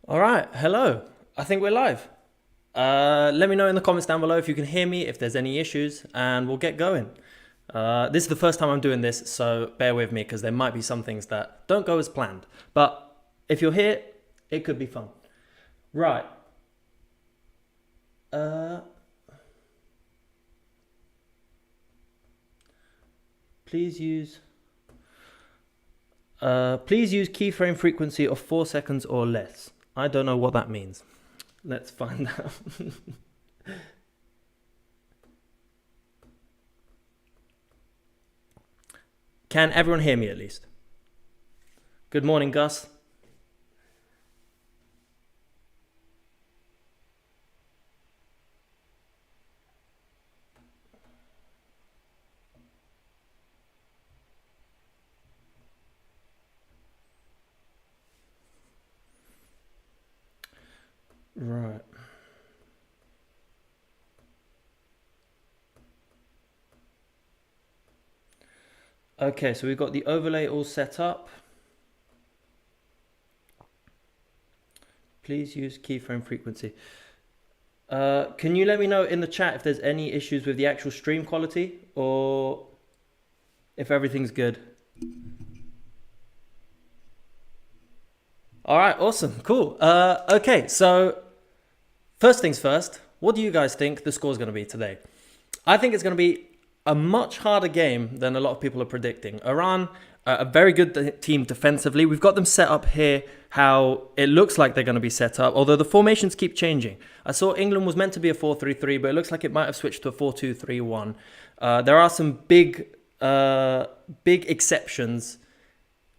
All right, hello. I think we're live. Let me know in the comments down below if you can hear me, if there's any issues, and we'll get going. This is the first time I'm doing this, so bear with me because there might be some things that don't go as planned. But if you're here, it could be fun. Right. Uh, please use please use keyframe frequency of 4 seconds or less. I don't know what that means. Let's find out. Can everyone hear me at least? Good morning, Gus. Right. Okay, so we've got the overlay all set up. Please use keyframe frequency. Can you let me know in the chat if there's any issues with the actual stream quality or if everything's good? All right, awesome, cool. Okay, so first things first, what do you guys think the score's going to be today? I think it's going to be a much harder game than a lot of people are predicting. Iran, a very good team defensively. We've got them set up here how it looks like they're going to be set up, although the formations keep changing. I saw England was meant to be a 4-3-3, but it looks like it might have switched to a 4-2-3-1. There are some big exceptions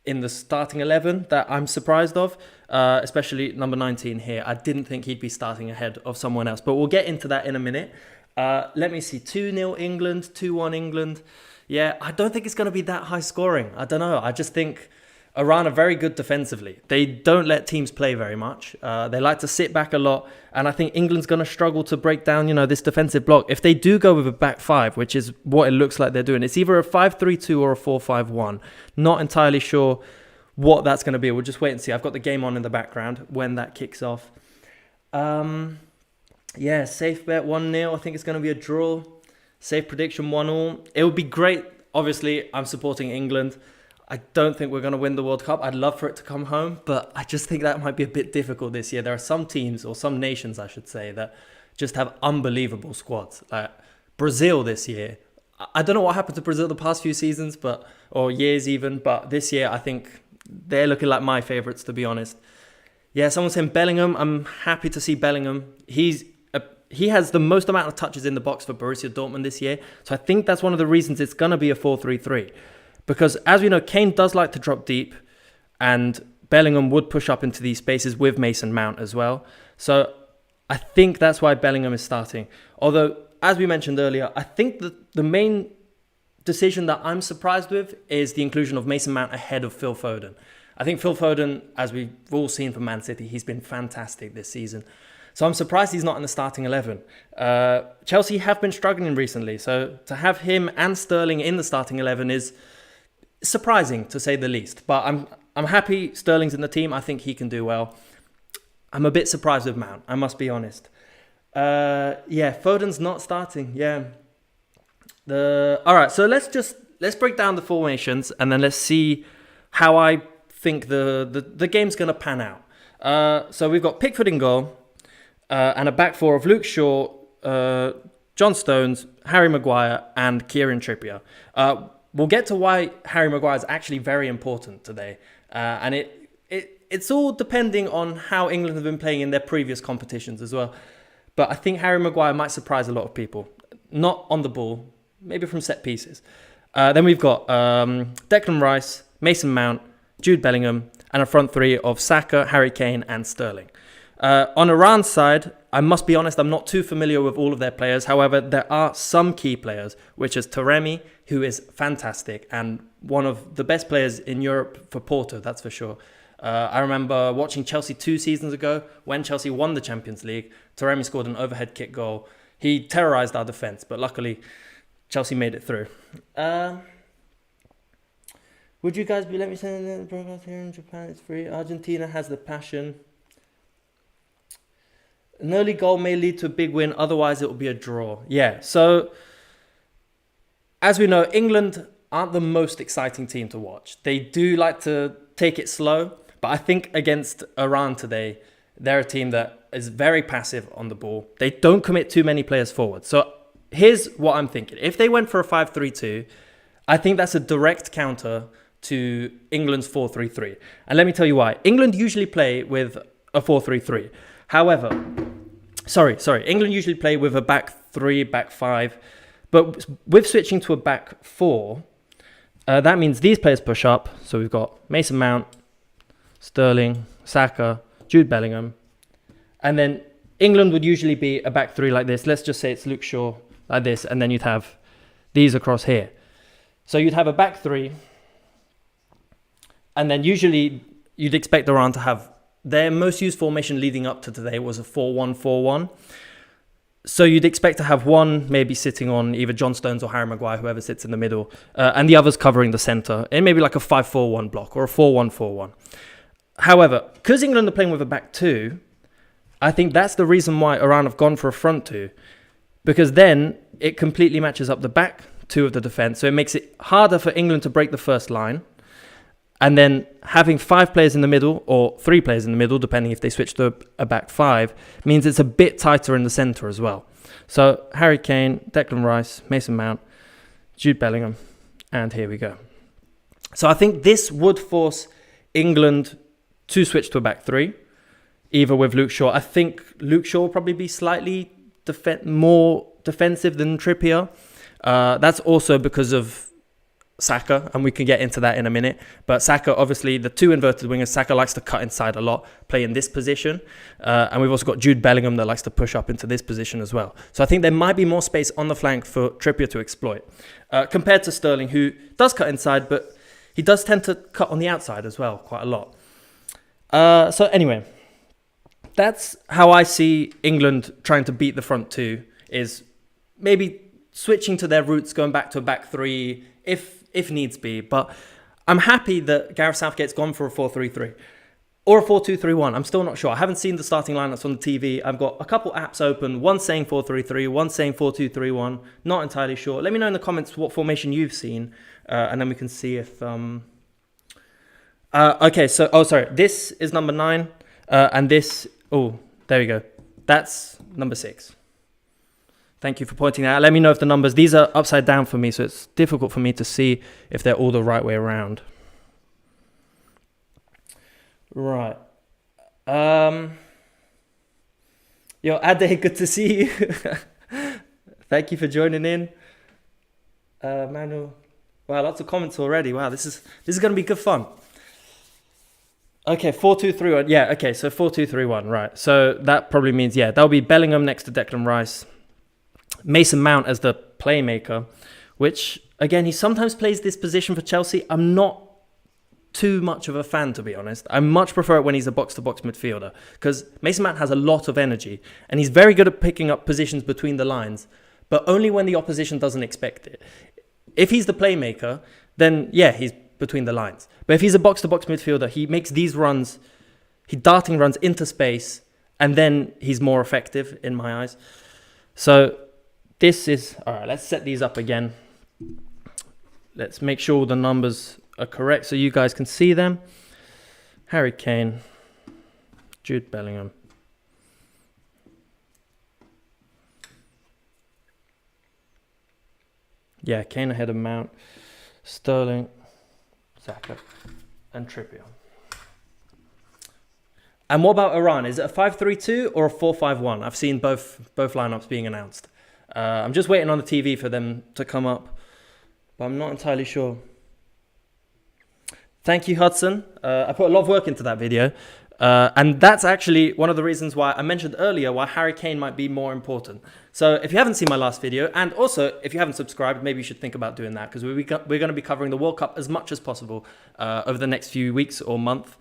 in the starting 11 that I'm surprised of, especially number 19 here. I didn't think he'd be starting ahead of someone else, but we'll get into that in a minute. Let me see, 2-0 England, 2-1 England. Yeah, I don't think it's going to be that high scoring. I don't know. I just think Iran are very good defensively. They don't let teams play very much. They like to sit back a lot. And I think England's going to struggle to break down, this defensive block. If they do go with a back five, which is what it looks like they're doing, it's either a 5-3-2 or a 4-5-1. Not entirely sure what that's going to be. We'll just wait and see. I've got the game on in the background when that kicks off. Yeah, safe bet 1-0. I think it's going to be a draw. Safe prediction 1-1. It would be great. Obviously, I'm supporting England. I don't think we're going to win the World Cup. I'd love for it to come home, but I just think that might be a bit difficult this year. There are some teams, or some nations, I should say, that just have unbelievable squads. Like Brazil this year. I don't know what happened to Brazil the past few seasons, or years even, but this year I think they're looking like my favourites, to be honest. Yeah, someone saying Bellingham. I'm happy to see Bellingham. He has the most amount of touches in the box for Borussia Dortmund this year. So I think that's one of the reasons it's going to be a 4-3-3. Because as we know, Kane does like to drop deep and Bellingham would push up into these spaces with Mason Mount as well. So I think that's why Bellingham is starting. Although, as we mentioned earlier, I think that the main decision that I'm surprised with is the inclusion of Mason Mount ahead of Phil Foden. I think Phil Foden, as we've all seen from Man City, he's been fantastic this season. So I'm surprised he's not in the starting 11. Chelsea have been struggling recently. So to have him and Sterling in the starting 11 is surprising, to say the least. But I'm happy Sterling's in the team. I think he can do well. I'm a bit surprised with Mount, I must be honest. Yeah, Foden's not starting. Yeah. All right, so let's break down the formations and then let's see how I think the game's going to pan out. So we've got Pickford in goal. And a back four of Luke Shaw, John Stones, Harry Maguire, and Kieran Trippier. We'll get to why Harry Maguire is actually very important today. And it's all depending on how England have been playing in their previous competitions as well. But I think Harry Maguire might surprise a lot of people. Not on the ball, maybe from set pieces. Then we've got Declan Rice, Mason Mount, Jude Bellingham, and a front three of Saka, Harry Kane, and Sterling. On Iran's side, I must be honest, I'm not too familiar with all of their players. However, there are some key players, which is Taremi, who is fantastic and one of the best players in Europe for Porto, that's for sure. I remember watching Chelsea 2 seasons ago when Chelsea won the Champions League. Taremi scored an overhead kick goal. He terrorised our defence, but luckily Chelsea made it through. Would you guys be, let me say, the broadcast here in Japan, it's free. Argentina has the passion. An early goal may lead to a big win. Otherwise, it will be a draw. Yeah. So, as we know, England aren't the most exciting team to watch. They do like to take it slow. But I think against Iran today, they're a team that is very passive on the ball. They don't commit too many players forward. So here's what I'm thinking. If they went for a 5-3-2, I think that's a direct counter to England's 4-3-3. And let me tell you why. England usually play with a 4-3-3. However, England usually play with a back three, back five. But with switching to a back four, that means these players push up. So we've got Mason Mount, Sterling, Saka, Jude Bellingham. And then England would usually be a back three like this. Let's just say it's Luke Shaw like this. And then you'd have these across here. So you'd have a back three. And then usually you'd expect Iran to have their most used formation leading up to today was a 4-1-4-1. So you'd expect to have one maybe sitting on either John Stones or Harry Maguire, whoever sits in the middle, and the others covering the centre, in maybe like a 5-4-1 block or a 4-1-4-1. However, because England are playing with a back two, I think that's the reason why Iran have gone for a front two, because then it completely matches up the back two of the defence. So it makes it harder for England to break the first line. And then having 5 players in the middle, or 3 players in the middle, depending if they switch to a back 5, means it's a bit tighter in the centre as well. So Harry Kane, Declan Rice, Mason Mount, Jude Bellingham, and here we go. So I think this would force England to switch to a back 3, either with Luke Shaw. I think Luke Shaw will probably be slightly more defensive than Trippier. That's also because of Saka, and we can get into that in a minute. But Saka, obviously, the 2 inverted wingers, Saka likes to cut inside a lot, play in this position. And we've also got Jude Bellingham that likes to push up into this position as well. So I think there might be more space on the flank for Trippier to exploit, compared to Sterling, who does cut inside, but he does tend to cut on the outside as well, quite a lot. So anyway, that's how I see England trying to beat the front two, is maybe switching to their roots, going back to a back 3, if needs be. But I'm happy that Gareth Southgate's gone for a 4-3-3 or a 4-2-3-1. I'm still not sure. I haven't seen the starting lineups on the TV. I've got a couple apps open, one saying 4-3-3, one saying 4-2-3-1. Not entirely sure. Let me know in the comments what formation you've seen, and then we can see if... okay, so... This is number 9, and this... Oh, there we go. That's number 6. Thank you for pointing that out. Let me know if the numbers... These are upside down for me, so it's difficult for me to see if they're all the right way around. Right. Yo, Ade, good to see you. Thank you for joining in. Manu. Wow, lots of comments already. Wow, this is going to be good fun. Okay, 4-2-3-1. Yeah, okay, so 4-2-3-1, right. So that probably means, yeah, that'll be Bellingham next to Declan Rice. Mason Mount as the playmaker, which, again, he sometimes plays this position for Chelsea. I'm not too much of a fan, to be honest. I much prefer it when he's a box-to-box midfielder, because Mason Mount has a lot of energy, and he's very good at picking up positions between the lines, but only when the opposition doesn't expect it. If he's the playmaker, then, yeah, he's between the lines. But if he's a box-to-box midfielder, he makes these runs, darting runs into space, and then he's more effective, in my eyes. So... this is... All right, let's set these up again. Let's make sure all the numbers are correct so you guys can see them. Harry Kane. Jude Bellingham. Yeah, Kane ahead of Mount. Sterling. Saka. And Trippier. And what about Iran? Is it a 5-3-2 or a 4-5-1? I've seen both lineups being announced. I'm just waiting on the TV for them to come up, but I'm not entirely sure. Thank you, Hudson. I put a lot of work into that video, and that's actually one of the reasons why I mentioned earlier why Harry Kane might be more important. So if you haven't seen my last video, and also if you haven't subscribed, maybe you should think about doing that, because we're going to be covering the World Cup as much as possible over the next few weeks or month.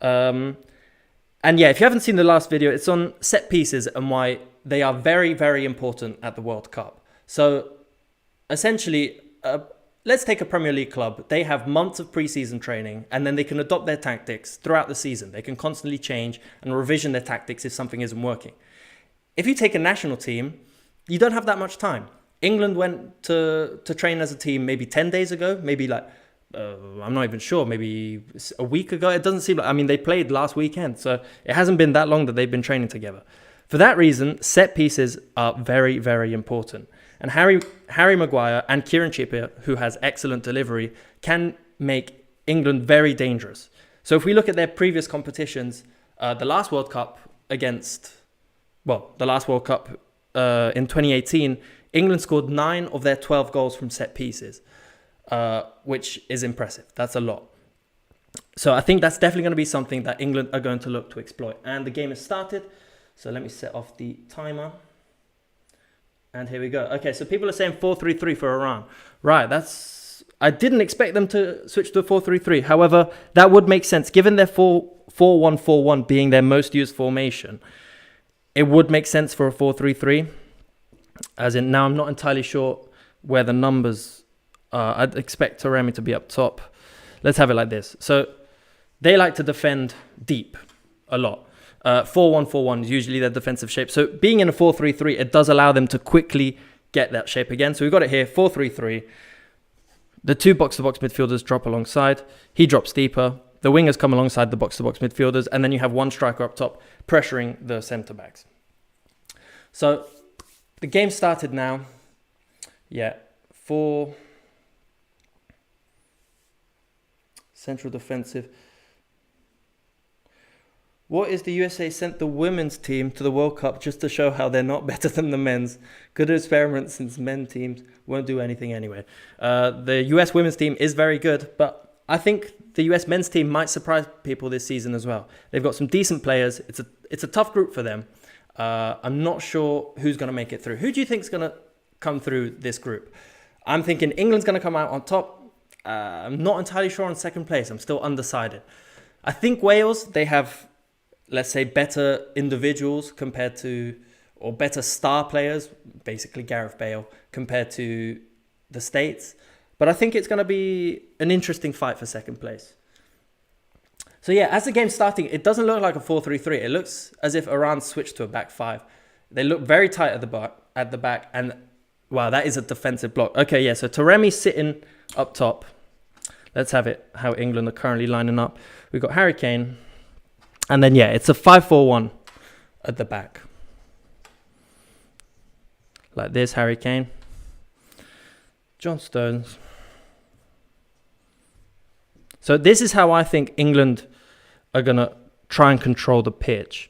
And yeah, if you haven't seen the last video, it's on set pieces and why they are very, very important at the World Cup. So essentially, let's take a Premier League club. They have months of pre-season training, and then they can adopt their tactics throughout the season. They can constantly change and revision their tactics if something isn't working. if you take a national team, you don't have that much time. England went to train as a team maybe 10 days ago, maybe like, I'm not even sure, maybe a week ago. It doesn't seem like, I mean, they played last weekend, so it hasn't been that long that they've been training together. For that reason, set pieces are very, very important. And Harry Maguire and Kieran Trippier, who has excellent delivery, can make England very dangerous. So if we look at their previous competitions, the last World Cup in 2018, England scored 9 of their 12 goals from set pieces, which is impressive. That's a lot. So I think that's definitely going to be something that England are going to look to exploit. And the game has started. So let me set off the timer. And here we go. Okay, so people are saying 4-3-3 for Iran. Right, I didn't expect them to switch to a 4-3-3. However, that would make sense. Given their 4-1-4-1 being their most used formation, it would make sense for a 4-3-3. As in, now I'm not entirely sure where the numbers are. I'd expect Taremi to be up top. Let's have it like this. So they like to defend deep a lot. 4-1-4-1 is usually their defensive shape. So being in a 4-3-3, it does allow them to quickly get that shape again. So we've got it here, 4-3-3. The 2 box-to-box midfielders drop alongside. He drops deeper. The wingers come alongside the box-to-box midfielders. And then you have one striker up top pressuring the centre-backs. So the game started now. Yeah, 4 central defensive. What is the USA sent the women's team to the World Cup just to show how they're not better than the men's? Good experiment since men teams won't do anything anyway. The US women's team is very good, but I think the US men's team might surprise people this season as well. They've got some decent players. It's a tough group for them. I'm not sure who's going to make it through. Who do you think is going to come through this group? I'm thinking England's going to come out on top. I'm not entirely sure on second place. I'm still undecided. I think Wales, they have, let's say, better individuals or better star players, basically Gareth Bale, compared to the States. But I think it's going to be an interesting fight for second place. So yeah, as the game's starting, it doesn't look like a 4-3-3. It looks as if Iran switched to a back 5. They look very tight at the back, and wow, that is a defensive block. Okay, yeah, so Taremi's sitting up top. Let's have it how England are currently lining up. We've got Harry Kane. And then, yeah, it's a 5-4-1 at the back. Like this, Harry Kane. John Stones. So this is how I think England are going to try and control the pitch,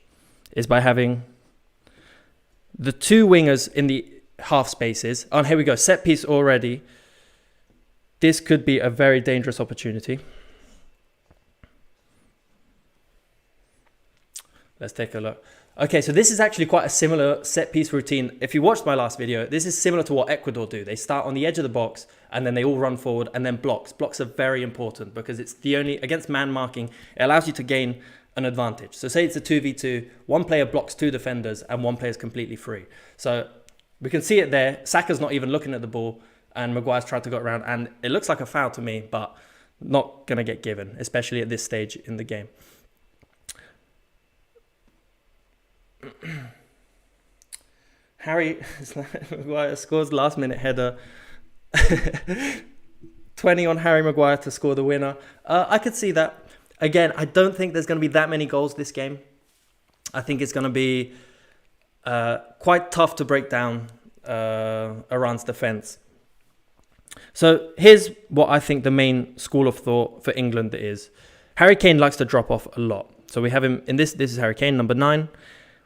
is by having the 2 wingers in the half spaces. Oh, and here we go, set piece already. This could be a very dangerous opportunity. Let's take a look. Okay, so this is actually quite a similar set piece routine. If you watched my last video, this is similar to what Ecuador do. They start on the edge of the box and then they all run forward, and then blocks. Blocks are very important because it's the only, against man marking, it allows you to gain an advantage. So say it's a 2v2, one player blocks 2 defenders and one player is completely free. So we can see it there. Saka's not even looking at the ball and Maguire's tried to go around, and it looks like a foul to me, but not going to get given, especially at this stage in the game. Harry Maguire scores last minute header. 20 on Harry Maguire to score the winner. I could see that. Again, I don't think there's going to be that many goals this game. I think it's going to be quite tough to break down Iran's defense. So here's what I think the main school of thought for England is. Harry Kane likes to drop off a lot. So we have him in this. This is Harry Kane, number 9,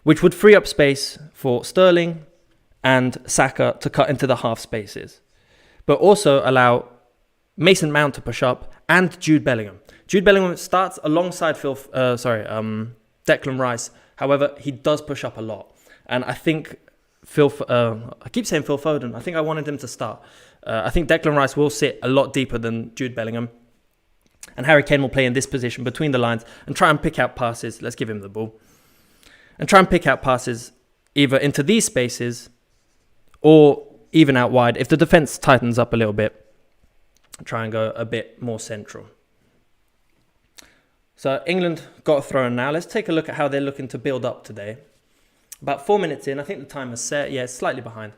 which would free up space for Sterling and Saka to cut into the half spaces, but also allow Mason Mount to push up and Jude Bellingham. Jude Bellingham starts alongside Declan Rice. However, he does push up a lot. And I think I keep saying Phil Foden. I think I wanted him to start. I think Declan Rice will sit a lot deeper than Jude Bellingham. And Harry Kane will play in this position between the lines and try and pick out passes. Let's give him the ball. And try and pick out passes either into these spaces or even out wide. If the defense tightens up a little bit, try and go a bit more central. So England got a throw in now. Let's take a look at how they're looking to build up today. About 4 minutes in, I think the timer's set. Yeah, it's slightly behind.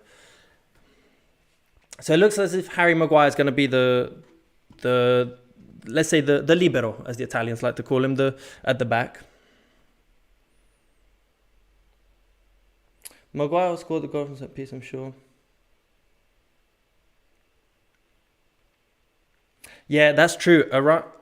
So it looks as if Harry Maguire is going to be the let's say the libero, as the Italians like to call him, at the back. Maguire will score the goal from set piece, I'm sure. Yeah, that's true.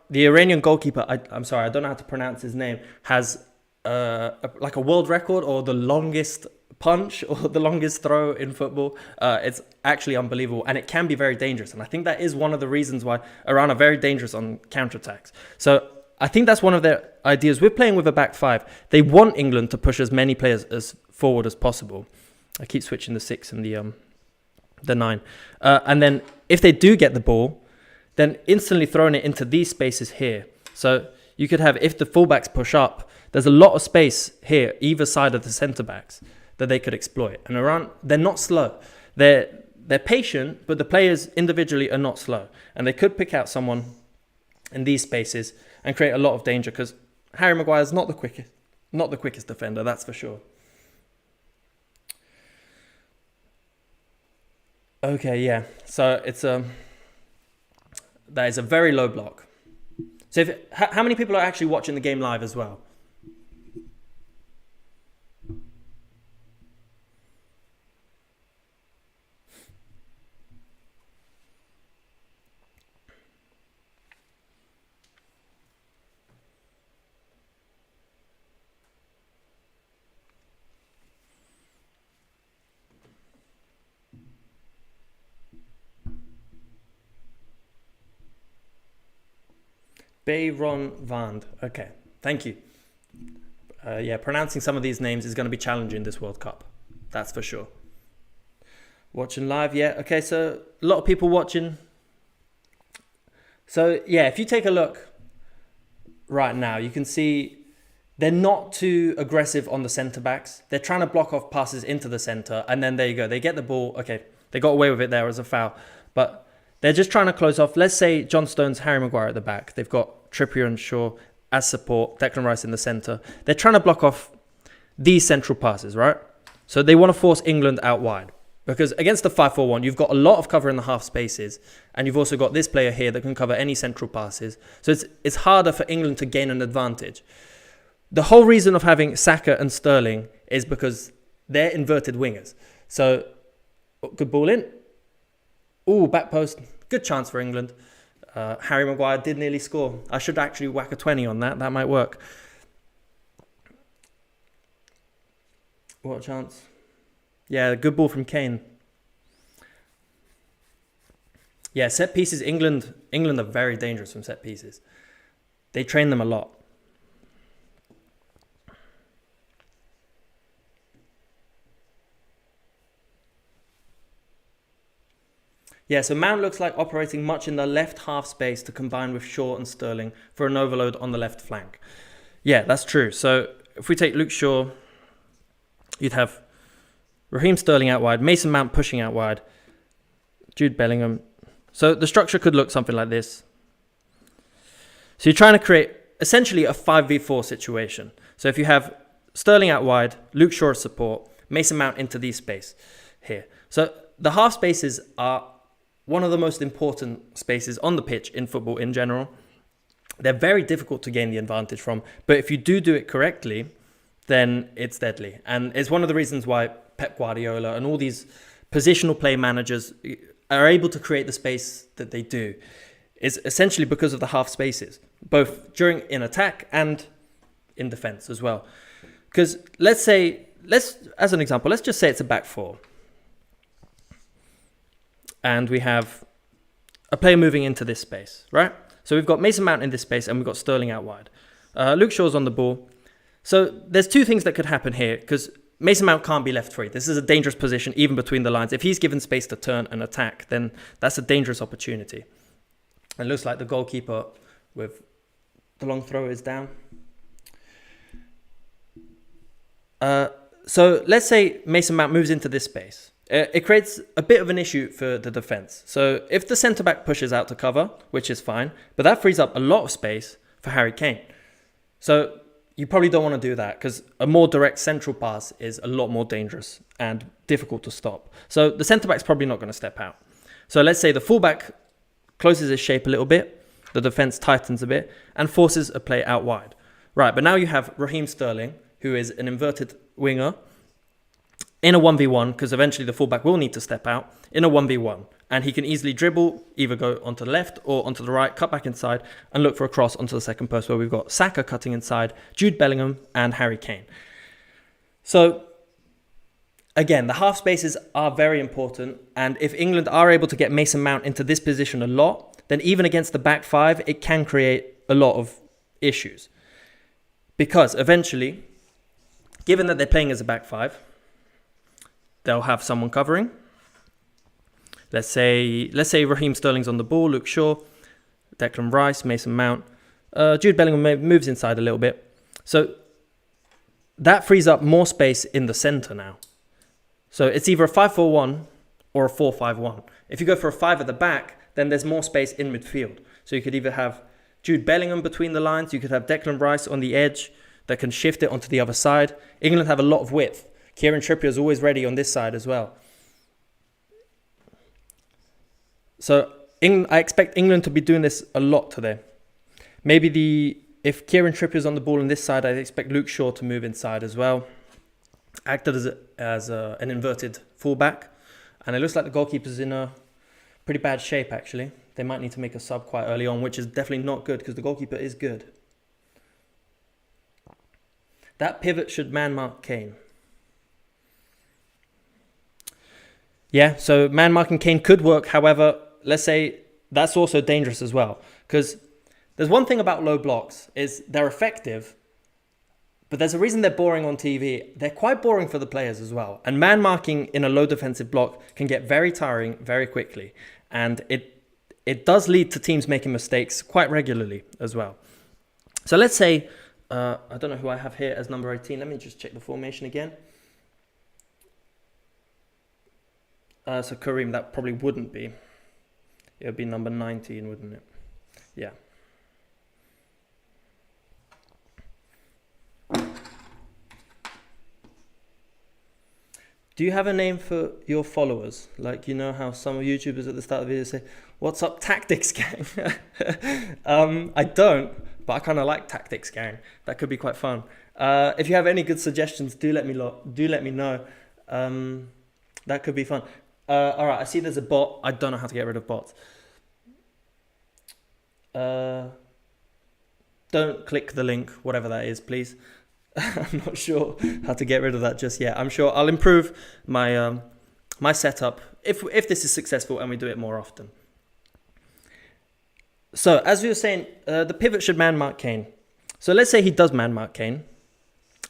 The Iranian goalkeeper, I'm sorry, I don't know how to pronounce his name, has like a world record or the longest punch or the longest throw in football. It's actually unbelievable, and it can be very dangerous. And I think that is one of the reasons why Iran are very dangerous on counterattacks. So I think that's one of their ideas. We're playing with a back five. They want England to push as many players as forward as possible. I keep switching the 6 and the 9. And then if they do get the ball, then instantly throwing it into these spaces here. So you could have, if the fullbacks push up, there's a lot of space here, either side of the centre backs, that they could exploit. And Iran, they're not slow. They're patient, but the players individually are not slow. And they could pick out someone in these spaces and create a lot of danger, because Harry Maguire is not the quickest defender, that's for sure. Okay, yeah. So it's that is a very low block. So how many people are actually watching the game live as well? Bayron Vand. Okay, thank you. Yeah, pronouncing some of these names is going to be challenging this World Cup. That's for sure. Watching live, yeah. Okay, so a lot of people watching. So, yeah, if you take a look right now, you can see they're not too aggressive on the centre-backs. They're trying to block off passes into the centre, and then there you go. They get the ball. Okay, they got away with it there as a foul. But they're just trying to close off. Let's say John Stones, Harry Maguire at the back. They've got Trippier and Shaw as support, Declan Rice in the centre. They're trying to block off these central passes, right? So they want to force England out wide. Because against the 5-4-1, you've got a lot of cover in the half spaces, and you've also got this player here that can cover any central passes. So it's harder for England to gain an advantage. The whole reason of having Saka and Sterling is because they're inverted wingers. So, good ball in. Ooh, back post. Good chance for England. Harry Maguire did nearly score. I should actually whack a 20 on that. That might work. What a chance. Yeah, good ball from Kane. Yeah, set pieces. England are very dangerous from set pieces. They train them a lot. Yeah, so Mount looks like operating much in the left half space to combine with Shaw and Sterling for an overload on the left flank. Yeah, that's true. So if we take Luke Shaw, you'd have Raheem Sterling out wide, Mason Mount pushing out wide, Jude Bellingham. So the structure could look something like this. So you're trying to create essentially a 5v4 situation. So if you have Sterling out wide, Luke Shaw as support, Mason Mount into these space here. So the half spaces are one of the most important spaces on the pitch in football in general. They're very difficult to gain the advantage from, but if you do it correctly, then it's deadly. And it's one of the reasons why Pep Guardiola and all these positional play managers are able to create the space that they do, is essentially because of the half spaces, both in attack and in defense as well. Because as an example, let's just say it's a back four. And we have a player moving into this space, right? So we've got Mason Mount in this space and we've got Sterling out wide. Luke Shaw's on the ball. So there's two things that could happen here, because Mason Mount can't be left free. This is a dangerous position, even between the lines. If he's given space to turn and attack, then that's a dangerous opportunity. It looks like the goalkeeper with the long throw is down. So let's say Mason Mount moves into this space. It creates a bit of an issue for the defence. So if the centre-back pushes out to cover, which is fine, but that frees up a lot of space for Harry Kane. So you probably don't want to do that because a more direct central pass is a lot more dangerous and difficult to stop. So the centre-back's probably not going to step out. So let's say the fullback closes his shape a little bit, the defence tightens a bit, and forces a play out wide. Right, but now you have Raheem Sterling, who is an inverted winger, in a 1v1, because eventually the fullback will need to step out, in a 1v1. And he can easily dribble, either go onto the left or onto the right, cut back inside, and look for a cross onto the second post, where we've got Saka cutting inside, Jude Bellingham, and Harry Kane. So, again, the half spaces are very important. And if England are able to get Mason Mount into this position a lot, then even against the back five, it can create a lot of issues. Because eventually, given that they're playing as a back five, they'll have someone covering. Let's say Raheem Sterling's on the ball, Luke Shaw, Declan Rice, Mason Mount. Jude Bellingham moves inside a little bit. So that frees up more space in the centre now. So it's either a 5-4-1 or a 4-5-1. If you go for a 5 at the back, then there's more space in midfield. So you could either have Jude Bellingham between the lines, you could have Declan Rice on the edge that can shift it onto the other side. England have a lot of width. Kieran Trippier is always ready on this side as well. So I expect England to be doing this a lot today. Maybe if Kieran Trippier is on the ball on this side, I expect Luke Shaw to move inside as well. Acted as an inverted fullback. And it looks like the goalkeeper's in a pretty bad shape, actually. They might need to make a sub quite early on, which is definitely not good because the goalkeeper is good. That pivot should man-mark Kane. Yeah, so man-marking Kane could work. However, let's say that's also dangerous as well. Because there's one thing about low blocks is they're effective, but there's a reason they're boring on TV. They're quite boring for the players as well. And man-marking in a low defensive block can get very tiring very quickly. And it does lead to teams making mistakes quite regularly as well. So let's say, I don't know who I have here as number 18. Let me just check the formation again. So Kareem, that probably wouldn't be. It would be number 19, wouldn't it? Yeah. Do you have a name for your followers? Like, you know how some YouTubers at the start of the video say, "What's up, Tactics Gang?" I don't, but I kind of like Tactics Gang. That could be quite fun. If you have any good suggestions, do let me know. That could be fun. All right, I see there's a bot. I don't know how to get rid of bots. Don't click the link, whatever that is, please. I'm not sure how to get rid of that just yet. I'm sure I'll improve my my setup if this is successful and we do it more often. So as we were saying, the pivot should man-mark Kane. So let's say he does man-mark Kane,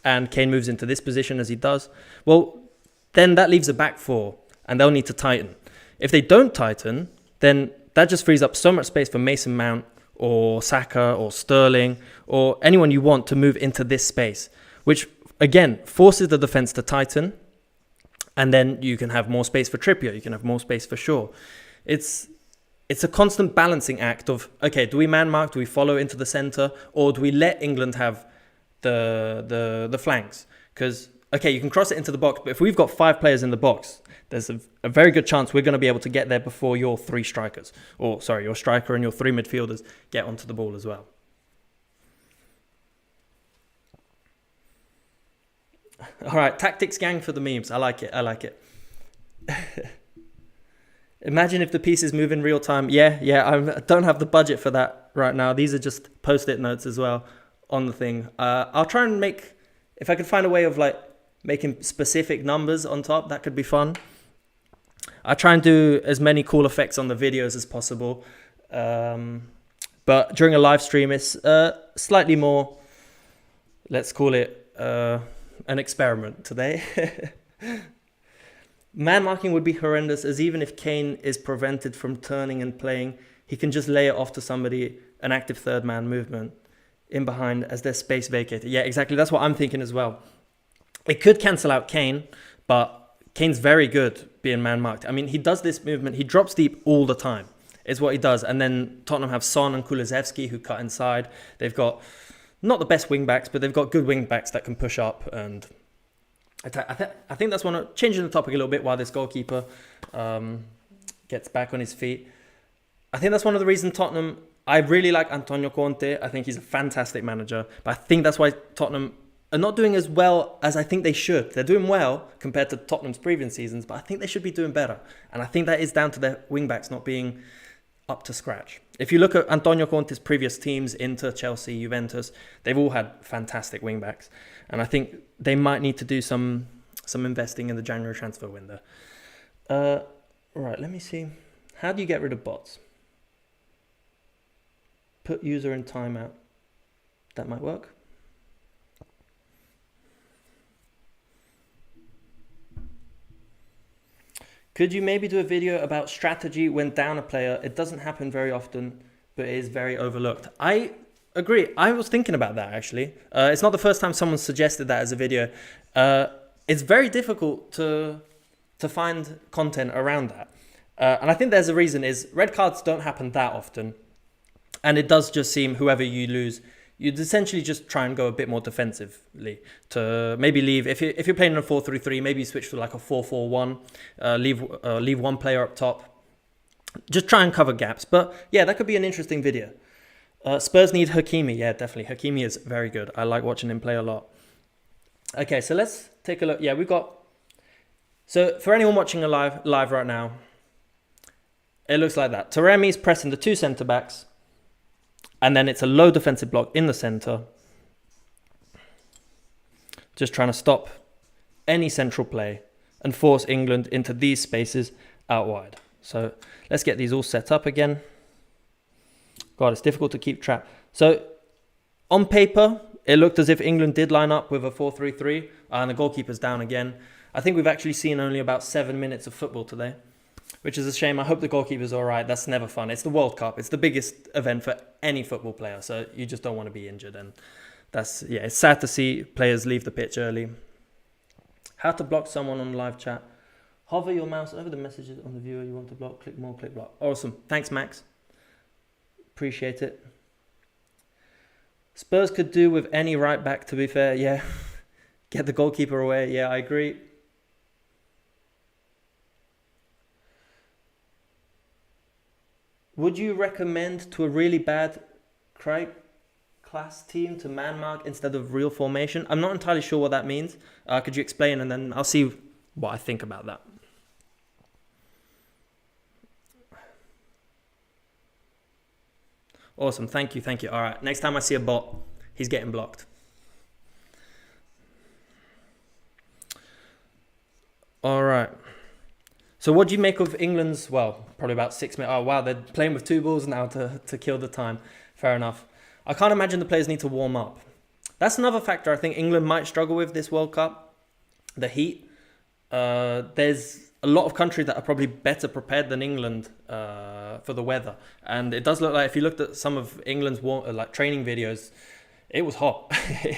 and Kane moves into this position as he does. Well, then that leaves a back four, and they'll need to tighten. If they don't tighten, then that just frees up so much space for Mason Mount or Saka or Sterling or anyone you want to move into this space, which again forces the defense to tighten, and then you can have more space for Trippier, you can have more space for Shaw. It's a constant balancing act of, okay, do we man mark, do we follow into the center, or do we let England have the flanks? Because okay, you can cross it into the box, but if we've got 5 players in the box, there's a very good chance we're going to be able to get there before your 3 strikers, or sorry, your striker and your 3 midfielders get onto the ball as well. All right, Tactics Gang for the memes. I like it. Imagine if the pieces move in real time. Yeah, I don't have the budget for that right now. These are just post-it notes as well on the thing. I'll try and make, if I could find a way of like making specific numbers on top, that could be fun. I try and do as many cool effects on the videos as possible. But during a live stream, it's slightly more, let's call it an experiment today. Man marking would be horrendous, as even if Kane is prevented from turning and playing, he can just lay it off to somebody, an active third man movement in behind as there's space vacated. Yeah, exactly. That's what I'm thinking as well. It could cancel out Kane, but Kane's very good being man-marked. I mean, he does this movement. He drops deep all the time. Is what he does. And then Tottenham have Son and Kulusevski who cut inside. They've got not the best wing backs, but they've got good wing backs that can push up and attack. I think that's one of changing the topic a little bit while this goalkeeper gets back on his feet. I think that's one of the reasons Tottenham. I really like Antonio Conte. I think he's a fantastic manager, but I think that's why Tottenham are not doing as well as I think they should. They're doing well compared to Tottenham's previous seasons, but I think they should be doing better. And I think that is down to their wing-backs not being up to scratch. If you look at Antonio Conte's previous teams, Inter, Chelsea, Juventus, they've all had fantastic wing-backs. And I think they might need to do some investing in the January transfer window. Right, let me see. How do you get rid of bots? Put user in timeout. That might work. Could you maybe do a video about strategy when down a player? It doesn't happen very often, but it is very overlooked. I agree. I was thinking about that, actually. It's not the first time someone suggested that as a video. It's very difficult to find content around that. And I think there's a reason is red cards don't happen that often. And it does just seem whoever you lose, you'd essentially just try and go a bit more defensively to maybe leave. If you're playing in a 4-3-3, maybe you switch to like a 4-4-1, leave one player up top. Just try and cover gaps. But yeah, that could be an interesting video. Spurs need Hakimi. Yeah, definitely. Hakimi is very good. I like watching him play a lot. Okay, so let's take a look. Yeah, we've got... So for anyone watching live right now, it looks like that. Taremi's pressing the two centre-backs. And then it's a low defensive block in the centre. Just trying to stop any central play and force England into these spaces out wide. So let's get these all set up again. God, it's difficult to keep track. So on paper, it looked as if England did line up with a 4-3-3 and the goalkeeper's down again. I think we've actually seen only about 7 minutes of football today, which is a shame. I hope the goalkeeper's all right. That's never fun. It's the World Cup. It's the biggest event for any football player. So you just don't want to be injured. And that's, yeah, it's sad to see players leave the pitch early. How to block someone on live chat. Hover your mouse over the messages on the viewer you want to block. Click more, click block. Awesome. Thanks, Max. Appreciate it. Spurs could do with any right back, to be fair. Yeah. Get the goalkeeper away. Yeah, I agree. Would you recommend to a really bad class team to man mark instead of real formation? I'm not entirely sure what that means. Could you explain, and then I'll see what I think about that. Awesome. Thank you. Thank you. All right. Next time I see a bot, he's getting blocked. All right. So what do you make of England's, well, probably about 6 minutes. Oh, wow, they're playing with two balls now to kill the time. Fair enough. I can't imagine the players need to warm up. That's another factor I think England might struggle with this World Cup. The heat. There's a lot of countries that are probably better prepared than England for the weather. And it does look like, if you looked at some of England's training videos, it was hot.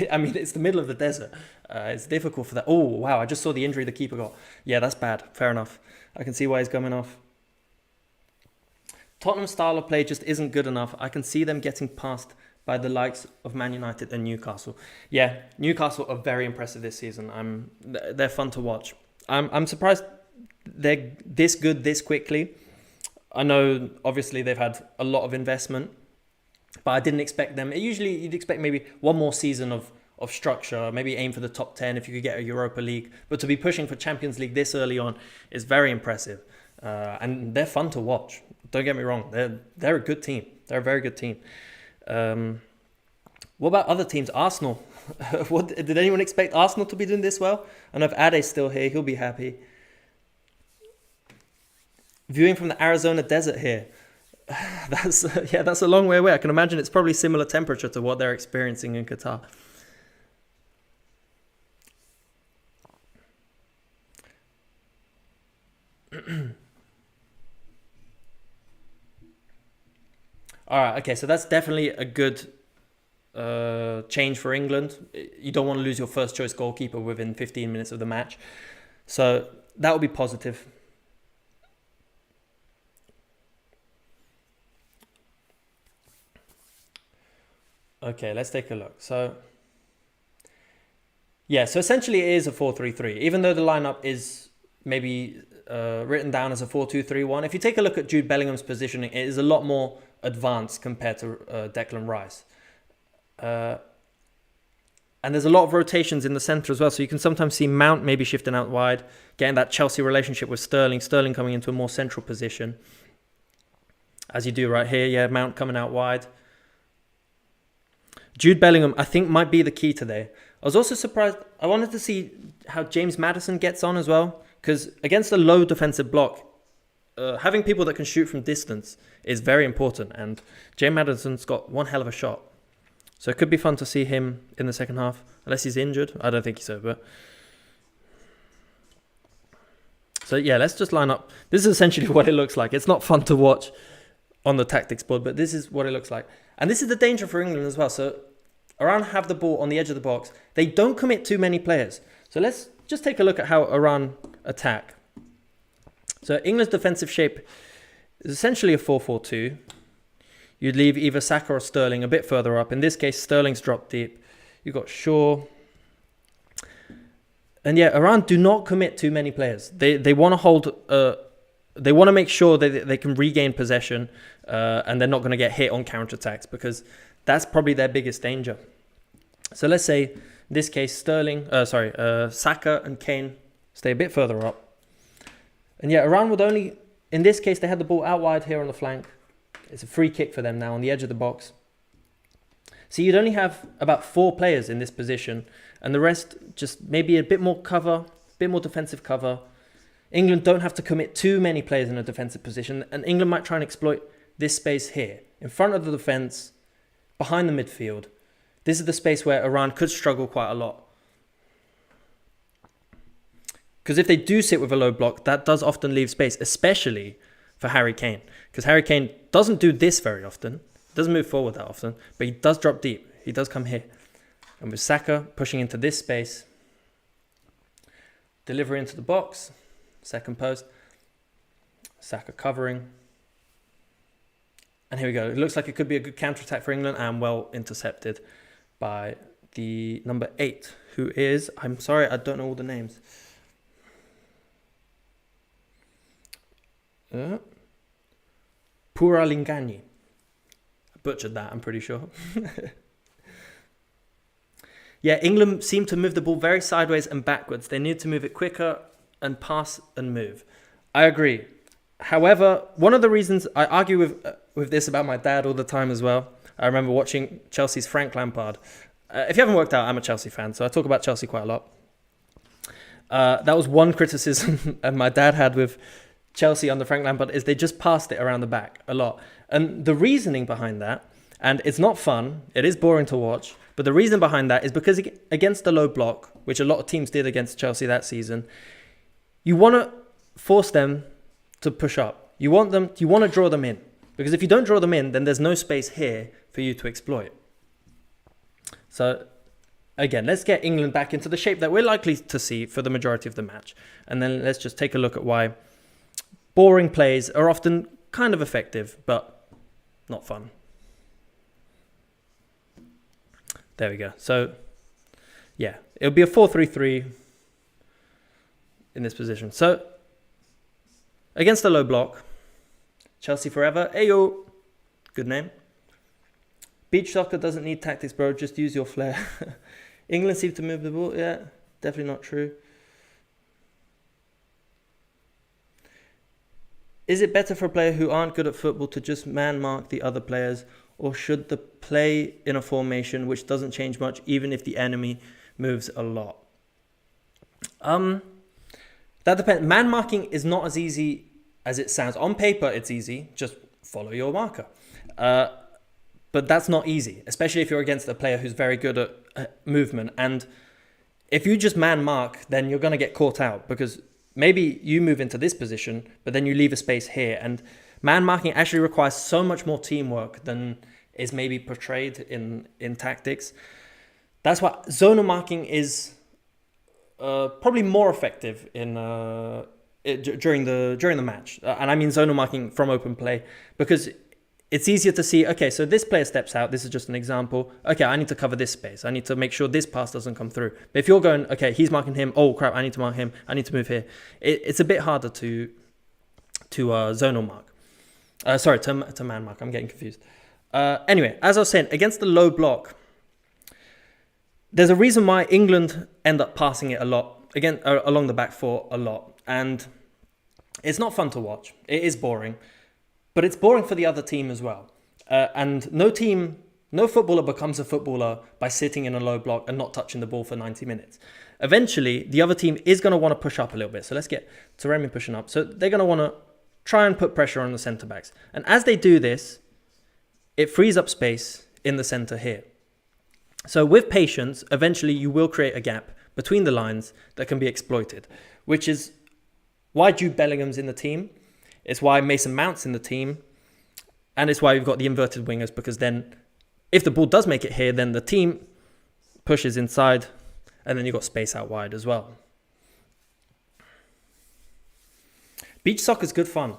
I mean, it's the middle of the desert. It's difficult for that. Oh, wow, I just saw the injury the keeper got. Yeah, that's bad. Fair enough. I can see why he's coming off. Tottenham's style of play just isn't good enough. I can see them getting passed by the likes of Man United and Newcastle. Yeah, Newcastle are very impressive this season. They're fun to watch. I'm surprised they're this good this quickly. I know, obviously, they've had a lot of investment, but I didn't expect them. Usually, you'd expect maybe one more season of structure, maybe aim for the top 10 if you could get a Europa League. But to be pushing for Champions League this early on is very impressive. And they're fun to watch. Don't get me wrong. They're a good team. They're a very good team. What about other teams? Arsenal. Did anyone expect Arsenal to be doing this well? And if Ade's still here, he'll be happy. Viewing from the Arizona desert here. That's a long way away. I can imagine it's probably similar temperature to what they're experiencing in Qatar. All right, okay, so that's definitely a good change for England. You don't want to lose your first choice goalkeeper within 15 minutes of the match. So that would be positive. Okay, let's take a look. So, yeah, so essentially it is a 4-3-3, even though the lineup is maybe written down as a 4-2-3-1. If you take a look at Jude Bellingham's positioning, it is a lot more advanced compared to Declan Rice. And there's a lot of rotations in the centre as well. So you can sometimes see Mount maybe shifting out wide, getting that Chelsea relationship with Sterling. Sterling coming into a more central position. As you do right here. Yeah, Mount coming out wide. Jude Bellingham, I think, might be the key today. I was also surprised. I wanted to see how James Maddison gets on as well. Because against a low defensive block, having people that can shoot from distance is very important. And James Maddison's got one hell of a shot. So it could be fun to see him in the second half, unless he's injured. I don't think so, but... So yeah, let's just line up. This is essentially what it looks like. It's not fun to watch on the tactics board, but this is what it looks like. And this is the danger for England as well. So Iran have the ball on the edge of the box. They don't commit too many players. So let's just take a look at how Iran attack. So England's defensive shape is essentially a 4-4-2. You'd leave either Saka or Sterling a bit further up. In this case, Sterling's dropped deep. You've got Shaw. And yeah, Iran do not commit too many players. They want to hold... they want to make sure that they can regain possession and they're not going to get hit on counterattacks because that's probably their biggest danger. So let's say, in this case, Saka and Kane stay a bit further up. And yeah, Iran would only... In this case, they had the ball out wide here on the flank. It's a free kick for them now on the edge of the box. So you'd only have about 4 players in this position and the rest just maybe a bit more cover, a bit more defensive cover. England don't have to commit too many players in a defensive position and England might try and exploit this space here in front of the defence, behind the midfield. This is the space where Iran could struggle quite a lot. Because if they do sit with a low block, that does often leave space, especially for Harry Kane. Because Harry Kane doesn't do this very often. Doesn't move forward that often. But he does drop deep. He does come here. And with Saka pushing into this space. Delivery into the box. Second post. Saka covering. And here we go. It looks like it could be a good counter-attack for England. And well intercepted by the number 8. Who is... I'm sorry, I don't know all the names. Puralingani. I butchered that, I'm pretty sure. Yeah, England seem to move the ball very sideways and backwards. They need to move it quicker and pass and move. I agree. However, one of the reasons I argue with this about my dad all the time as well. I remember watching Chelsea's Frank Lampard. If you haven't worked out, I'm a Chelsea fan, so I talk about Chelsea quite a lot. That was one criticism my dad had with Chelsea under Frank Lampard is they just passed it around the back a lot. And the reasoning behind that, and it's not fun, it is boring to watch, but the reason behind that is because against the low block, which a lot of teams did against Chelsea that season, you want to force them to push up. You want to draw them in. Because if you don't draw them in, then there's no space here for you to exploit. So again, let's get England back into the shape that we're likely to see for the majority of the match. And then let's just take a look at why boring plays are often kind of effective, but not fun. There we go. So, yeah, it'll be a 4-3-3 in this position. So, against the low block, Chelsea forever. Ayo, good name. Beach soccer doesn't need tactics, bro. Just use your flair. England seem to move the ball. Yeah, definitely not true. Is it better for a player who aren't good at football to just man-mark the other players, or should they play in a formation which doesn't change much even if the enemy moves a lot? That depends. Man-marking is not as easy as it sounds. On paper, it's easy. Just follow your marker. But that's not easy, especially if you're against a player who's very good at movement. And if you just man-mark, then you're going to get caught out because maybe you move into this position, but then you leave a space here. And man-marking actually requires so much more teamwork than is maybe portrayed in tactics. That's why zonal marking is probably more effective during the match. And I mean zonal marking from open play, because it's easier to see, okay, so this player steps out. This is just an example. Okay, I need to cover this space. I need to make sure this pass doesn't come through. But if you're going, okay, he's marking him. Oh, crap, I need to mark him. I need to move here. It's a bit harder to zonal mark. Sorry, to man mark. I'm getting confused. Anyway, as I was saying, against the low block, there's a reason why England end up passing it a lot, again, along the back four a lot. And it's not fun to watch. It is boring. But it's boring for the other team as well. And no footballer becomes a footballer by sitting in a low block and not touching the ball for 90 minutes. Eventually, the other team is going to want to push up a little bit. So let's get Taremi pushing up. So they're going to want to try and put pressure on the centre-backs. And as they do this, it frees up space in the centre here. So with patience, eventually you will create a gap between the lines that can be exploited, which is why Jude Bellingham's in the team. It's why Mason Mount's in the team. And it's why we've got the inverted wingers, because then if the ball does make it here, then the team pushes inside and then you've got space out wide as well. Beach soccer is good fun.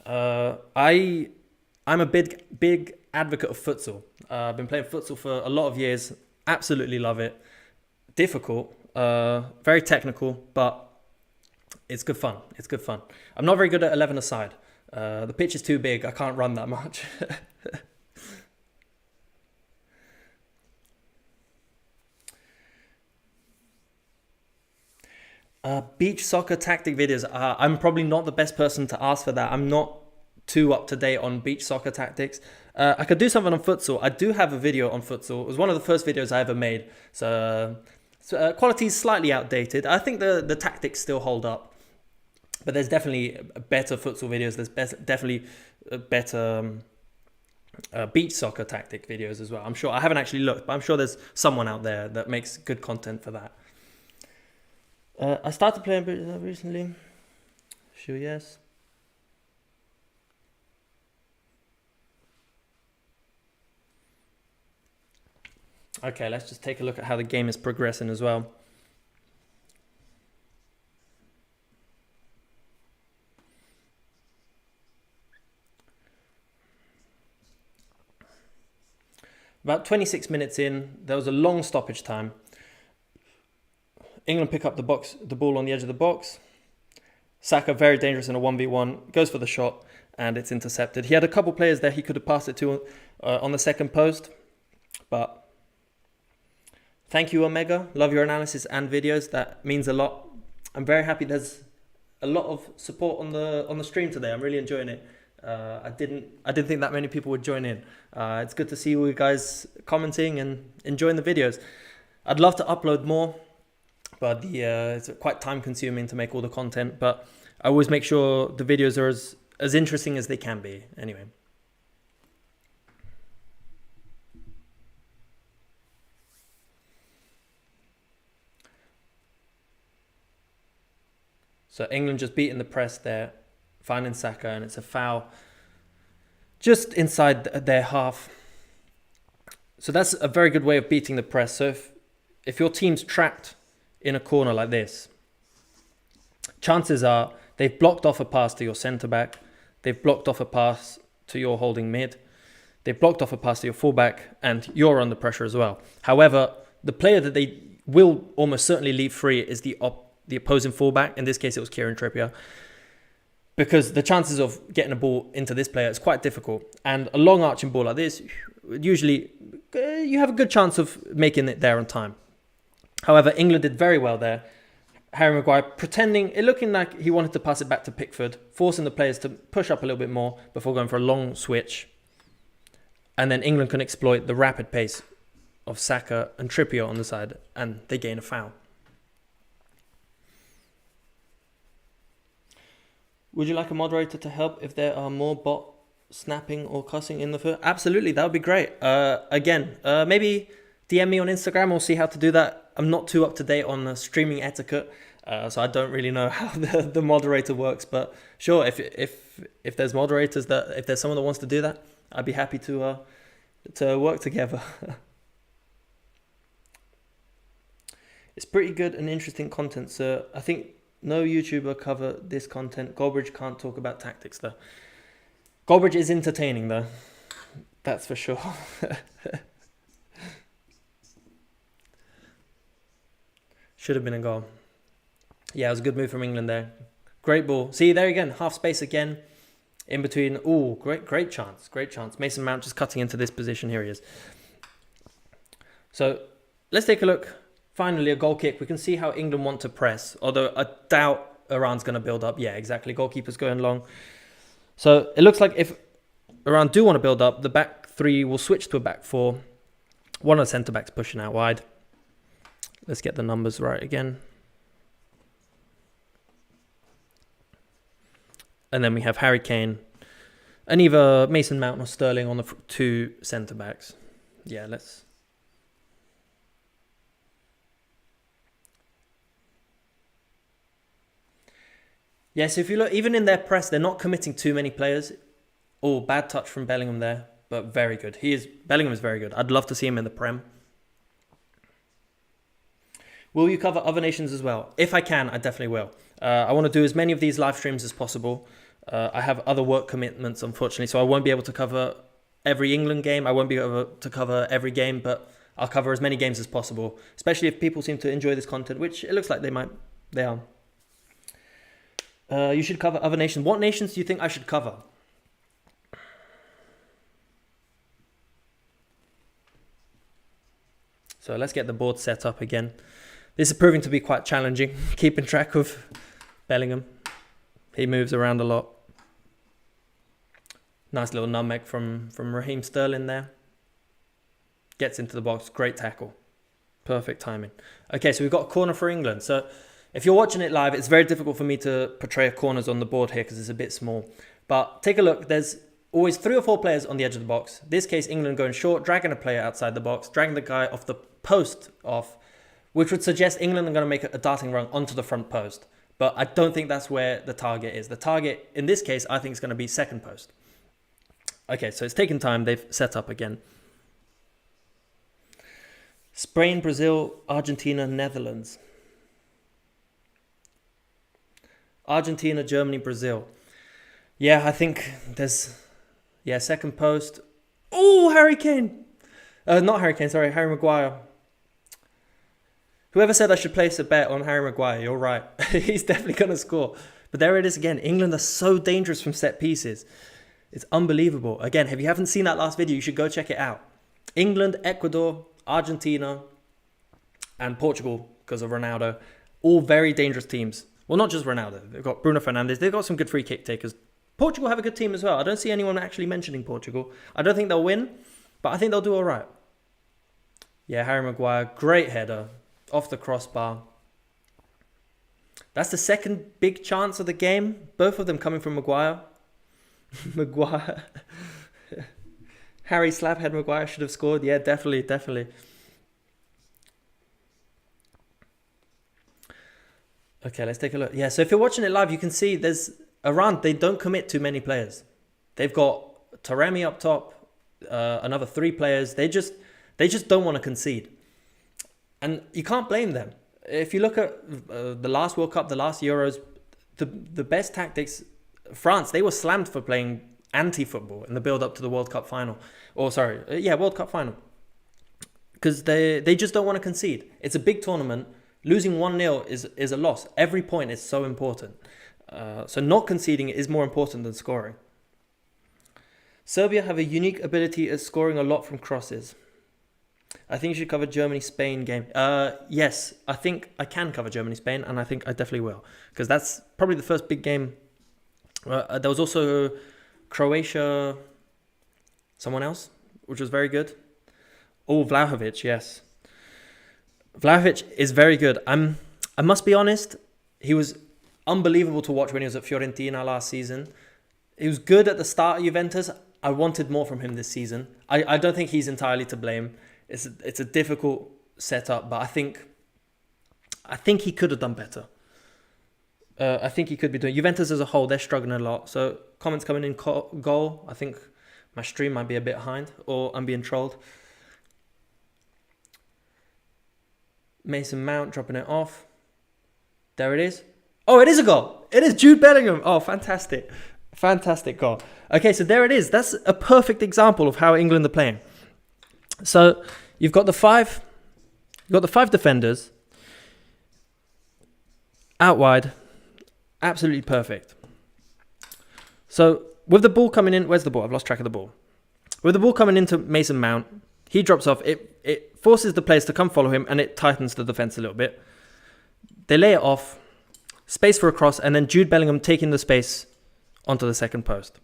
I'm a big advocate of futsal. I've been playing futsal for a lot of years. Absolutely love it. Difficult, very technical, but it's good fun. It's good fun. I'm not very good at 11 aside. The pitch is too big. I can't run that much. Beach soccer tactic videos. I'm probably not the best person to ask for that. I'm not too up to date on beach soccer tactics. I could do something on futsal. I do have a video on futsal. It was one of the first videos I ever made. So quality is slightly outdated. I think the tactics still hold up. But there's definitely better futsal videos. There's definitely better beach soccer tactic videos as well. I'm sure. I haven't actually looked, but I'm sure there's someone out there that makes good content for that. I started playing recently. Sure, yes. Okay, let's just take a look at how the game is progressing as well. About 26 minutes in, there was a long stoppage time. England pick up the ball on the edge of the box. Saka, very dangerous in a 1v1, goes for the shot and it's intercepted. He had a couple players there he could have passed it to on the second post, but thank you, Omega. Love your analysis and videos. That means a lot. I'm very happy there's a lot of support on the stream today. I'm really enjoying it. I didn't think that many people would join in. It's good to see all you guys commenting and enjoying the videos. I'd love to upload more, but it's quite time consuming to make all the content. But I always make sure the videos are as interesting as they can be. Anyway. So England just beating the press there, finding Saka, and it's a foul just inside their half. So that's a very good way of beating the press. So if your team's trapped in a corner like this, chances are they've blocked off a pass to your centre-back, they've blocked off a pass to your holding mid, they've blocked off a pass to your full-back, and you're under pressure as well. However, the player that they will almost certainly leave free is the opposing full-back. In this case, it was Kieran Trippier. Because the chances of getting a ball into this player is quite difficult. And a long arching ball like this, usually you have a good chance of making it there on time. However, England did very well there. Harry Maguire pretending, it looking like he wanted to pass it back to Pickford, forcing the players to push up a little bit more before going for a long switch. And then England can exploit the rapid pace of Saka and Trippier on the side, and they gain a foul. Would you like a moderator to help if there are more bot snapping or cussing in the foot? Absolutely, that would be great. Again, maybe DM me on Instagram. We'll see how to do that. I'm not too up to date on streaming etiquette, so I don't really know how the moderator works. But sure, if there's moderators if there's someone that wants to do that, I'd be happy to work together. It's pretty good and interesting content, so I think no YouTuber cover this content. Goldbridge can't talk about tactics though. Goldbridge is entertaining though. That's for sure. Should have been a goal. Yeah, it was a good move from England there. Great ball. See, there again, half space again. In between. Ooh, great chance. Great chance. Mason Mount just cutting into this position. Here he is. So let's take a look. Finally, a goal kick. We can see how England want to press. Although I doubt Iran's going to build up. Yeah, exactly. Goalkeeper's going long. So it looks like if Iran do want to build up, the back three will switch to a back four. One of the centre-backs pushing out wide. Let's get the numbers right again. And then we have Harry Kane and either Mason Mount or Sterling on the two centre-backs. Yeah, let's... Yeah, so if you look, even in their press, they're not committing too many players. Oh, bad touch from Bellingham there, but very good. Bellingham is very good. I'd love to see him in the Prem. Will you cover other nations as well? If I can, I definitely will. I want to do as many of these live streams as possible. I have other work commitments, unfortunately, so I won't be able to cover every England game. I won't be able to cover every game, but I'll cover as many games as possible, especially if people seem to enjoy this content, which it looks like they are. You should cover other nations. What nations do you think I should cover? So let's get the board set up again. This is proving to be quite challenging, keeping track of Bellingham. He moves around a lot. Nice little nutmeg from Raheem Sterling there. Gets into the box. Great tackle. Perfect timing. Okay, so we've got a corner for England. So if you're watching it live, it's very difficult for me to portray corners on the board here because it's a bit small. But take a look. There's always 3 or 4 players on the edge of the box. In this case, England going short, dragging a player outside the box, dragging the guy off the post off, which would suggest England are going to make a darting run onto the front post. But I don't think that's where the target is. The target, in this case, I think is going to be second post. Okay, so it's taken time. They've set up again. Spain, Brazil, Argentina, Netherlands. Argentina, Germany, Brazil. Yeah, I think there's... Yeah, second post. Oh, Harry Kane. Not Harry Kane, sorry, Harry Maguire. Whoever said I should place a bet on Harry Maguire, you're right. He's definitely going to score. But there it is again. England are so dangerous from set pieces. It's unbelievable. Again, if you haven't seen that last video, you should go check it out. England, Ecuador, Argentina, and Portugal, because of Ronaldo. All very dangerous teams. Well, not just Ronaldo. They've got Bruno Fernandes. They've got some good free kick takers. Portugal have a good team as well. I don't see anyone actually mentioning Portugal. I don't think they'll win, but I think they'll do all right. Yeah, Harry Maguire, great header. Off the crossbar. That's the second big chance of the game. Both of them coming from Maguire. Maguire. Harry Slabhead Maguire should have scored. Yeah, definitely. Okay, let's take a look. Yeah, so if you're watching it live, you can see there's Iran. They don't commit too many players. They've got Taremi up top, another 3 players. They just don't want to concede. And you can't blame them. If you look at the last World Cup, the last Euros, the best tactics, France, they were slammed for playing anti-football in the build-up to the World Cup final. World Cup final. Because they just don't want to concede. It's a big tournament. Losing 1-0 is a loss. Every point is so important. So not conceding is more important than scoring. Serbia have a unique ability at scoring a lot from crosses. I think you should cover Germany-Spain game. Yes, I think I can cover Germany-Spain, and I think I definitely will. Because that's probably the first big game. There was also Croatia, someone else, which was very good. Oh, Vlahovic, yes. Vlahovic is very good. I must be honest, he was unbelievable to watch when he was at Fiorentina last season. He was good at the start of Juventus. I wanted more from him this season. I don't think he's entirely to blame. It's a difficult setup, but I think he could have done better. I think he could be doing... Juventus as a whole, they're struggling a lot. So comments coming in goal. I think my stream might be a bit behind, or I'm being trolled. Mason Mount dropping it off. There it is. Oh, it is a goal. It is Jude Bellingham. Oh, fantastic. Fantastic goal. Okay, so there it is. That's a perfect example of how England are playing. So you've got the five defenders out wide, absolutely perfect. So with the ball coming in, where's the ball? I've lost track of the ball. With the ball coming into Mason Mount, he drops off. It forces the players to come follow him, and it tightens the defense a little bit. They lay it off, space for a cross, and then Jude Bellingham taking the space onto the second post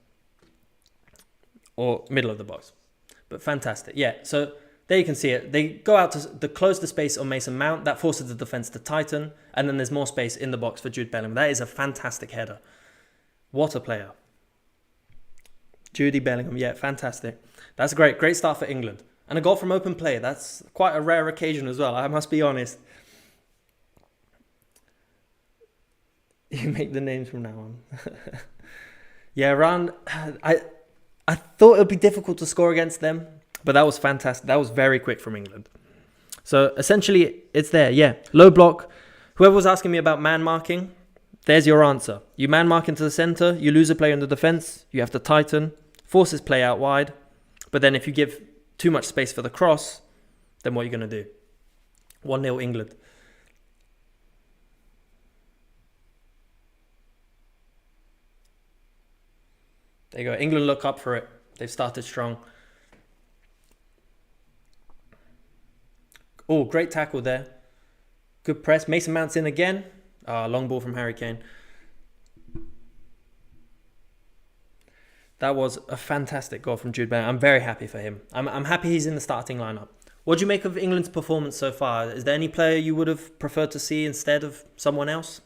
or middle of the box. But fantastic. Yeah, so there you can see it. They go out to close the space on Mason Mount. That forces the defense to tighten, and then there's more space in the box for Jude Bellingham. That is a fantastic header. What a player. Judy Bellingham, yeah, fantastic. That's great. Great start for England. And a goal from open play. That's quite a rare occasion as well, I must be honest. You make the names from now on. Yeah, Iran, I thought it would be difficult to score against them, but that was fantastic. That was very quick from England. So essentially, it's there, yeah. Low block. Whoever was asking me about man marking, there's your answer. You man mark into the centre, you lose a player in the defence, you have to tighten, forces play out wide, but then if you give too much space for the cross, then what are you going to do? 1-0 England. There you go. England look up for it. They've started strong. Oh, great tackle there. Good press. Mason Mount's in again. Long ball from Harry Kane. That was a fantastic goal from Jude Bellingham. I'm very happy for him. I'm happy he's in the starting lineup. What do you make of England's performance so far? Is there any player you would have preferred to see instead of someone else?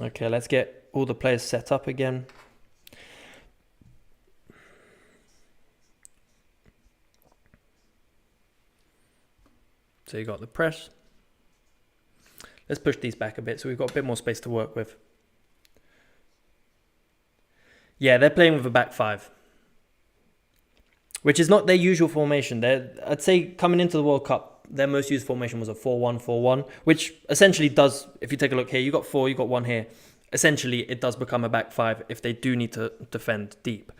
Okay, let's get all the players set up again. So you got the press. Let's push these back a bit so we've got a bit more space to work with. Yeah, they're playing with a back five, which is not their usual formation. I'd say coming into the World Cup, their most used formation was a 4-1-4-1, which essentially does, if you take a look here, you got 4, you got 1 here. Essentially, it does become a back 5 if they do need to defend deep.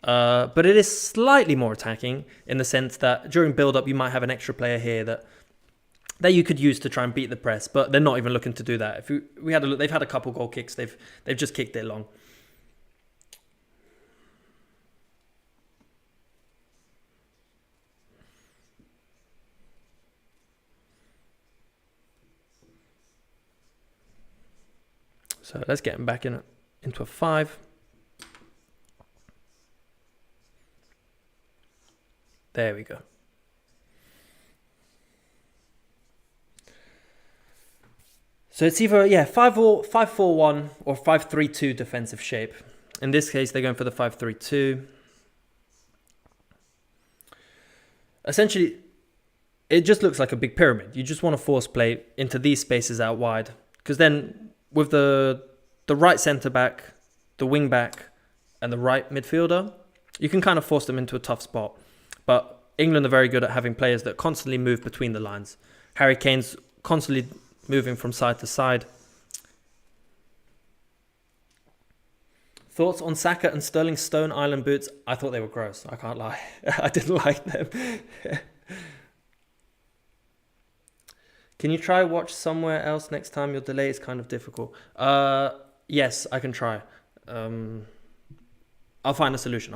But it is slightly more attacking in the sense that during build-up, you might have an extra player here that you could use to try and beat the press, but they're not even looking to do that. If we had a look, they've had a couple goal kicks. They've just kicked it long. So let's get him back into a 5. There we go. So it's either 5-4-1 or 5-3-2 defensive shape. In this case, they're going for the 5-3-2. Essentially, it just looks like a big pyramid. You just want to force play into these spaces out wide, because then with the right centre back, the wing back, and the right midfielder, you can kind of force them into a tough spot. But England are very good at having players that constantly move between the lines. Harry Kane's constantly moving from side to side. Thoughts on Saka and Sterling's Stone Island boots? I thought they were gross. I can't lie. I didn't like them. Can you try watch somewhere else next time? Your delay is kind of difficult. Yes, I can try. I'll find a solution.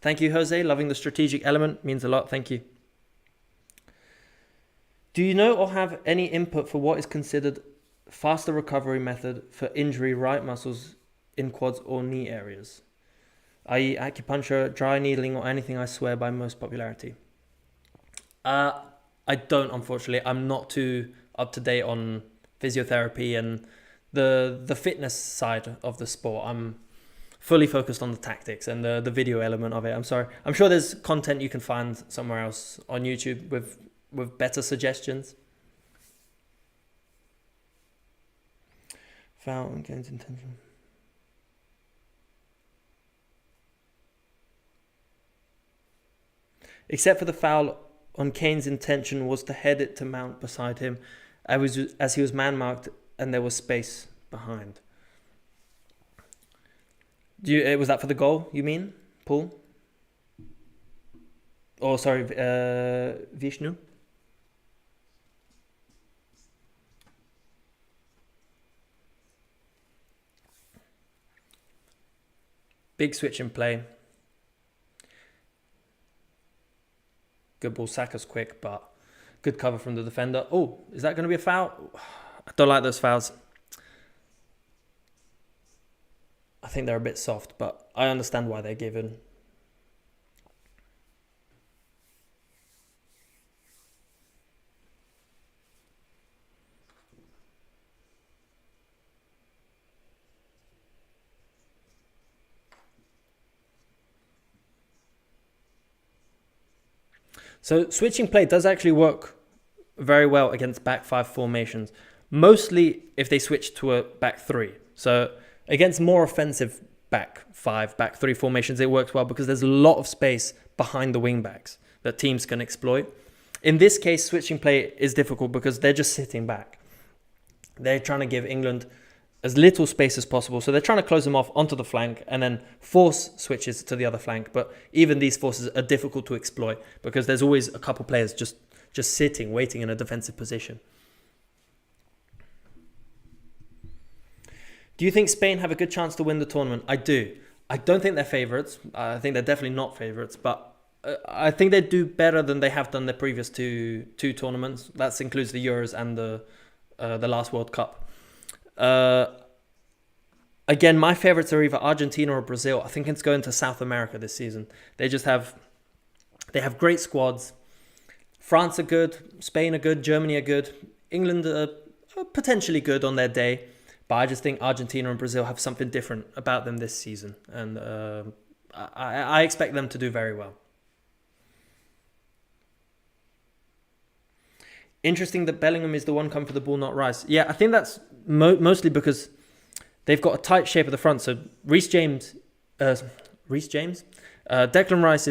Thank you, Jose. Loving the strategic element. Means a lot. Thank you. Do you know or have any input for what is considered faster recovery method for injury right muscles in quads or knee areas? I.e. acupuncture, dry needling, or anything I swear by most popularity. I don't, unfortunately. I'm not too up to date on physiotherapy and the fitness side of the sport. I'm fully focused on the tactics and the video element of it. I'm sorry. I'm sure there's content you can find somewhere else on YouTube with better suggestions. Foul on Kane's intention. Except for the foul on Kane's intention was to head it to Mount beside him as he was man-marked and there was space behind. Was that for the goal, you mean, Paul? Oh, sorry, Vishnu? Big switch in play. Good ball. Saka's quick, but good cover from the defender. Oh, is that going to be a foul? I don't like those fouls. I think they're a bit soft, but I understand why they're given. So switching play does actually work very well against back five formations. Mostly if they switch to a back three. So against more offensive back five, back three formations, it works well because there's a lot of space behind the wing backs that teams can exploit. In this case, switching play is difficult because they're just sitting back. They're trying to give England as little space as possible. So they're trying to close them off onto the flank and then force switches to the other flank. But even these forces are difficult to exploit because there's always a couple players just sitting, waiting in a defensive position. Do you think Spain have a good chance to win the tournament? I do. I don't think they're favourites. I think they're definitely not favourites. But I think they do better than they have done their previous two tournaments. That includes the Euros and the last World Cup. Again, my favourites are either Argentina or Brazil. I think it's going to South America this season. They have great squads. France are good, Spain are good, Germany are good, England are potentially good on their day, but I just think Argentina and Brazil have something different about them this season, and I expect them to do very well. Interesting that Bellingham is the one come for the ball, not Rice. Yeah, I think that's mostly because they've got a tight shape at the front. So Declan Rice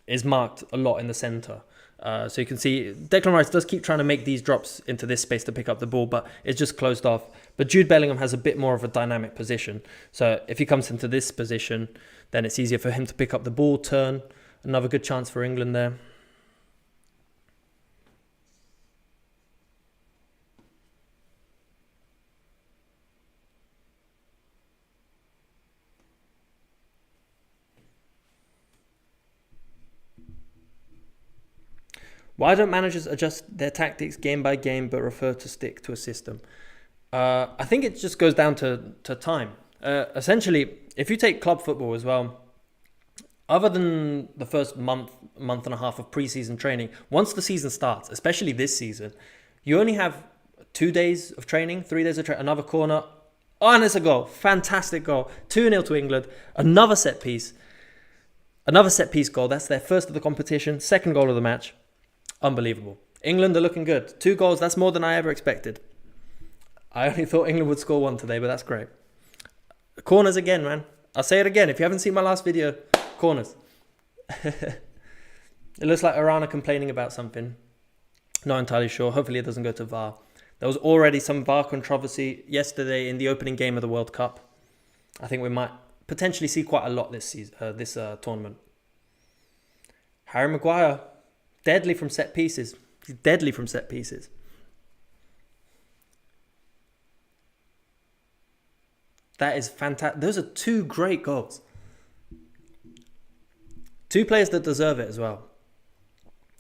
is marked a lot in the centre. So you can see Declan Rice does keep trying to make these drops into this space to pick up the ball, but it's just closed off. But Jude Bellingham has a bit more of a dynamic position. So if he comes into this position, then it's easier for him to pick up the ball, turn. Another good chance for England there. Why don't managers adjust their tactics game by game but prefer to stick to a system? I think it just goes down to time. Essentially, if you take club football as well, other than the first month and a half of pre-season training, once the season starts, especially this season, you only have 2 days of training, 3 days of training, another corner. Oh, and it's a goal. Fantastic goal. 2-0 to England. Another set piece goal. That's their first of the competition, second goal of the match. Unbelievable. England are looking good. 2 goals, that's more than I ever expected. I only thought England would score 1 today, but that's great. Corners again, man. I'll say it again. If you haven't seen my last video, corners. It looks like Iran are complaining about something. Not entirely sure. Hopefully it doesn't go to VAR. There was already some VAR controversy yesterday in the opening game of the World Cup. I think we might potentially see quite a lot this tournament. Harry Maguire. Deadly from set pieces. He's deadly from set pieces. That is fantastic. Those are 2 great goals. 2 players that deserve it as well.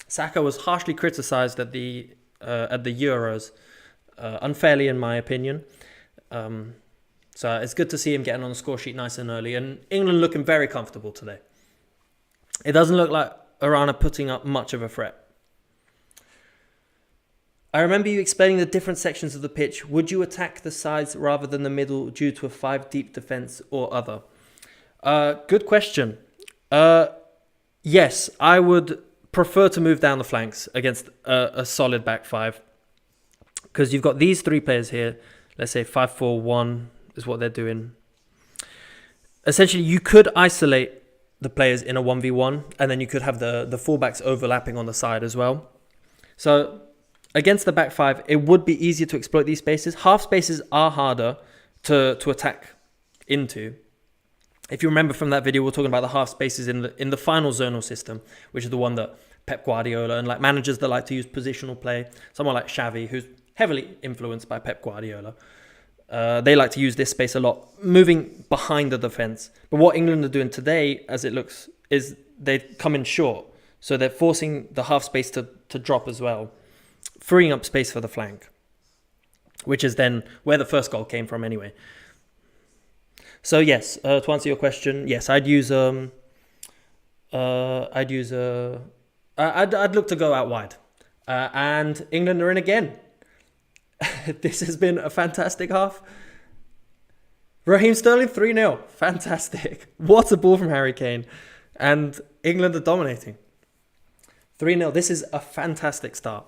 Saka was harshly criticised at the Euros, unfairly in my opinion. So it's good to see him getting on the score sheet nice and early. And England looking very comfortable today. It doesn't look like Iran are putting up much of a threat. I remember you explaining the different sections of the pitch. Would you attack the sides rather than the middle due to a 5 deep defence or other? Good question. Yes, I would prefer to move down the flanks against a solid back 5. Because you've got these 3 players here. let's say 5-4-1 is what they're doing. Essentially, you could isolate the players in a 1v1, and then you could have the fullbacks overlapping on the side as well. So against the back five, it would be easier to exploit these spaces. Half spaces are harder to attack into. If you remember from that video, we're talking about the half spaces in the final zonal system, which is the one that Pep Guardiola and like managers that like to use positional play, someone like Xavi, who's heavily influenced by Pep Guardiola, they like to use this space a lot, moving behind the defence. But what England are doing today, as it looks, is they come in short. So they're forcing the half space to drop as well, freeing up space for the flank, which is then where the first goal came from anyway. So yes, to answer your question, yes, I'd look to go out wide. And England are in again. This has been a fantastic half. Raheem Sterling 3-0. Fantastic. What a ball from Harry Kane. And England are dominating. 3-0. This is a fantastic start.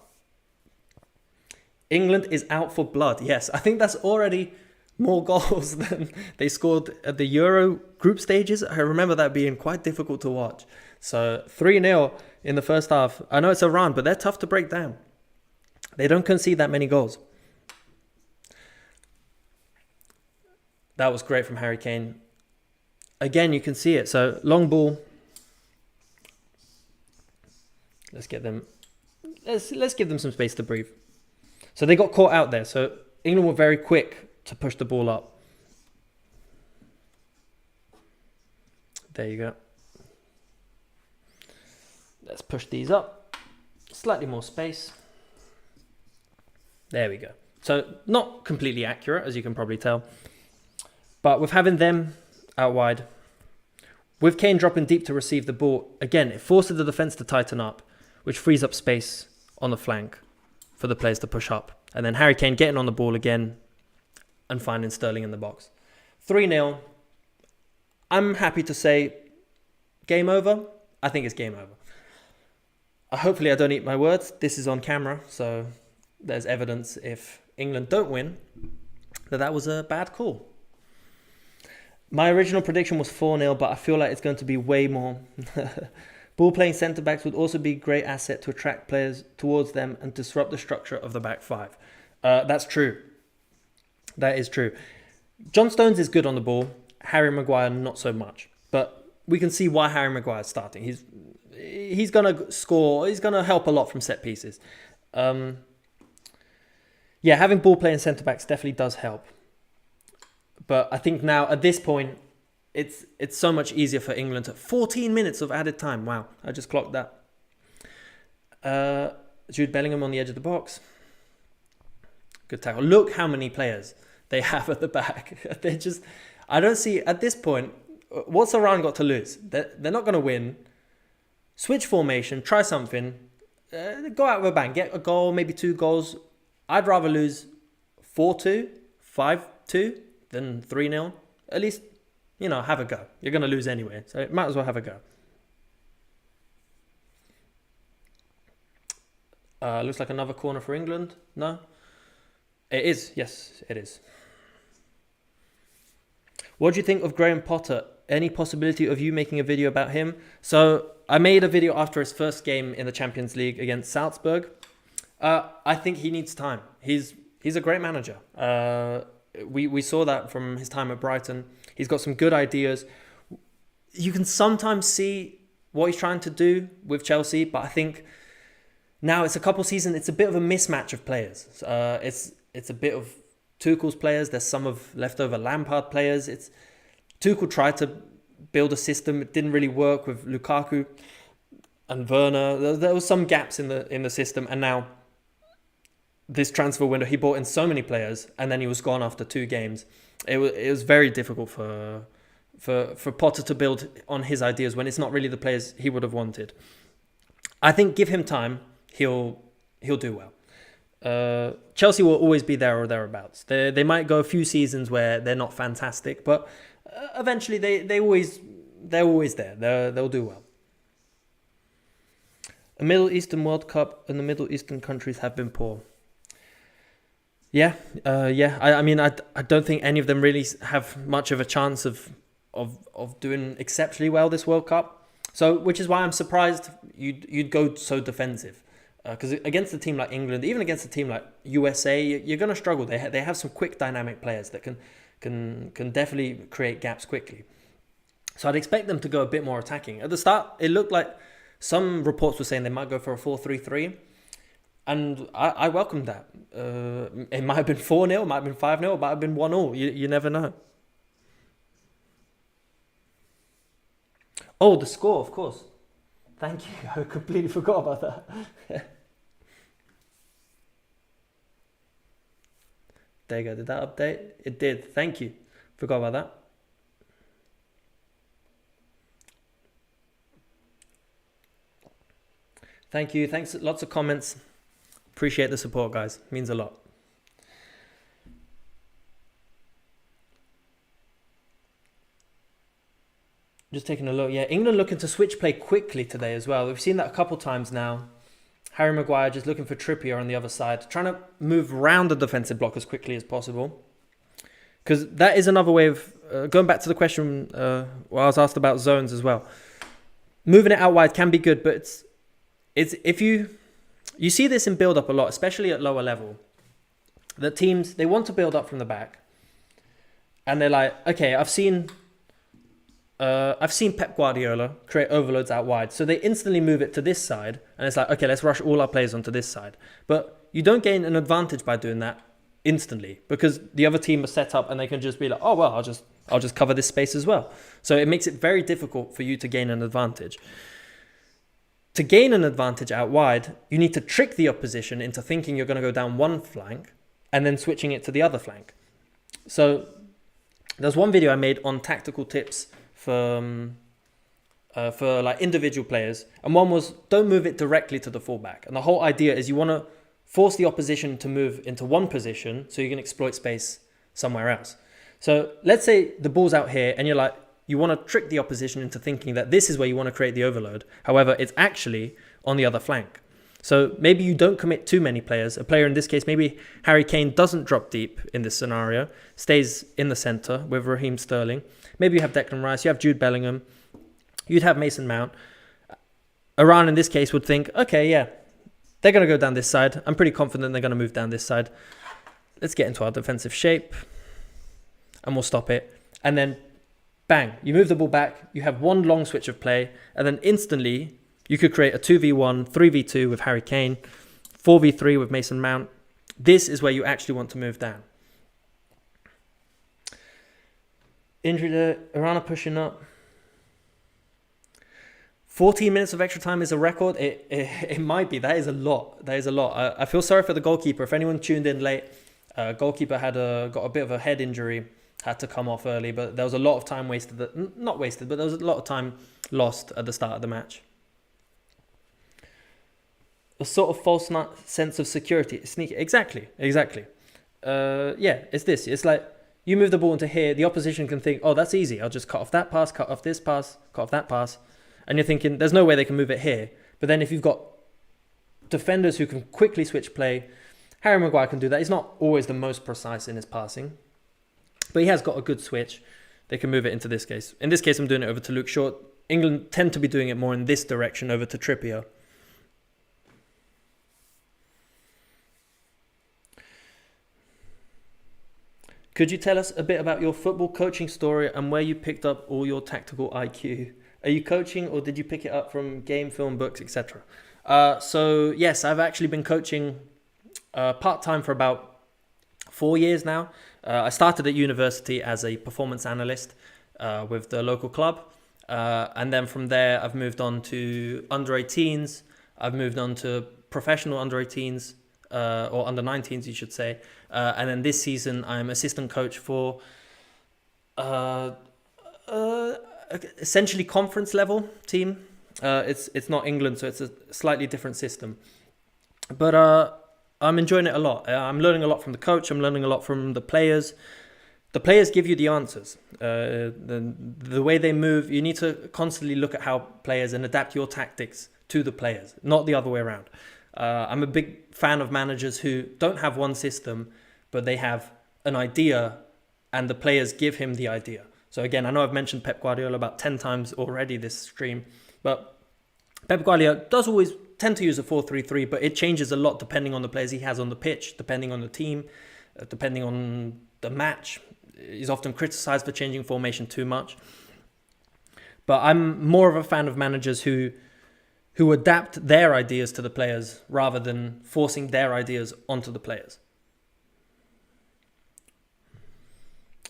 England is out for blood. Yes, I think that's already more goals than they scored at the Euro group stages. I remember that being quite difficult to watch. So 3-0 in the first half. I know it's Iran, but they're tough to break down. They don't concede that many goals. That was great from Harry Kane. Again, you can see it. So long ball. Let's give them some space to breathe. So they got caught out there. So England were very quick to push the ball up. There you go. Let's push these up. Slightly more space. There we go. So not completely accurate, as you can probably tell. But with having them out wide, with Kane dropping deep to receive the ball, again, it forces the defence to tighten up, which frees up space on the flank for the players to push up. And then Harry Kane getting on the ball again and finding Sterling in the box. 3-0. I'm happy to say game over. I think it's game over. Hopefully I don't eat my words. This is on camera, so there's evidence if England don't win that was a bad call. My original prediction was 4-0, but I feel like it's going to be way more. Ball-playing centre-backs would also be a great asset to attract players towards them and disrupt the structure of the back five. That's true. That is true. John Stones is good on the ball. Harry Maguire, not so much. But we can see why Harry Maguire is starting. He's going to score. He's going to help a lot from set pieces. Having ball-playing centre-backs definitely does help. But I think now, at this point, it's so much easier for England. 14 minutes of added time. Wow, I just clocked that. Jude Bellingham on the edge of the box. Good tackle. Look how many players they have at the back. They're just... I don't see, at this point, what's Iran got to lose? They're not going to win. Switch formation, try something. Go out with a bang. Get a goal, maybe 2 goals. I'd rather lose 4-2, 5-2 than 3-0. At least, have a go. You're going to lose anyway, so might as well have a go. Looks like another corner for England. No? It is. Yes, it is. What do you think of Graham Potter? Any possibility of you making a video about him? So I made a video after his first game in the Champions League against Salzburg. I think he needs time. He's a great manager. We saw that from his time at Brighton. He's got some good ideas. You can sometimes see what he's trying to do with Chelsea, but I think now it's a couple seasons. It's a bit of a mismatch of players. It's a bit of Tuchel's players. There's some of leftover Lampard players. Tuchel tried to build a system. It didn't really work with Lukaku and Werner. There was some gaps in the system, and now this transfer window, he brought in so many players, and then he was gone after 2 games. It was very difficult for Potter to build on his ideas when it's not really the players he would have wanted. I think give him time, he'll do well. Chelsea will always be there or thereabouts. They might go a few seasons where they're not fantastic, but eventually they're always there. They'll do well. A Middle Eastern World Cup and the Middle Eastern countries have been poor. Yeah, yeah. I mean, I don't think any of them really have much of a chance of doing exceptionally well this World Cup. So, which is why I'm surprised you'd go so defensive. Because against a team like England, even against a team like USA, you're going to struggle. They have some quick, dynamic players that can definitely create gaps quickly. So I'd expect them to go a bit more attacking. At the start, it looked like some reports were saying they might go for a 4-3-3. And I welcomed that. It might have been 4-0, it might have been 5-0, it might have been 1-0. You never know. Oh, the score, of course. Thank you. I completely forgot about that. There you go. Did that update? It did. Thank you. Forgot about that. Thank you. Thanks. Lots of comments. Appreciate the support, guys. Means a lot. Just taking a look. Yeah, England looking to switch play quickly today as well. We've seen that a couple times now. Harry Maguire just looking for Trippier on the other side, trying to move around the defensive block as quickly as possible. Because that is another way of going back to the question where I was asked about zones as well. Moving it out wide can be good, but it's if you see this in build up a lot, especially at lower level. That teams, they want to build up from the back, and they're like, okay, I've seen Pep Guardiola create overloads out wide, so they instantly move it to this side, and it's like, okay, let's rush all our players onto this side. But you don't gain an advantage by doing that instantly, because the other team are set up and they can just be like, oh well, I'll just cover this space as well. So it makes it very difficult for you to gain an advantage. To gain an advantage out wide, you need to trick the opposition into thinking you're going to go down one flank and then switching it to the other flank. So there's one video I made on tactical tips for like individual players, and one was don't move it directly to the fullback. And the whole idea is you want to force the opposition to move into one position so you can exploit space somewhere else. So let's say the ball's out here and you're like, you want to trick the opposition into thinking that this is where you want to create the overload. However, it's actually on the other flank. So maybe you don't commit too many players. A player in this case, maybe Harry Kane doesn't drop deep in this scenario, stays in the centre with Raheem Sterling. Maybe you have Declan Rice, you have Jude Bellingham, you'd have Mason Mount. Iran in this case would think, okay, yeah, they're going to go down this side. I'm pretty confident they're going to move down this side. Let's get into our defensive shape and we'll stop it. And then bang, you move the ball back, you have one long switch of play, and then instantly you could create a 2v1, 3v2 with Harry Kane, 4v3 with Mason Mount. This is where you actually want to move down. Injury to Iran are pushing up. 14 minutes of extra time is a record. It might be. That is a lot. That is a lot. I feel sorry for the goalkeeper. If anyone tuned in late, goalkeeper got a bit of a head injury, had to come off early, but there was a lot of time wasted. Not wasted, but there was a lot of time lost at the start of the match. A sort of false sense of security. Sneaky. Exactly. Yeah, it's this. It's like you move the ball into here, the opposition can think, oh, that's easy. I'll just cut off that pass, cut off this pass, cut off that pass. And you're thinking, there's no way they can move it here. But then if you've got defenders who can quickly switch play, Harry Maguire can do that. He's not always the most precise in his passing, but he has got a good switch. They can move it into this case. In this case, I'm doing it over to Luke Shaw. England tend to be doing it more in this direction over to Trippier. Could you tell us a bit about your football coaching story and where you picked up all your tactical IQ? Are you coaching or did you pick it up from game, film, books, etc.? So yes, I've actually been coaching part-time for about 4 years now. I started at university as a performance analyst with the local club. And then from there, I've moved on to under 18s. I've moved on to professional under 18s or under 19s, you should say. And then this season, I'm assistant coach for essentially conference level team. It's not England, so it's a slightly different system. But I'm enjoying it a lot. I'm learning a lot from the coach. I'm learning a lot from the players. The players give you the answers. The way they move, you need to constantly look at how players and adapt your tactics to the players, not the other way around. I'm a big fan of managers who don't have one system, but they have an idea and the players give him the idea. So again, I know I've mentioned Pep Guardiola about 10 times already this stream, but Pep Guardiola does always tend to use a 4-3-3, but it changes a lot depending on the players he has on the pitch, depending on the team, depending on the match. He's often criticised for changing formation too much. But I'm more of a fan of managers who adapt their ideas to the players rather than forcing their ideas onto the players.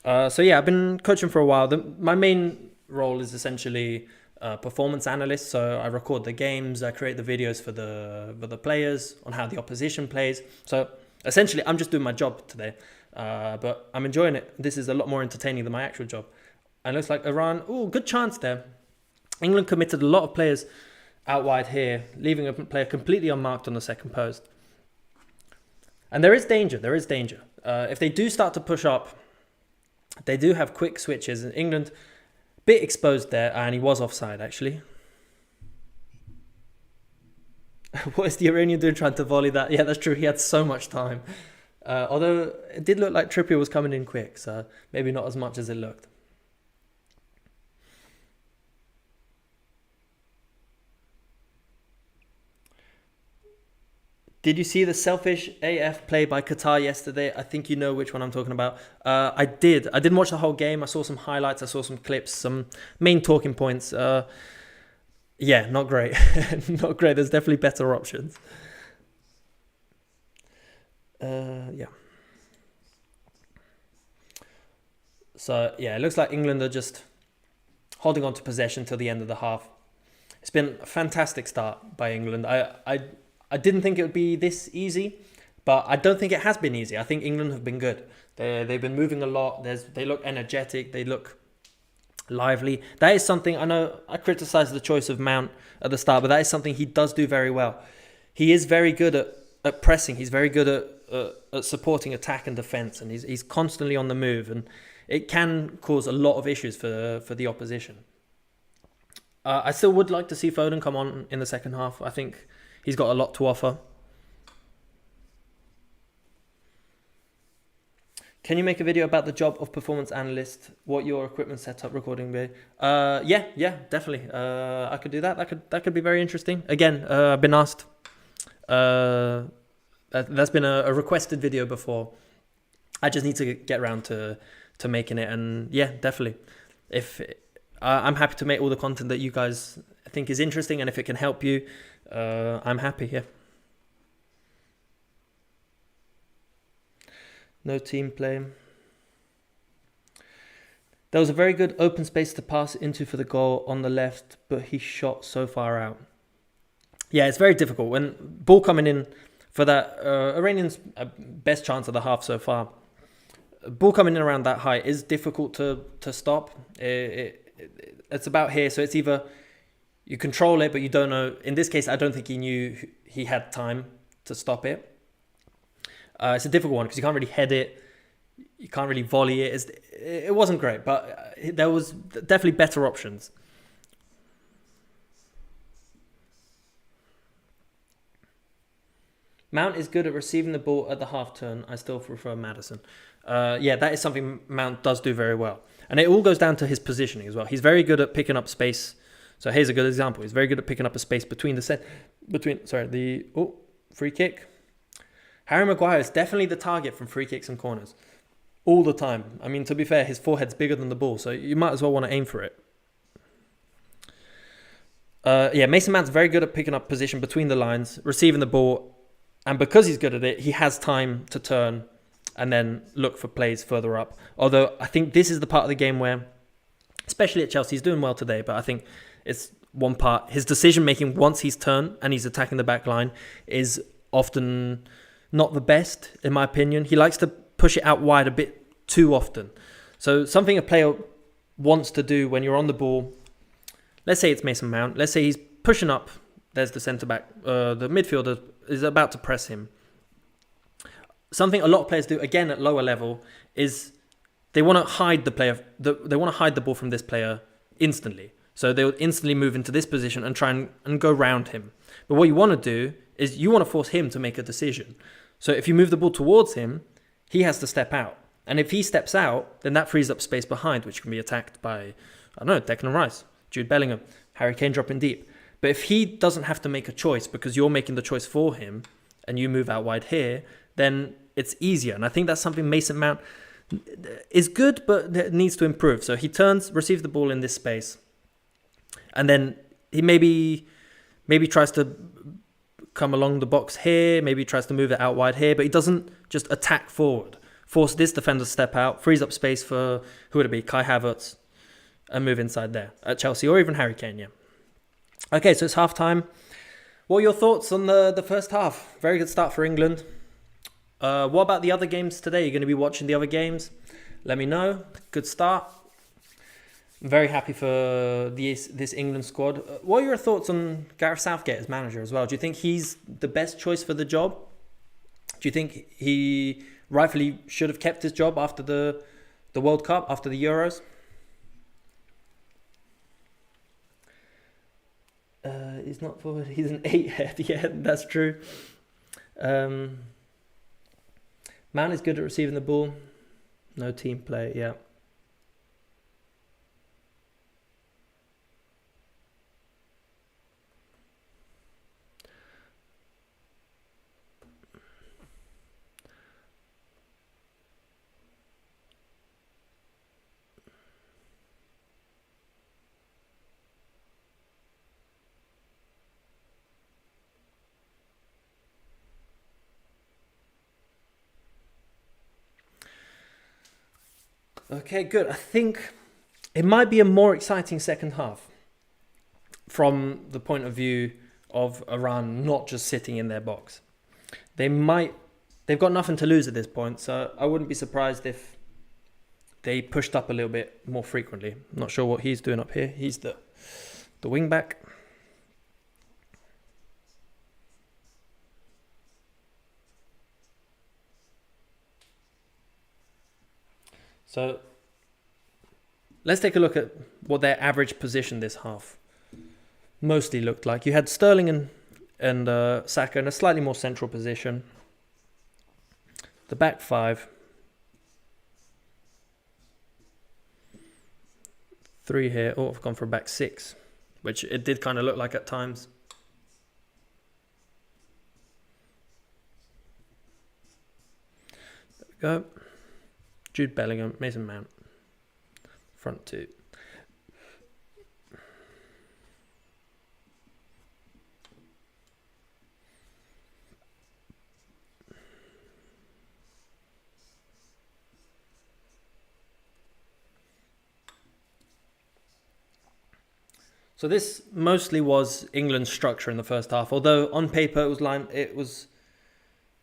So yeah, I've been coaching for a while. My main role is essentially performance analyst. So I record the games, I create the videos for the players on how the opposition plays. So essentially, I'm just doing my job today, but I'm enjoying it. This is a lot more entertaining than my actual job. And it looks like Iran, good chance there. England committed a lot of players out wide here, leaving a player completely unmarked on the second post. And there is danger. If they do start to push up, they do have quick switches. And England, a bit exposed there, and he was offside, actually. What is the Iranian doing trying to volley that? Yeah, that's true. He had so much time. Although it did look like Trippier was coming in quick, so maybe not as much as it looked. Did you see the selfish AF play by Qatar yesterday? I think you know which one I'm talking about. I did. I didn't watch the whole game. I saw some highlights. I saw some clips, some main talking points. Yeah, not great. Not great. There's definitely better options. Yeah. So, yeah, it looks like England are just holding on to possession till the end of the half. It's been a fantastic start by England. I didn't think it would be this easy, but I don't think it has been easy. I think England have been good. They've been moving a lot. They look energetic. They look lively. That is something, I know I criticised the choice of Mount at the start, but that is something he does do very well. He is very good at pressing. He's very good at supporting attack and defence, and he's constantly on the move, and it can cause a lot of issues for the opposition. I still would like to see Foden come on in the second half. I think he's got a lot to offer. Can you make a video about the job of performance analyst? What your equipment setup recording be? Yeah, definitely. I could do that. That could be very interesting. Again, I've been asked. That's been a requested video before. I just need to get around to making it, and yeah, definitely. If I'm happy to make all the content that you guys think is interesting, and if it can help you, I'm happy. Yeah. No team play. There was a very good open space to pass into for the goal on the left, but he shot so far out. Yeah, it's very difficult when ball coming in for that. Iranian's best chance of the half so far. Ball coming in around that height is difficult to stop. It's about here, so it's either you control it, but you don't know. In this case, I don't think he knew he had time to stop it. It's a difficult one because you can't really head it. You can't really volley it. It wasn't great, but there was definitely better options. Mount is good at receiving the ball at the half turn. I still prefer Maddison. Yeah, that is something Mount does do very well. And it all goes down to his positioning as well. He's very good at picking up space. So here's a good example. He's very good at picking up a space between the free kick. Harry Maguire is definitely the target from free kicks and corners. All the time. I mean, to be fair, his forehead's bigger than the ball, so you might as well want to aim for it. Yeah, Mason Mount's very good at picking up position between the lines, receiving the ball, and because he's good at it, he has time to turn and then look for plays further up. Although I think this is the part of the game where, especially at Chelsea, he's doing well today, but I think it's one part. His decision-making once he's turned and he's attacking the back line is often not the best, in my opinion. He likes to push it out wide a bit too often. So something a player wants to do when you're on the ball, let's say it's Mason Mount, let's say he's pushing up, there's the centre-back, the midfielder is about to press him. Something a lot of players do, again at lower level, is they want to hide the player. They want to hide the ball from this player instantly. So they'll instantly move into this position and try and go round him. But what you want to do is you want to force him to make a decision. So if you move the ball towards him, he has to step out. And if he steps out, then that frees up space behind, which can be attacked by, I don't know, Declan Rice, Jude Bellingham, Harry Kane dropping deep. But if he doesn't have to make a choice because you're making the choice for him and you move out wide here, then it's easier. And I think that's something Mason Mount is good, but needs to improve. So he turns, receives the ball in this space, and then he maybe tries to come along the box here, maybe tries to move it out wide here, but he doesn't just attack forward. Force this defender to step out, frees up space for, who would it be, Kai Havertz, and move inside there at Chelsea, or even Harry Kane, yeah. Okay, so it's half-time. What are your thoughts on the first half? Very good start for England. What about the other games today? You're going to be watching the other games? Let me know. Good start. I'm very happy for this England squad. What are your thoughts on Gareth Southgate as manager as well? Do you think he's the best choice for the job? Do you think he rightfully should have kept his job after the World Cup, after the Euros? He's not forward. He's an 8 head. Yeah, that's true. Mount is good at receiving the ball. No team play, yeah. Okay, good. I think it might be a more exciting second half from the point of view of Iran not just sitting in their box. They've got nothing to lose at this point, so I wouldn't be surprised if they pushed up a little bit more frequently. I'm not sure what he's doing up here. He's the wing back. So let's take a look at what their average position this half mostly looked like. You had Sterling and Saka in a slightly more central position. The back five. 3 here. Oh, I've gone for a back 6, which it did kind of look like at times. There we go. Jude Bellingham, Mason Mount, front 2. So this mostly was England's structure in the first half, although on paper it was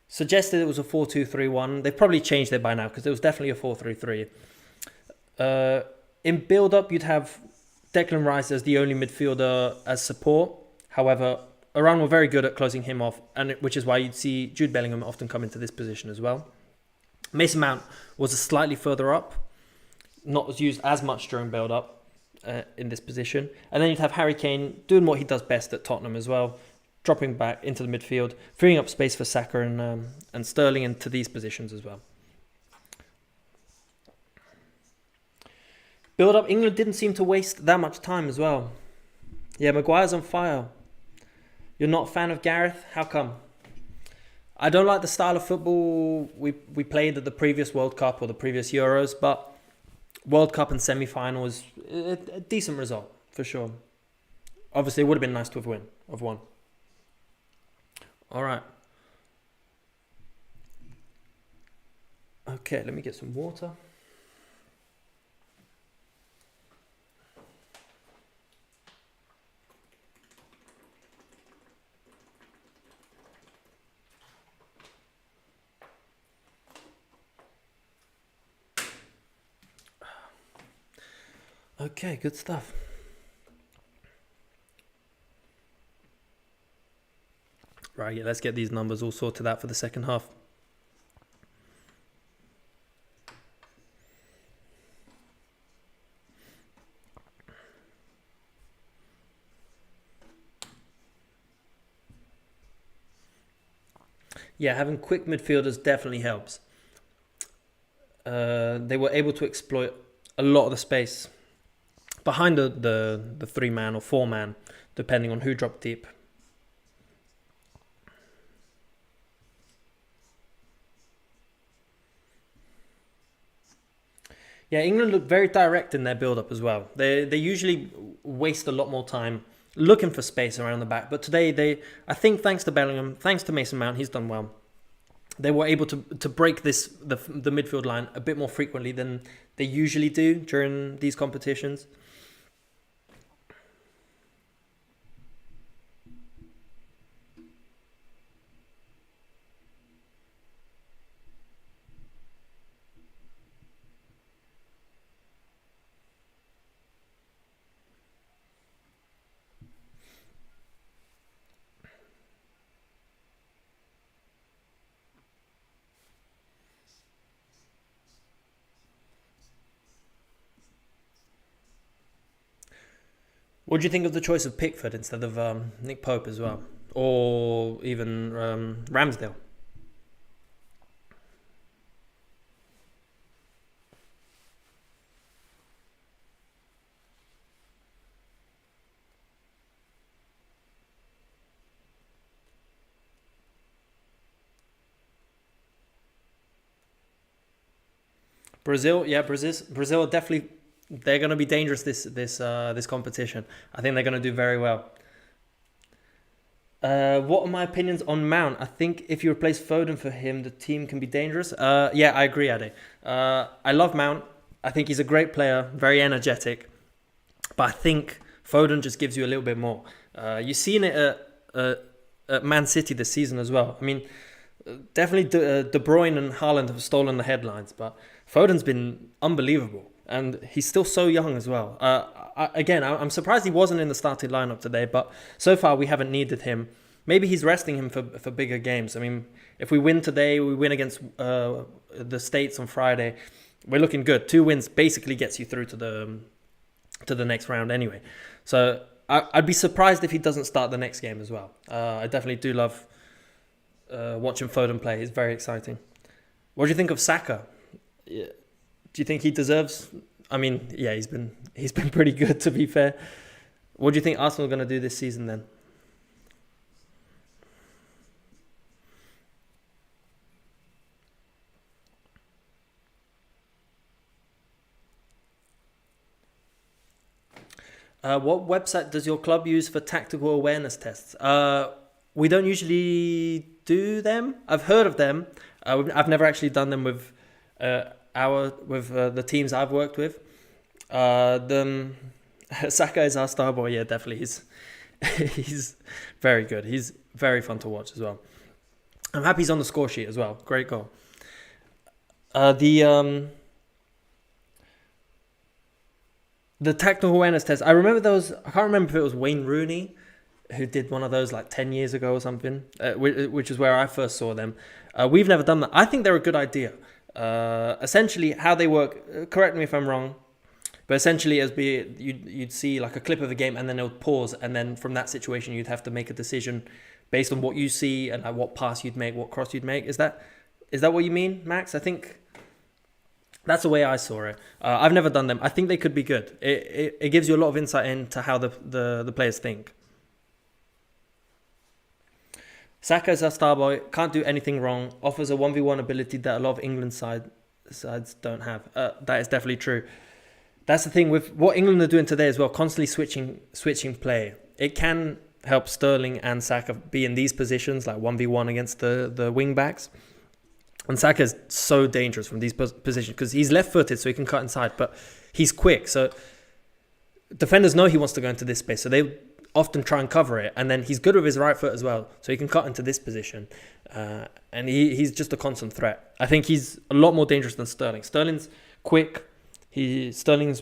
suggested it was a 4-2-3-1. They've probably changed it by now because it was definitely a 4-3-3. In build-up, you'd have Declan Rice as the only midfielder as support. However, Iran were very good at closing him off, which is why you'd see Jude Bellingham often come into this position as well. Mason Mount was slightly further up, not used as much during build-up in this position. And then you'd have Harry Kane doing what he does best at Tottenham as well, dropping back into the midfield, freeing up space for Saka and Sterling into these positions as well. Build up, England didn't seem to waste that much time as well. Yeah, Maguire's on fire. You're not a fan of Gareth? How come? I don't like the style of football we played at the previous World Cup or the previous Euros, but World Cup and semi-final was a decent result, for sure. Obviously, it would have been nice to have won. All right. Okay, let me get some water. Okay, good stuff. Right, yeah, let's get these numbers all sorted out for the second half. Yeah, having quick midfielders definitely helps. they were able to exploit a lot of the space behind the 3-man or 4-man, depending on who dropped deep. Yeah, England look very direct in their build-up as well. They usually waste a lot more time looking for space around the back. But today, I think thanks to Bellingham, thanks to Mason Mount, he's done well. They were able to break the midfield line a bit more frequently than they usually do during these competitions. What do you think of the choice of Pickford instead of Nick Pope as well? Or even Ramsdale? Brazil are definitely, they're going to be dangerous this competition. I think they're going to do very well. What are my opinions on Mount? I think if you replace Foden for him, the team can be dangerous. Yeah, I agree, Ade. I love Mount. I think he's a great player, very energetic. But I think Foden just gives you a little bit more. You've seen it at Man City this season as well. I mean, definitely De Bruyne and Haaland have stolen the headlines, but Foden's been unbelievable. And he's still so young as well. I'm surprised he wasn't in the starting lineup today, but so far we haven't needed him. Maybe he's resting him for bigger games. I mean, if we win today, we win against the States on Friday, we're looking good. 2 wins basically gets you through to the next round anyway. So I'd be surprised if he doesn't start the next game as well. I definitely do love watching Foden play. It's very exciting. What do you think of Saka? Yeah. Do you think he deserves? I mean, yeah, he's been pretty good, to be fair. What do you think Arsenal are going to do this season then? What website does your club use for tactical awareness tests? We don't usually do them. I've heard of them. I've never actually done them with the teams I've worked with. Saka is our star boy. Yeah, definitely. He's very good. He's very fun to watch as well. I'm happy he's on the score sheet as well. Great goal. The tactical awareness test. I remember those. I can't remember if it was Wayne Rooney who did one of those like 10 years ago or something, which is where I first saw them. We've never done that. I think they're a good idea. Essentially, how they work. Correct me if I'm wrong, but essentially, you'd see like a clip of a game, and then it would pause, and then from that situation, you'd have to make a decision based on what you see and like what pass you'd make, what cross you'd make. Is that what you mean, Max? I think that's the way I saw it. I've never done them. I think they could be good. It gives you a lot of insight into how the players think. Saka is our star boy, can't do anything wrong, offers a 1v1 ability that a lot of England sides don't have. That is definitely true. That's the thing with what England are doing today as well, constantly switching play. It can help Sterling and Saka be in these positions, like 1v1 against the wing backs. And Saka is so dangerous from these positions because he's left-footed, so he can cut inside, but he's quick. So defenders know he wants to go into this space, so they often try and cover it. And then he's good with his right foot as well, so he can cut into this position. And he's just a constant threat. I think he's a lot more dangerous than Sterling. Sterling's quick. Sterling's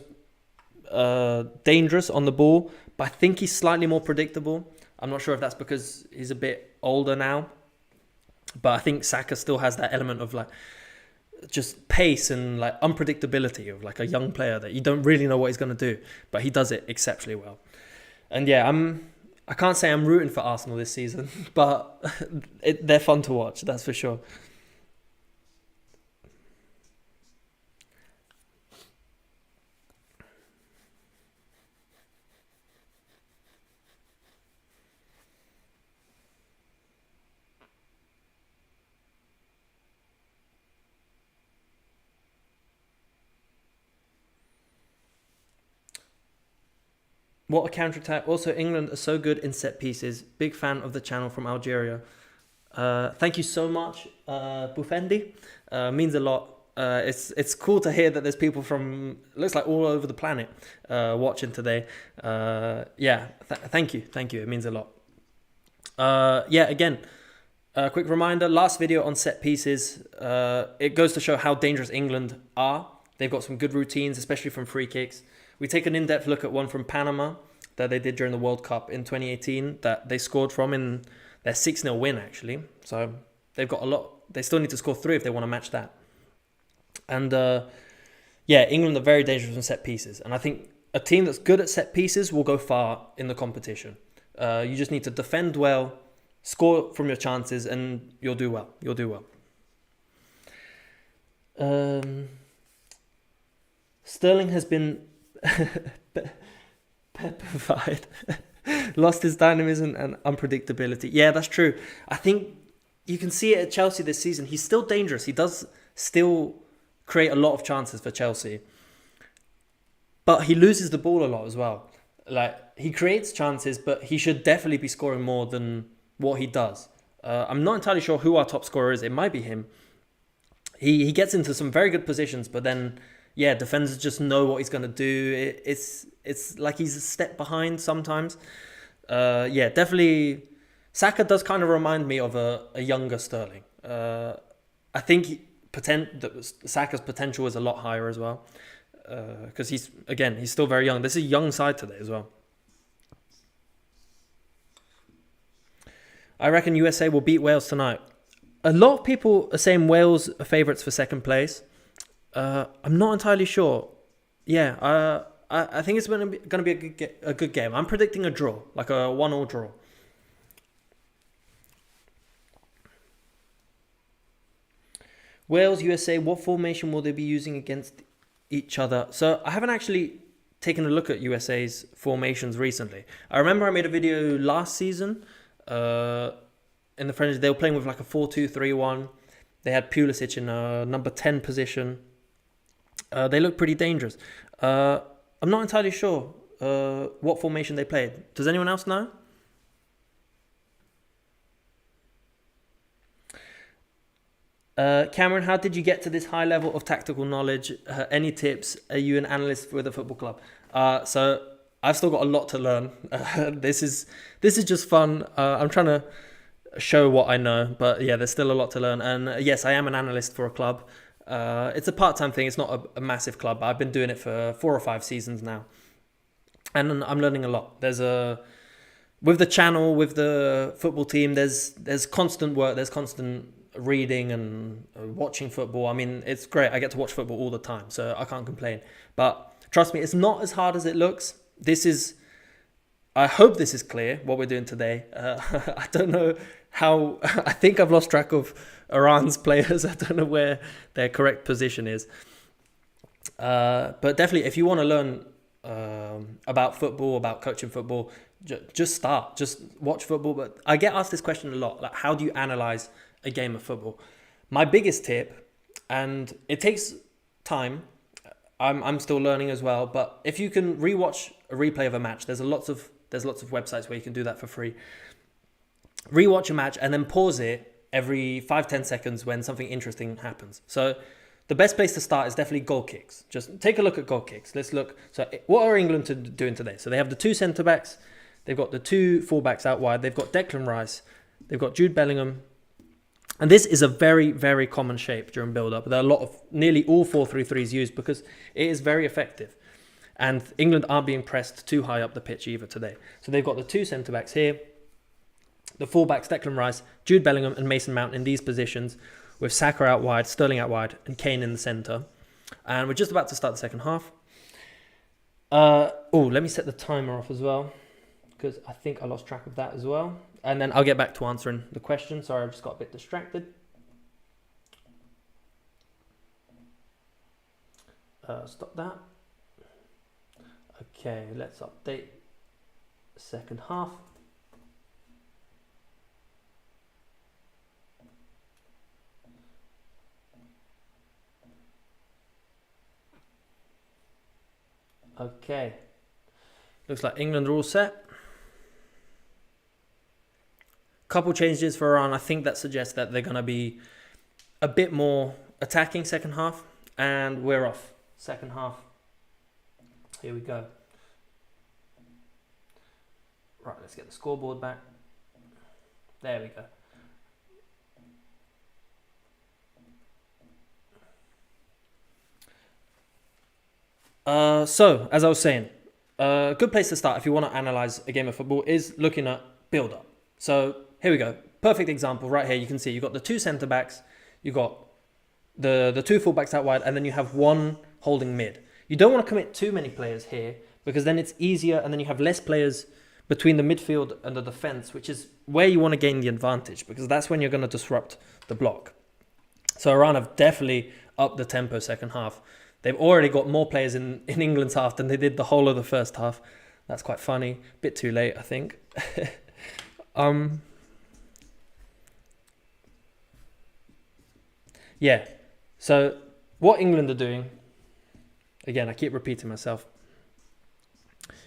dangerous on the ball, but I think he's slightly more predictable. I'm not sure if that's because he's a bit older now, but I think Saka still has that element of like just pace and like unpredictability of like a young player that you don't really know what he's going to do, but he does it exceptionally well. And yeah, I can't say I'm rooting for Arsenal this season, but they're fun to watch, that's for sure. What a counter-attack. Also, England are so good in set pieces. Big fan of the channel from Algeria. Thank you so much, Bufendi. Means a lot. It's cool to hear that there's people from, looks like all over the planet watching today. Yeah, thank you. It means a lot. Yeah, again, quick reminder, last video on set pieces. It goes to show how dangerous England are. They've got some good routines, especially from free kicks. We take an in-depth look at one from Panama that they did during the World Cup in 2018 that they scored from in their 6-0 win, actually. So they've got a lot. They still need to score 3 if they want to match that. And yeah, England are very dangerous on set pieces. And I think a team that's good at set pieces will go far in the competition. You just need to defend well, score from your chances, and you'll do well. You'll do well. Sterling has been petrified, lost his dynamism and unpredictability. Yeah, that's true. I think you can see it at Chelsea this season. He's still dangerous. He does still create a lot of chances for Chelsea, but he loses the ball a lot as well. Like, he creates chances, but he should definitely be scoring more than what he does. I'm not entirely sure who our top scorer is. It might be him. He gets into some very good positions, but then, yeah, defenders just know what he's going to do. It's like he's a step behind sometimes. Yeah, definitely. Saka does kind of remind me of a younger Sterling. I think Saka's potential is a lot higher as well. Because he's still very young. There's a young side today as well. I reckon USA will beat Wales tonight. A lot of people are saying Wales are favourites for second place. I'm not entirely sure. Yeah, I think it's going to be a good game. I'm predicting a draw, like a 1-1 draw. Wales, USA, what formation will they be using against each other? So I haven't actually taken a look at USA's formations recently. I remember I made a video last season in the French. They were playing with like a 4-2-3-1. They had Pulisic in a number 10 position. They look pretty dangerous. I'm not entirely sure what formation they played. Does anyone else know? Cameron, how did you get to this high level of tactical knowledge? Any tips? Are you an analyst with a football club? So I've still got a lot to learn. This is just fun. I'm trying to show what I know, but yeah, there's still a lot to learn. And yes, I am an analyst for a club. It's a part-time thing. It's not a massive club. I've been doing it for 4 or 5 seasons now, and I'm learning a lot. With the channel, with the football team, there's constant work. There's constant reading and watching football. I mean, it's great. I get to watch football all the time, so I can't complain. But trust me, it's not as hard as it looks. I hope this is clear, what we're doing today. I don't know how. I think I've lost track of Iran's players. I don't know where their correct position is. But definitely, if you want to learn about football, about coaching football, just start. Just watch football. But I get asked this question a lot. Like, how do you analyze a game of football? My biggest tip, and it takes time. I'm still learning as well. But if you can rewatch a replay of a match, there's lots of websites where you can do that for free. Rewatch a match and then pause it every 5-10 seconds when something interesting happens. So the best place to start is definitely goal kicks. Just take a look at goal kicks. Let's look. So what are England doing today? So they have the 2 centre-backs. They've got the 2 full-backs out wide. They've got Declan Rice. They've got Jude Bellingham. And this is a very, very common shape during build-up. There are nearly all 4-3-3s used because it is very effective. And England aren't being pressed too high up the pitch either today. So they've got the 2 centre-backs here. The full-backs, Declan Rice, Jude Bellingham and Mason Mount in these positions, with Saka out wide, Sterling out wide, and Kane in the centre. And we're just about to start the second half. Let me set the timer off as well, because I think I lost track of that as well. And then I'll get back to answering the question. Sorry, I just got a bit distracted. Stop that. Okay, let's update the second half. Okay. Looks like England are all set. Couple changes for Iran. I think that suggests that they're going to be a bit more attacking second half. And we're off. Second half. Here we go. Right, let's get the scoreboard back. There we go. So, as I was saying, a good place to start if you want to analyze a game of football is looking at build-up. So, here we go. Perfect example right here. You can see you've got the two centre-backs, you've got the two full-backs out wide, and then you have one holding mid. You don't want to commit too many players here because then it's easier and then you have less players between the midfield and the defence, which is where you want to gain the advantage because that's when you're going to disrupt the block. So Iran have definitely upped the tempo second half. They've already got more players in England's half than they did the whole of the first half. That's quite funny. Bit too late, I think. Yeah. So what England are doing, again, I keep repeating myself.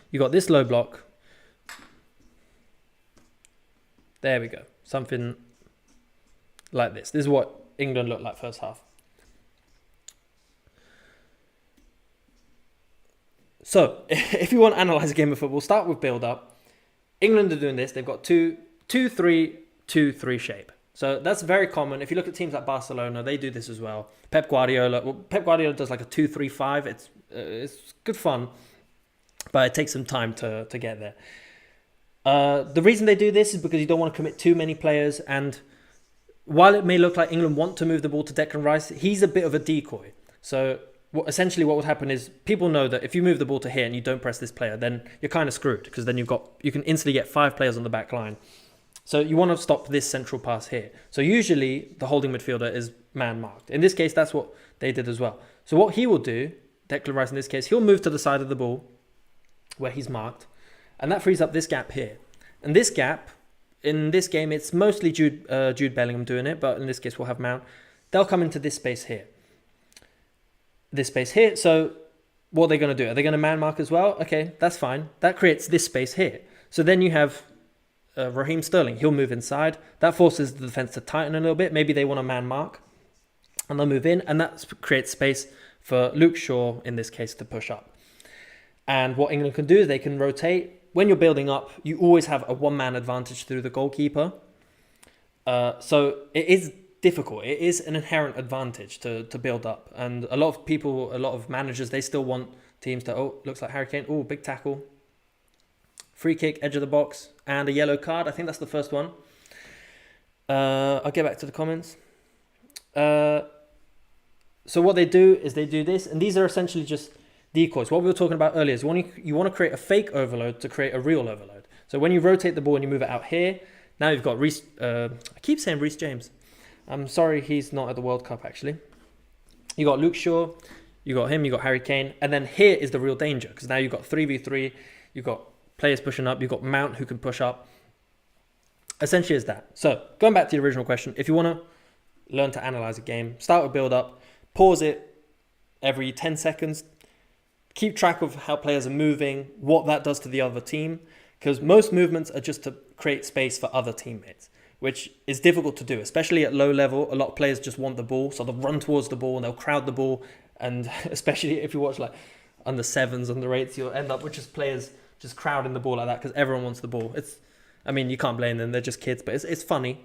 You got this low block. There we go. Something like this. This is what England looked like first half. So, if you want to analyse a game of football, start with build-up. England are doing this. They've got 2-3-2-3 shape. So, that's very common. If you look at teams like Barcelona, they do this as well. Pep Guardiola does like a 2-3-5. It's good fun, but it takes some time to get there. The reason they do this is because you don't want to commit too many players. And while it may look like England want to move the ball to Declan Rice, he's a bit of a decoy. So essentially what would happen is people know that if you move the ball to here and you don't press this player, then you're kind of screwed because then you can instantly get 5 players on the back line. So you want to stop this central pass here. So usually the holding midfielder is man marked. In this case, that's what they did as well. So what he will do, Declan Rice in this case, he'll move to the side of the ball where he's marked. And that frees up this gap here. And this gap, in this game, it's mostly Jude Bellingham doing it. But in this case, we'll have Mount. They'll come into this space here. This space here. So what are they going to do? Are they going to man mark as well? Okay, that's fine. That creates this space here. So then you have Raheem Sterling. He'll move inside. That forces the defense to tighten a little bit. Maybe they want a man mark. And they'll move in. And that creates space for Luke Shaw, in this case, to push up. And what England can do is they can rotate. When you're building up, you always have a one-man advantage through the goalkeeper. So it is difficult. It is an inherent advantage to build up. And a lot of managers, they still want teams to, looks like Harry Kane. Oh, big tackle. Free kick, edge of the box, and a yellow card. I think that's the first one. I'll get back to the comments. So what they do is they do this, and these are essentially just decoys. What we were talking about earlier is you want to create a fake overload to create a real overload. So when you rotate the ball and you move it out here, now you've got Reece. I keep saying Reece James. I'm sorry he's not at the World Cup actually. You got Luke Shaw, you got him, you got Harry Kane, and then here is the real danger because now you've got 3v3, you've got players pushing up, you've got Mount who can push up. Essentially is that. So going back to the original question, if you want to learn to analyze a game, start with build up, pause it every 10 seconds, keep track of how players are moving, what that does to the other team, because most movements are just to create space for other teammates, which is difficult to do, especially at low level. A lot of players just want the ball, so they'll run towards the ball and they'll crowd the ball. And especially if you watch like under 7s, under 8s, you'll end up with just players just crowding the ball like that because everyone wants the ball. You can't blame them, they're just kids, but it's funny.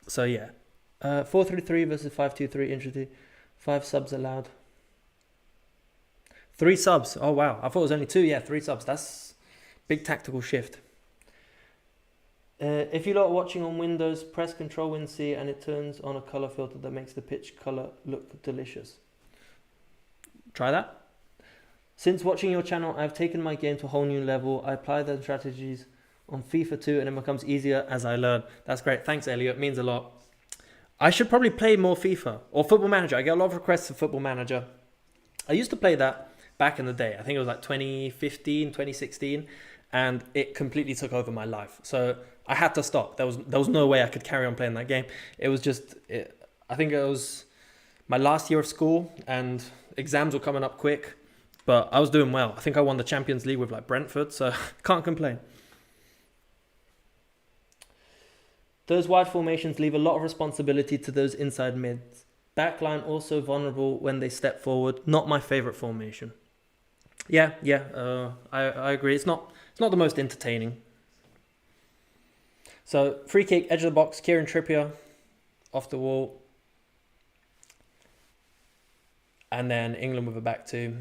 So yeah, 4-3-3 versus 5-2-3, interesting. 5 subs allowed. 3 subs. Oh, wow. I thought it was only 2. Yeah, 3 subs. That's big tactical shift. If you lot are watching on Windows, press Control-Win-C and it turns on a color filter that makes the pitch color look delicious. Try that. Since watching your channel, I've taken my game to a whole new level. I apply the strategies on FIFA 2 and it becomes easier as I learn. That's great. Thanks, Elliot. It means a lot. I should probably play more FIFA or Football Manager. I get a lot of requests for Football Manager. I used to play that back in the day. I think it was like 2015, 2016, and it completely took over my life. So I had to stop. There was no way I could carry on playing that game. It was just, I think it was my last year of school and exams were coming up quick. But I was doing well. I think I won the Champions League with like Brentford, so can't complain. Those wide formations leave a lot of responsibility to those inside mids. Backline also vulnerable when they step forward. Not my favourite formation. I agree. It's not the most entertaining. So free kick, edge of the box, Kieran Trippier off the wall. And then England with a back two.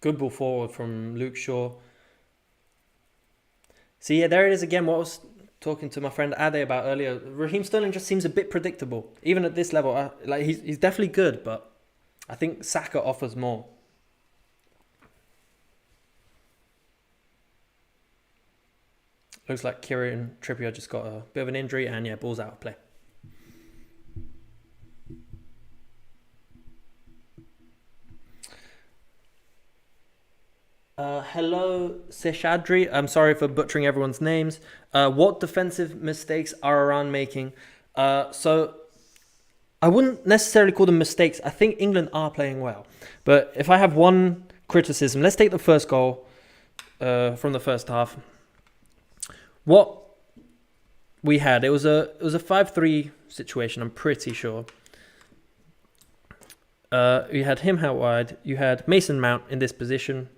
Good ball forward from Luke Shaw. See, yeah, there it is again. What I was talking to my friend Ade about earlier. Raheem Sterling just seems a bit predictable, even at this level. He's definitely good, but I think Saka offers more. Looks like Kieran Trippier just got a bit of an injury, and yeah, ball's out of play. Hello, Seshadri. I'm sorry for butchering everyone's names. What defensive mistakes are Iran making? So I wouldn't necessarily call them mistakes. I think England are playing well. But if I have one criticism, let's take the first goal from the first half. What we had, it was a 5-3 situation, I'm pretty sure. You had him out wide. You had Mason Mount in this position.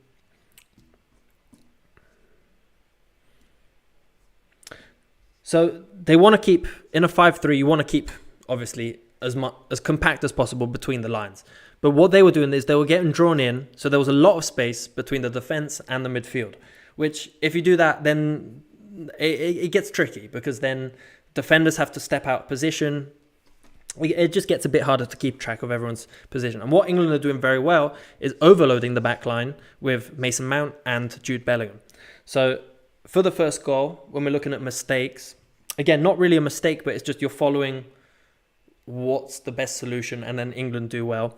So they want to keep, in a 5-3, you want to keep, obviously, as compact as possible between the lines. But what they were doing is they were getting drawn in, so there was a lot of space between the defence and the midfield, which if you do that, then it gets tricky, because then defenders have to step out of position. It just gets a bit harder to keep track of everyone's position. And what England are doing very well is overloading the back line with Mason Mount and Jude Bellingham. So for the first goal, when we're looking at mistakes, again, not really a mistake, but it's just you're following what's the best solution, and then England do well.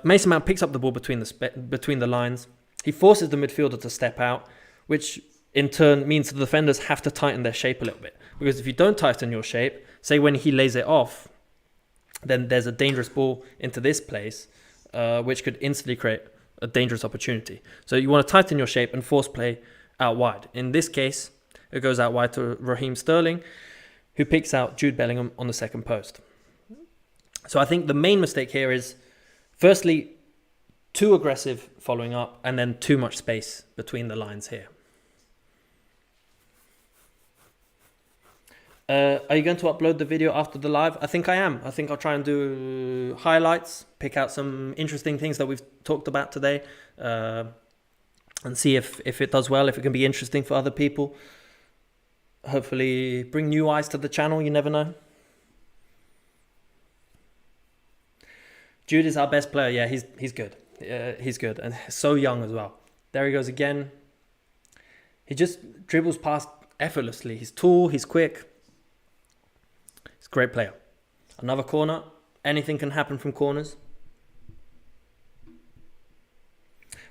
Mason Mount picks up the ball between the lines. He forces the midfielder to step out, which in turn means the defenders have to tighten their shape a little bit. Because if you don't tighten your shape, say when he lays it off, then there's a dangerous ball into this place, which could instantly create a dangerous opportunity. So you want to tighten your shape and force play out wide. In this case, it goes out wide to Raheem Sterling, who picks out Jude Bellingham on the second post. So I think the main mistake here is, firstly, too aggressive following up, and then too much space between the lines here. Are you going to upload the video after the live? I think I am. I think I'll try and do highlights, pick out some interesting things that we've talked about today, and see if it does well, if it can be interesting for other people. Hopefully bring new eyes to the channel, you never know. Jude is our best player. Yeah, he's good. He's good, and so young as well. There he goes again. He just dribbles past effortlessly. He's tall, he's quick. He's a great player. Another corner. Anything can happen from corners.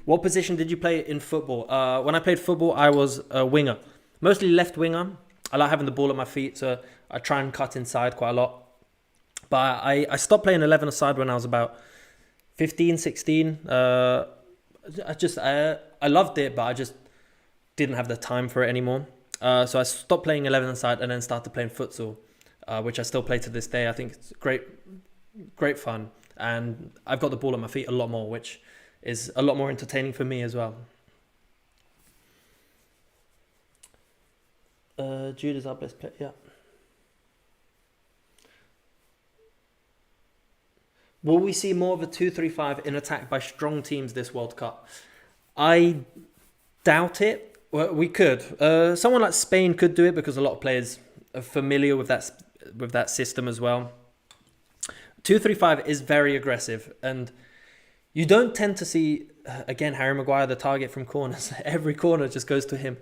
What position did you play in football? When I played football, I was a winger. Mostly left winger. I like having the ball at my feet, so I try and cut inside quite a lot. But I stopped playing 11-a-side when I was about 15, 16. I loved it, but I just didn't have the time for it anymore. So I stopped playing 11-a-side and then started playing futsal, which I still play to this day. I think it's great fun. And I've got the ball at my feet a lot more, which is a lot more entertaining for me as well. Jude is our best player, yeah. Will we see more of a 2-3-5 in attack by strong teams this World Cup? I doubt it. Well, we could. Someone like Spain could do it because a lot of players are familiar with that system as well. 2-3-5 is very aggressive, and you don't tend to see, again, Harry Maguire, the target from corners. Every corner just goes to him.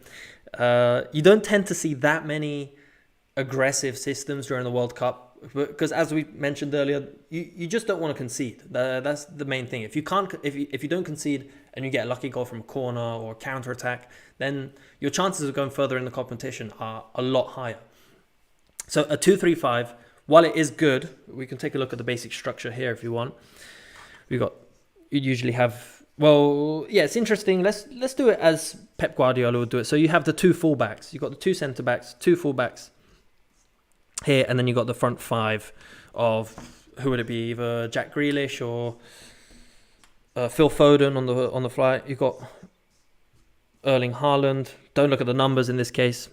You don't tend to see that many aggressive systems during the World Cup because, as we mentioned earlier, you just don't want to concede. That's the main thing. If you don't concede and you get a lucky goal from a corner or a counter attack, then your chances of going further in the competition are a lot higher. So a 2-3-5 while it is good, we can take a look at the basic structure here if you want. You usually have, well, yeah, it's interesting. Let's do it as Pep Guardiola would do it. So you have the two fullbacks. You've got the two centre backs, two fullbacks here, and then you got the front five of, who would it be? Either Jack Grealish or Phil Foden on the fly. You've got Erling Haaland. Don't look at the numbers in this case.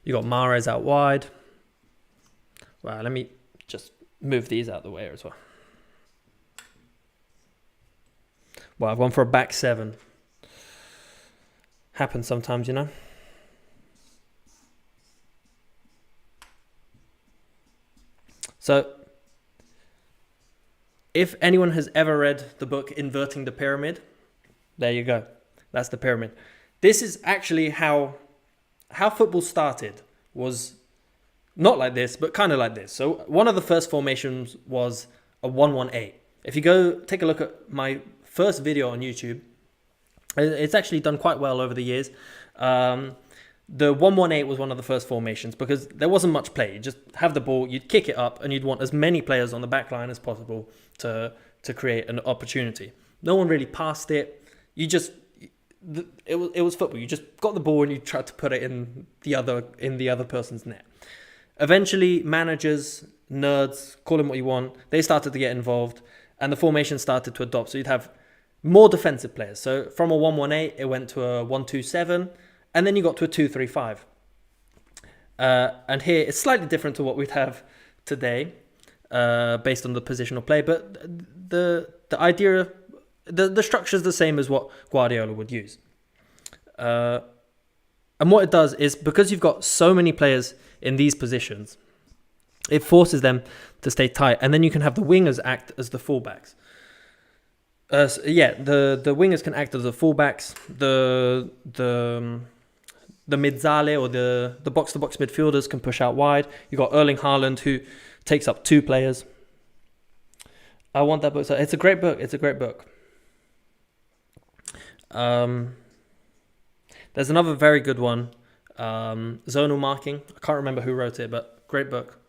You got Mahrez out wide. Wow, let me just move these out of the way as well. Well, I've gone for a back seven. Happens sometimes, you know. So, if anyone has ever read the book Inverting the Pyramid, there you go. That's the pyramid. This is actually how football started. Was not like this, but kind of like this. So one of the first formations was a 1-1-8. If you go take a look at my first video on YouTube, it's actually done quite well over the years. The 1-1-8 was one of the first formations because there wasn't much play. You just have the ball, you'd kick it up, and you'd want as many players on the back line as possible to create an opportunity. No one really passed it. It was football. You just got the ball and you tried to put it in the other person's net. Eventually, managers, nerds, call them what you want, they started to get involved, and the formation started to adopt. So you'd have more defensive players. So from a 1-1-8, it went to a 1-2-7, and then you got to a 2-3-5. And here it's slightly different to what we'd have today, based on the positional play. But the idea, the structure is the same as what Guardiola would use. And what it does is, because you've got so many players in these positions, it forces them to stay tight. And then you can have the wingers act as the fullbacks. The wingers can act as the fullbacks. The midzale, or the box-to-box midfielders, can push out wide. You've got Erling Haaland, who takes up two players. I want that book. So it's a great book. It's a great book. There's another very good one, Zonal Marking. I can't remember who wrote it, but great book.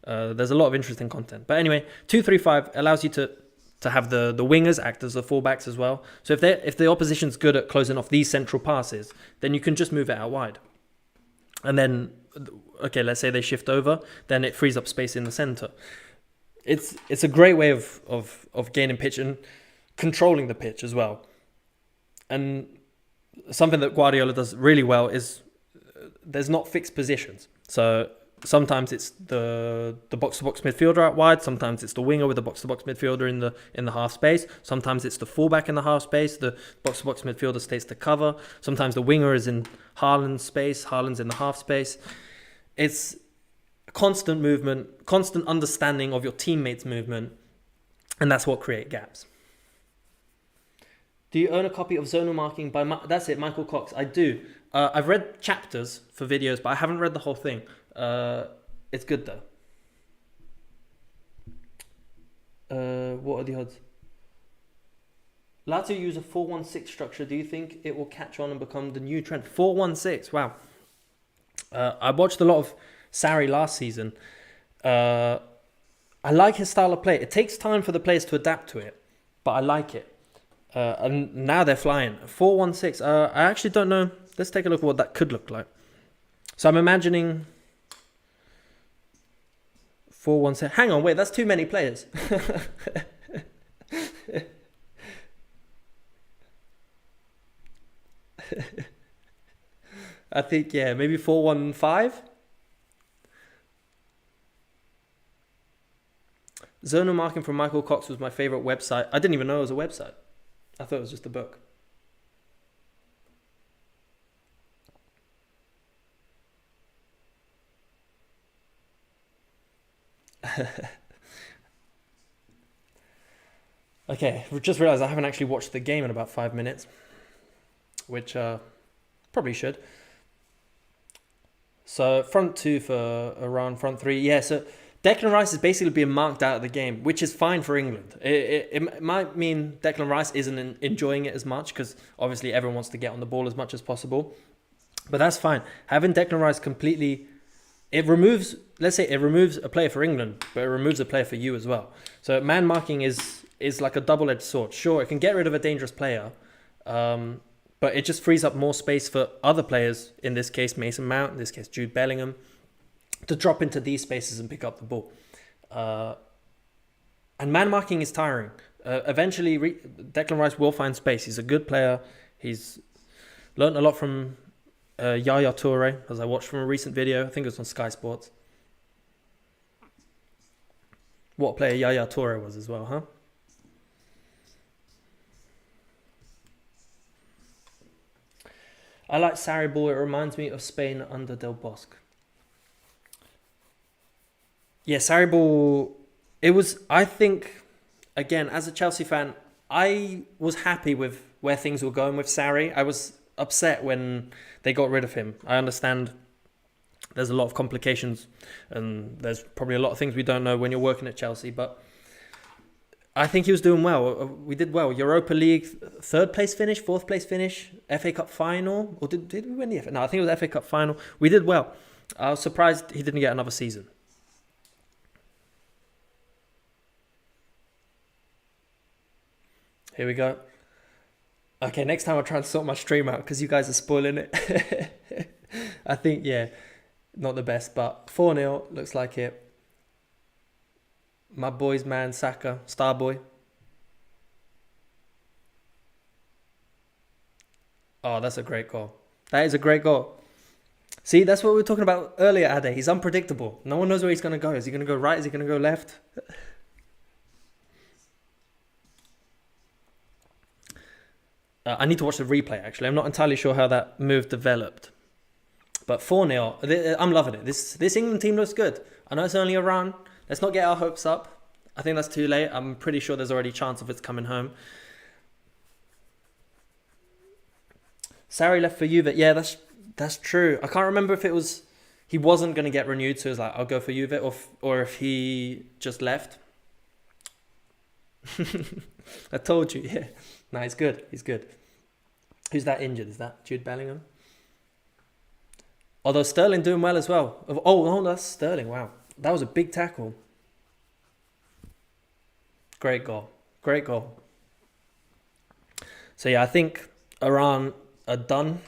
There's a lot of interesting content. But anyway, 2-3-5 allows you to have the wingers act as the fullbacks as well. So if the opposition's good at closing off these central passes, then you can just move it out wide. And then, okay, let's say they shift over, then it frees up space in the center. It's a great way of gaining pitch and controlling the pitch as well. And something that Guardiola does really well is there's not fixed positions. So sometimes it's the box-to-box midfielder out wide. Sometimes it's the winger with the box-to-box midfielder in the half space. Sometimes it's the fullback in the half space. The box-to-box midfielder stays to cover. Sometimes the winger is in Haaland's space. Haaland's in the half space. It's constant movement, constant understanding of your teammates' movement, and that's what creates gaps. Do you own a copy of Zonal Marking by that's it, Michael Cox? I do. I've read chapters for videos, but I haven't read the whole thing. It's good though. What are the odds? Lazio use a 4-1-6 structure. Do you think it will catch on and become the new trend? 4-1-6. Wow. I watched a lot of Sarri last season. I like his style of play. It takes time for the players to adapt to it, but I like it. And now they're flying. 4-1-6. I actually don't know. Let's take a look at what that could look like. So I'm imagining 4-1-6. Hang on, wait, that's too many players. I think, yeah, maybe 4-1-5. Zonal Marking from Michael Cox was my favorite website. I didn't even know it was a website. I thought it was just a book. Okay, just realised I haven't actually watched the game in about 5 minutes, which probably should. So front two for Iran, front three. Yeah, so Declan Rice is basically being marked out of the game, which is fine for England. It might mean Declan Rice isn't enjoying it as much because obviously everyone wants to get on the ball as much as possible. But that's fine. Having Declan Rice completely it removes, let's say it removes a player for England, but it removes a player for you as well. So man marking is like a double-edged sword. Sure, it can get rid of a dangerous player, but it just frees up more space for other players, in this case Mason Mount, in this case Jude Bellingham, to drop into these spaces and pick up the ball. And man marking is tiring. Eventually, Declan Rice will find space. He's a good player. He's learned a lot from Yaya Toure, as I watched from a recent video. I think it was on Sky Sports. What player Yaya Toure was as well, huh? I like Sarri ball. It reminds me of Spain under Del Bosque. Yeah, Sarri ball. It was, I think, again, as a Chelsea fan, I was happy with where things were going with Sarri. I was upset when they got rid of him. I understand there's a lot of complications and there's probably a lot of things we don't know when you're working at Chelsea, but I think he was doing well. We did well. Europa League, third place finish, fourth place finish, FA Cup final. Or did we win the FA? No, I think it was FA Cup final. We did well. I was surprised he didn't get another season. Here we go. Okay, next time I'll try and sort my stream out because you guys are spoiling it. I think, yeah, not the best, but 4-0 looks like it. My boy's man, Saka, star boy. Oh, that's a great goal. That is a great goal. See, that's what we were talking about earlier, Ade. He's unpredictable. No one knows where he's going to go. Is he going to go right? Is he going to go left? I need to watch the replay, actually. I'm not entirely sure how that move developed. But 4-0, I'm loving it. This England team looks good. I know it's only a run. Let's not get our hopes up. I think that's too late. I'm pretty sure there's already a chance of it's coming home. Sarri left for Juve. Yeah, that's true. I can't remember if it was he wasn't going to get renewed, so he was like, I'll go for Juve, or if he just left. I told you, yeah. No, he's good. He's good. Who's that injured? Is that Jude Bellingham? Although Sterling doing well as well. Oh, that's Sterling. Wow. That was a big tackle. Great goal. Great goal. So, yeah, I think Iran are done.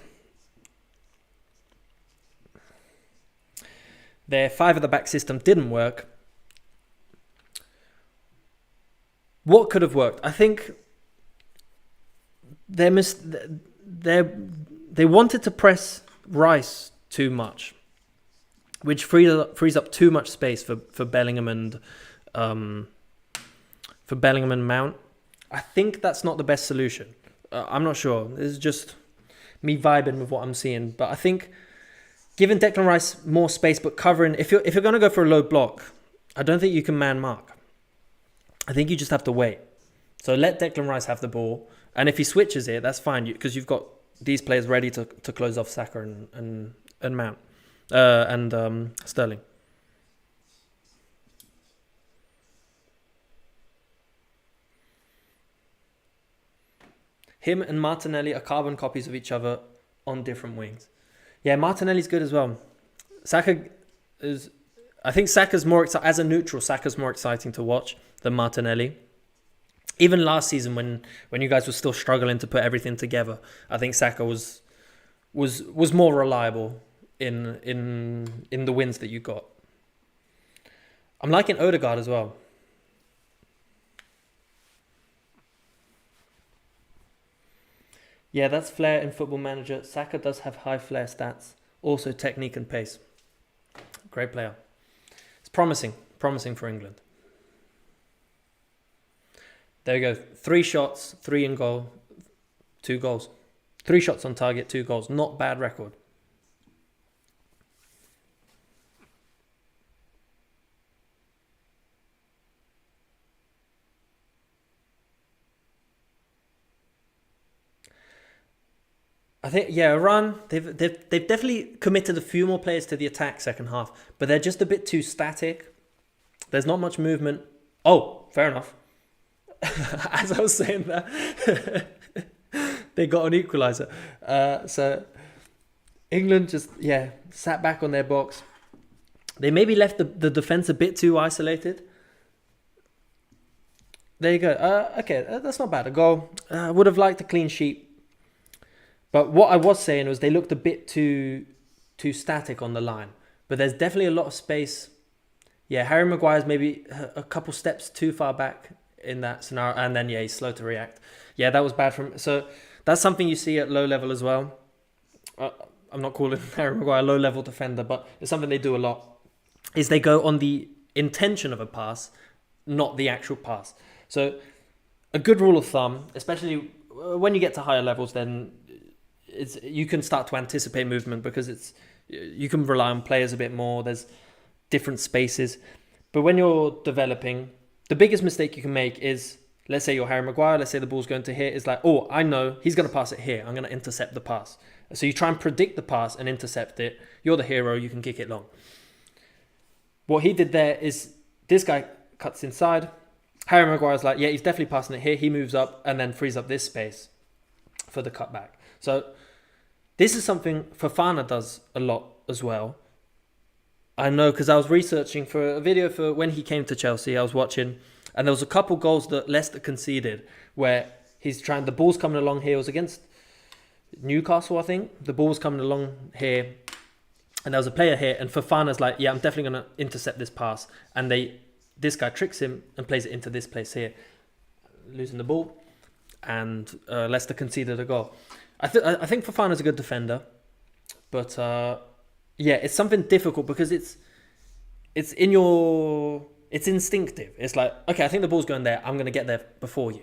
Their 5 at the back system didn't work. What could have worked? I think they wanted to press Rice too much, which frees up too much space for Bellingham and Mount. I think that's not the best solution. I'm not sure. This is just me vibing with what I'm seeing. But I think giving Declan Rice more space, but covering, if you're going to go for a low block, I don't think you can man mark. I think you just have to wait. So let Declan Rice have the ball. And if he switches it, that's fine, because you've got these players ready to close off Saka and Mount and Sterling. Him and Martinelli are carbon copies of each other on different wings. Yeah, Martinelli's good as well. Saka is... I think Saka's more... As a neutral, Saka's more exciting to watch than Martinelli. Even last season, when you guys were still struggling to put everything together, I think Saka was more reliable in the wins that you got. I'm liking Odegaard as well. Yeah, that's flair in Football Manager. Saka does have high flair stats, also technique and pace. Great player. It's promising for England. There we go. 3 shots, 3 in goal, 2 goals. 3 shots on target, 2 goals. Not bad record. I think, yeah, Iran, they've definitely committed a few more players to the attack second half, but they're just a bit too static. There's not much movement. Oh, fair enough. As I was saying that, they got an equaliser. So England just, sat back on their box. They maybe left the defense a bit too isolated. There you go. Okay, that's not bad. A goal. I would have liked a clean sheet. But what I was saying was they looked a bit too static on the line. But there's definitely a lot of space. Yeah, Harry Maguire's maybe a couple steps too far back in that scenario. And then, yeah, he's slow to react. Yeah, that was bad from... So that's something you see at low level as well. I'm not calling Harry Maguire a low-level defender, but it's something they do a lot. Is they go on the intention of a pass, not the actual pass. So a good rule of thumb, especially when you get to higher levels, then you can start to anticipate movement because you can rely on players a bit more. There's different spaces. But when you're developing, the biggest mistake you can make is, let's say you're Harry Maguire, let's say the ball's going to hit, it's like, oh, I know he's going to pass it here. I'm going to intercept the pass. So you try and predict the pass and intercept it. You're the hero, you can kick it long. What he did there is this guy cuts inside. Harry Maguire's like, yeah, he's definitely passing it here. He moves up and then frees up this space for the cutback. So this is something Fofana does a lot as well. I know because I was researching for a video for when he came to Chelsea. I was watching, and there was a couple goals that Leicester conceded where the ball's coming along here. It was against Newcastle, I think. The ball was coming along here, and there was a player here, and Fofana's like, yeah, I'm definitely going to intercept this pass. And this guy tricks him and plays it into this place here, losing the ball, and Leicester conceded a goal. I think Fofana's a good defender, but yeah, it's something difficult because it's instinctive. It's like, okay, I think the ball's going there. I'm going to get there before you.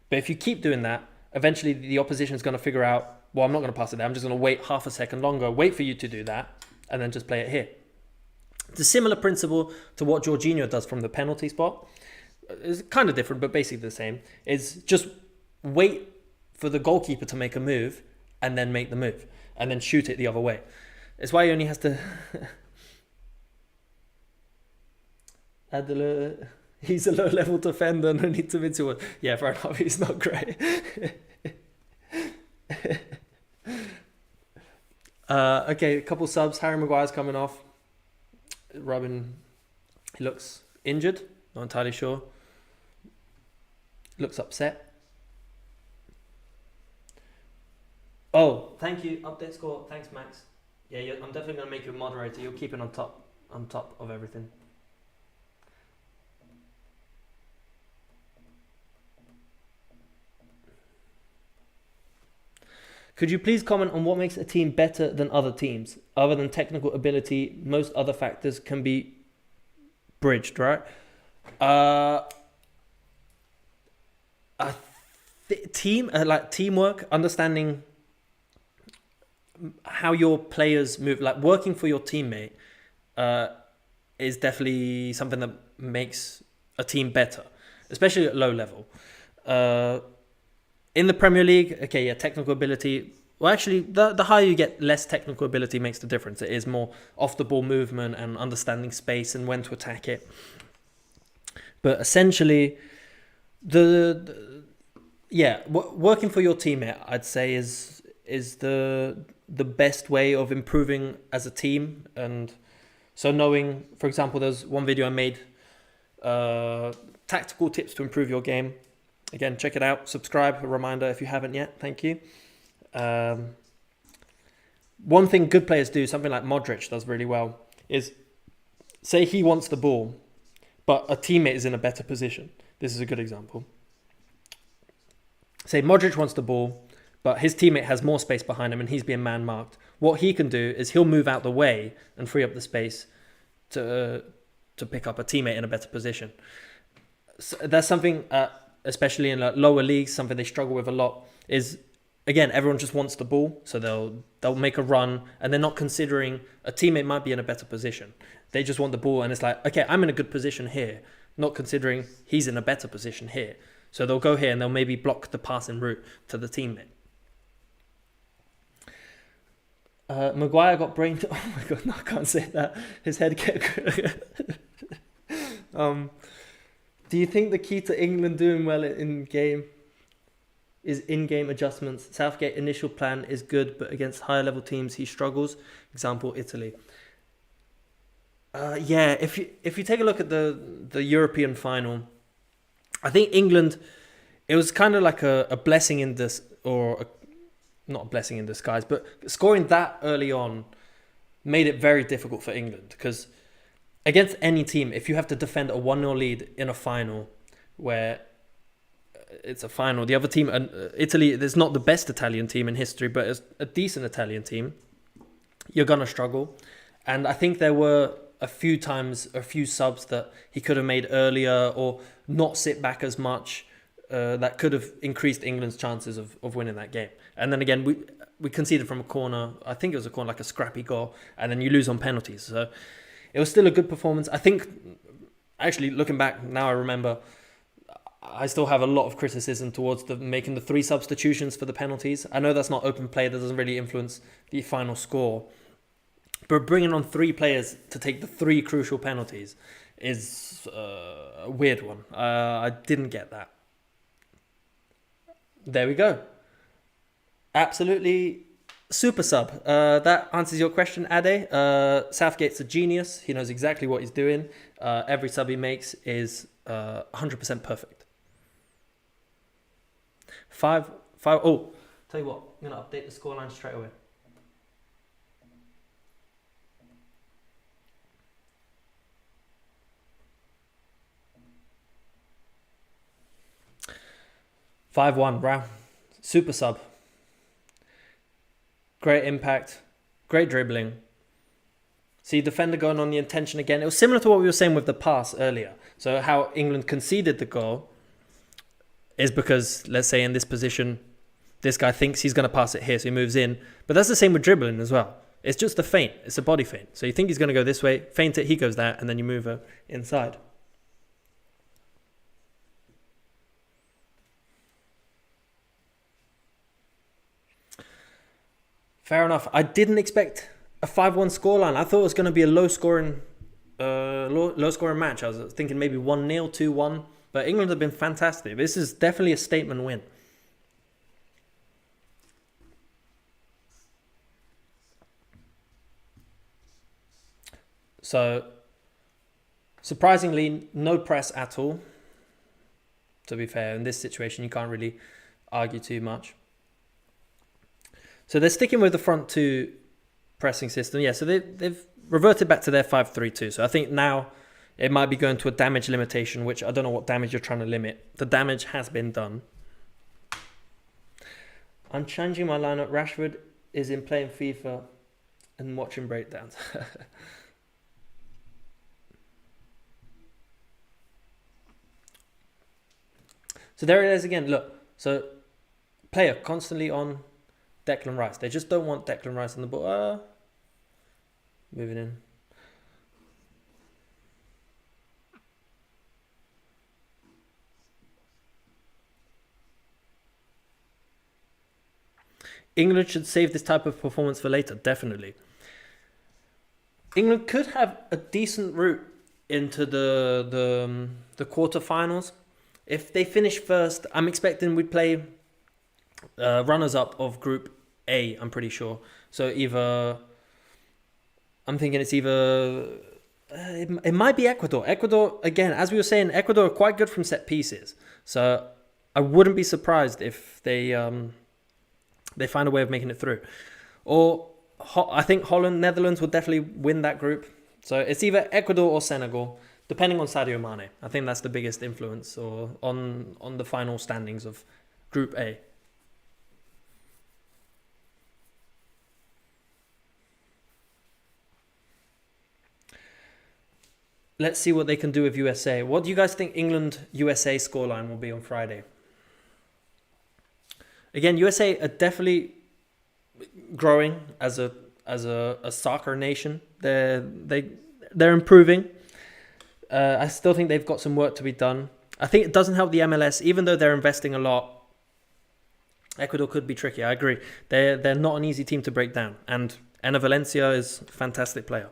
But if you keep doing that, eventually the opposition is going to figure out, well, I'm not going to pass it there. I'm just going to wait half a second longer, wait for you to do that, and then just play it here. It's a similar principle to what Jorginho does from the penalty spot. It's kind of different, but basically the same. It's just wait for the goalkeeper to make a move and then make the move and then shoot it the other way. It's why he only has to... He's a low-level defender, no need to midfield. Yeah, fair enough, he's not great. Okay, a couple subs. Harry Maguire's coming off. Robin, he looks injured, not entirely sure. Looks upset. Oh, thank you. Update score. Thanks, Max. Yeah, I'm definitely going to make you a moderator. You're keeping on top of everything. Could you please comment on what makes a team better than other teams? Other than technical ability, most other factors can be bridged, right? Teamwork, understanding how your players move, like working for your teammate, is definitely something that makes a team better, especially at low level. In the Premier League, okay, yeah, technical ability. Well, actually, the higher you get, less technical ability makes the difference. It is more off-the-ball movement and understanding space and when to attack it. But essentially, working for your teammate, I'd say, is the best way of improving as a team. And so knowing, for example, there's one video I made, tactical tips to improve your game. Again, check it out. Subscribe, a reminder if you haven't yet. Thank you. One thing good players do, something like Modric does really well, is say he wants the ball, but a teammate is in a better position. This is a good example. Say Modric wants the ball, but his teammate has more space behind him and he's being man-marked. What he can do is he'll move out the way and free up the space to pick up a teammate in a better position. So that's something... especially in lower leagues, something they struggle with a lot is, again, everyone just wants the ball, so they'll make a run, and they're not considering a teammate might be in a better position. They just want the ball, and it's like, okay, I'm in a good position here, not considering he's in a better position here. So they'll go here, and they'll maybe block the passing route to the teammate. Maguire got brain... Oh my God, no, I can't say that. His head get... Do you think the key to England doing well in-game is in-game adjustments? Southgate's initial plan is good, but against higher level teams, he struggles. Example, Italy. Yeah, if you take a look at the European final, I think England, it was kind of like a blessing in this, or not a blessing in disguise, but scoring that early on made it very difficult for England, because against any team, if you have to defend a 1-0 lead in a final where it's a final, the other team, Italy, there's not the best Italian team in history, but it's a decent Italian team, you're going to struggle. And I think there were a few times, a few subs that he could have made earlier or not sit back as much, that could have increased England's chances of winning that game. And then again, we conceded from a corner. I think it was a corner, like a scrappy goal, and then you lose on penalties. So it was still a good performance. I think, actually, looking back now, I remember I still have a lot of criticism towards making the 3 substitutions for the penalties. I know that's not open play, that doesn't really influence the final score. But bringing on 3 players to take the 3 crucial penalties is a weird one. I didn't get that. There we go. Absolutely super sub. That answers your question, Ade. Southgate's a genius. He knows exactly what he's doing. Every sub he makes is 100% perfect. 5. Oh, tell you what, I'm going to update the scoreline straight away. (5-1), bro. Super sub. Great impact. Great dribbling. See, defender going on the intention again. It was similar to what we were saying with the pass earlier. So how England conceded the goal is because, let's say in this position, this guy thinks he's going to pass it here, so he moves in. But that's the same with dribbling as well. It's just a feint. It's a body feint. So you think he's going to go this way, feint it, he goes there, and then you move inside. Fair enough. I didn't expect a 5-1 scoreline. I thought it was going to be a low scoring match. I was thinking maybe 1-0, 2-1. But England have been fantastic. This is definitely a statement win. So, surprisingly, no press at all. To be fair, in this situation, you can't really argue too much. So they're sticking with the front 2 pressing system. Yeah, so they've reverted back to their 5-3-2. So I think now it might be going to a damage limitation, which I don't know what damage you're trying to limit. The damage has been done. I'm changing my lineup. Rashford is in playing FIFA and watching breakdowns. So there it is again. Look, so player constantly on Declan Rice. They just don't want Declan Rice on the ball. Moving in. England should save this type of performance for later, definitely. England could have a decent route into the quarterfinals. If they finish first, I'm expecting we'd play runners-up of Group A, I'm pretty sure. So I'm thinking it's either... it might be Ecuador. Ecuador, again, as we were saying, Ecuador are quite good from set pieces. So I wouldn't be surprised if they find a way of making it through. Or I think Holland, Netherlands would definitely win that group. So it's either Ecuador or Senegal, depending on Sadio Mane. I think that's the biggest influence on the final standings of Group A. Let's see what they can do with USA. What do you guys think England-USA scoreline will be on Friday? Again, USA are definitely growing as a soccer nation. They're improving. I still think they've got some work to be done. I think it doesn't help the MLS, even though they're investing a lot. Ecuador could be tricky. I agree. They're not an easy team to break down, and Enner Valencia is a fantastic player.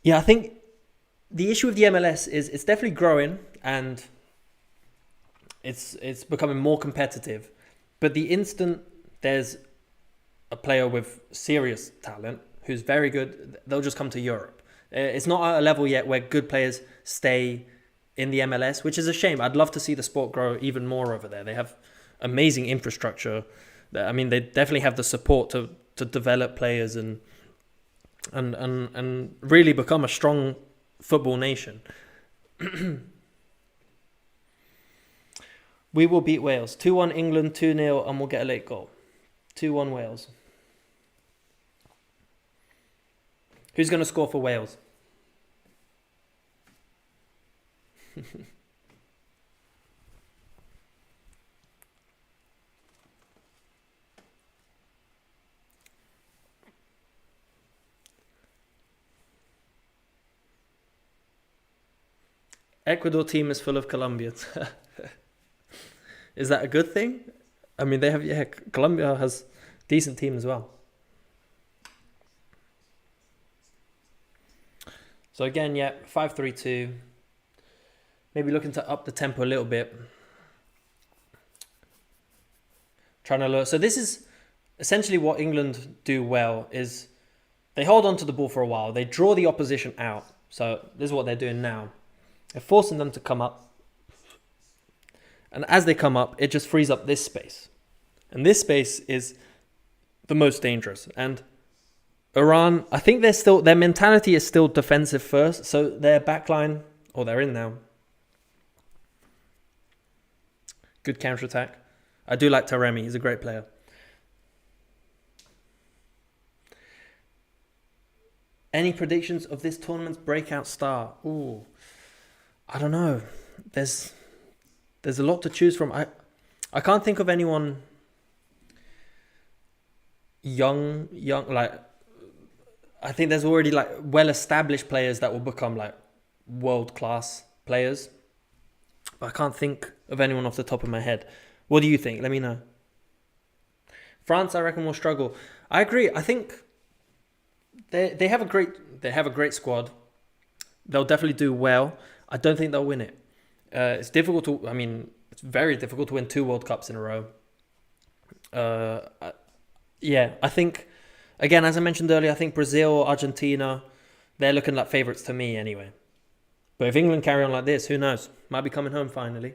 Yeah, I think the issue with the MLS is it's definitely growing and it's becoming more competitive. But the instant there's a player with serious talent, who's very good, they'll just come to Europe. It's not at a level yet where good players stay in the MLS, which is a shame. I'd love to see the sport grow even more over there. They have amazing infrastructure. I mean, they definitely have the support to develop players and really become a strong football nation. We will beat Wales. 2-1 England, 2-0, and we'll get a late goal. 2-1 Wales. Who's going to score for Wales? Ecuador team is full of Colombians. Is that a good thing? I mean, Colombia has a decent team as well. So again, 5-3-2. Maybe looking to up the tempo a little bit. Trying to look. So this is essentially what England do well, is they hold on to the ball for a while. They draw the opposition out. So this is what they're doing now. They're forcing them to come up. And as they come up, it just frees up this space. And this space is the most dangerous. And Iran, I think their mentality is still defensive first. So their backline, they're in now. Good counter-attack. I do like Taremi. He's a great player. Any predictions of this tournament's breakout star? Ooh, I don't know. There's a lot to choose from. I can't think of anyone young. Like, I think there's already like well-established players that will become like world-class players. But I can't think of anyone off the top of my head. What do you think? Let me know. France, I reckon, will struggle. I agree. I think they have a great squad. They'll definitely do well. I don't think they'll win it. It's very difficult to win 2 World Cups in a row. I think, again, as I mentioned earlier, I think Brazil or Argentina, they're looking like favourites to me anyway. But if England carry on like this, who knows? Might be coming home finally.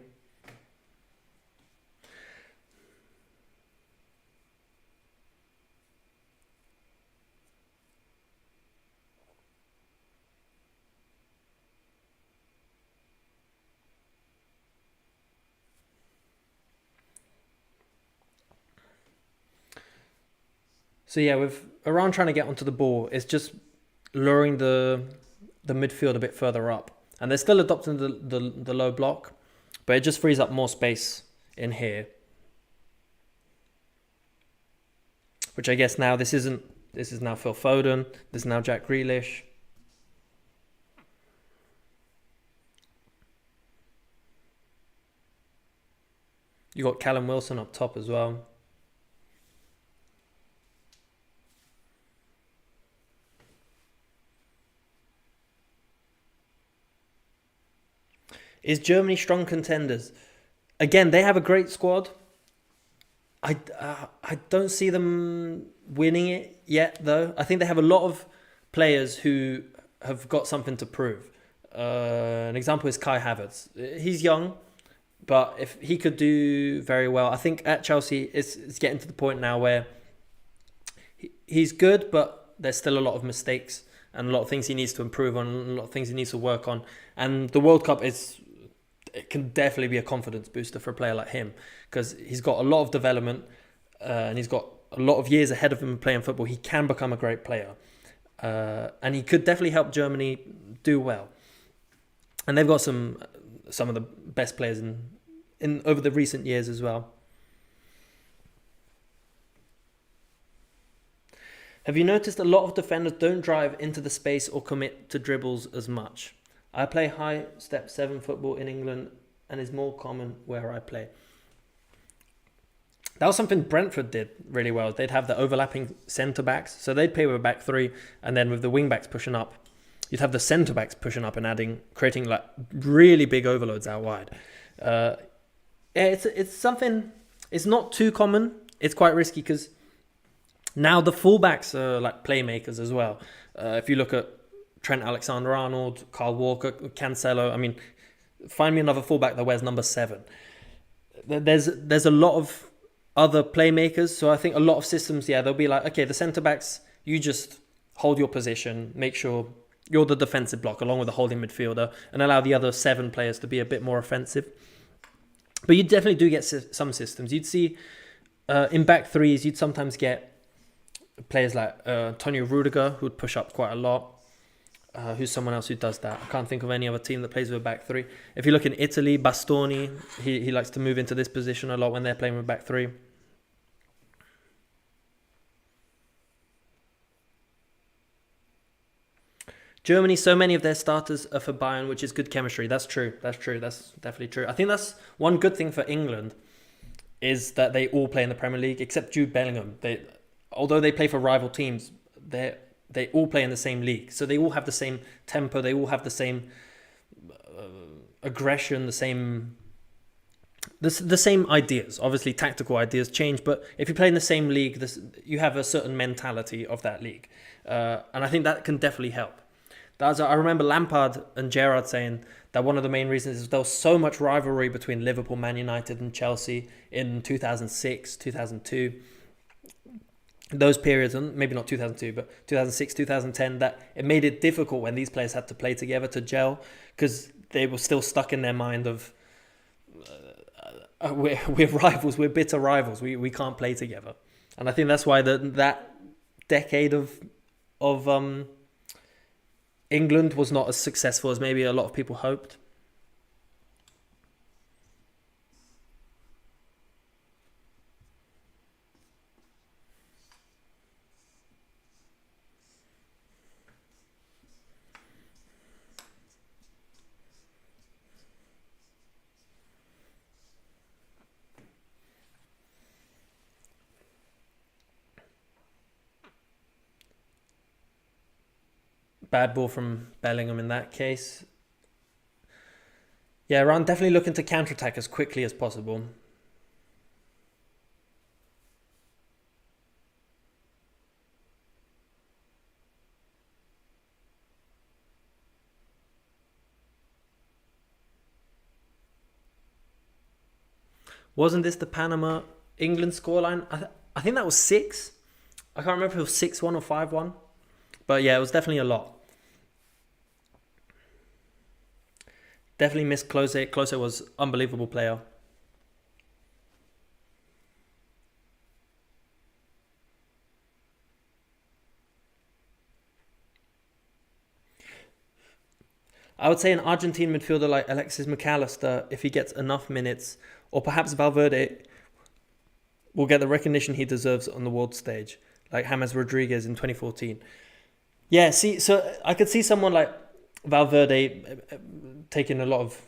So with Iran trying to get onto the ball, it's just luring the midfield a bit further up. And they're still adopting the low block, but it just frees up more space in here. Which I guess now this is now Phil Foden, this is now Jack Grealish. You got Callum Wilson up top as well. Is Germany strong contenders? Again, they have a great squad. I don't see them winning it yet, though. I think they have a lot of players who have got something to prove. An example is Kai Havertz. He's young, but if he could do very well, I think at Chelsea it's getting to the point now where he's good, but there's still a lot of mistakes and a lot of things he needs to improve on, a lot of things he needs to work on. And the World Cup it can definitely be a confidence booster for a player like him, because he's got a lot of development and he's got a lot of years ahead of him playing football. He can become a great player, and he could definitely help Germany do well. And they've got some of the best players in over the recent years as well. Have you noticed a lot of defenders don't drive into the space or commit to dribbles as much? I play high step 7 football in England and is more common where I play. That was something Brentford did really well. They'd have the overlapping centre-backs. So they'd play with a back 3, and then with the wing-backs pushing up, you'd have the centre-backs pushing up and creating like really big overloads out wide. It's something, it's not too common. It's quite risky because Now the fullbacks are like playmakers as well. If you look at Trent Alexander-Arnold, Kyle Walker, Cancelo, I mean, find me another fullback that wears number 7. There's a lot of other playmakers, so I think a lot of systems, they'll be like, okay, the centre-backs, you just hold your position, make sure you're the defensive block along with the holding midfielder, and allow the other 7 players to be a bit more offensive. But you definitely do get some systems. You'd see in back threes, you'd sometimes get players like Antonio Rudiger, who would push up quite a lot. Who's someone else who does that? I can't think of any other team that plays with a back 3. If you look in Italy, Bastoni, he likes to move into this position a lot when they're playing with back 3. Germany, so many of their starters are for Bayern, which is good chemistry. That's true. That's definitely true. I think that's one good thing for England, is that they all play in the Premier League, except Jude Bellingham. Although they play for rival teams, they all play in the same league. So they all have the same tempo, they all have the same aggression, the same ideas. Obviously, tactical ideas change, but if you play in the same league, you have a certain mentality of that league. And I think that can definitely help. I remember Lampard and Gerrard saying that one of the main reasons is there was so much rivalry between Liverpool, Man United and Chelsea in 2006, 2002. Those periods, and maybe not 2002, but 2006, 2010, that it made it difficult when these players had to play together to gel, because they were still stuck in their mind of we're rivals, we're bitter rivals, we can't play together. And I think that's why that decade of England was not as successful as maybe a lot of people hoped. Bad ball from Bellingham in that case. Yeah, Iran definitely looking to counter-attack as quickly as possible. Wasn't this the Panama-England scoreline? I think that was 6. I can't remember if it was 6-1 or 5-1. But yeah, it was definitely a lot. Definitely missed Klose. Klose was an unbelievable player. I would say an Argentine midfielder like Alexis McAllister, if he gets enough minutes, or perhaps Valverde, will get the recognition he deserves on the world stage, like James Rodriguez in 2014. Yeah, so I could see someone like Valverde taking a lot of...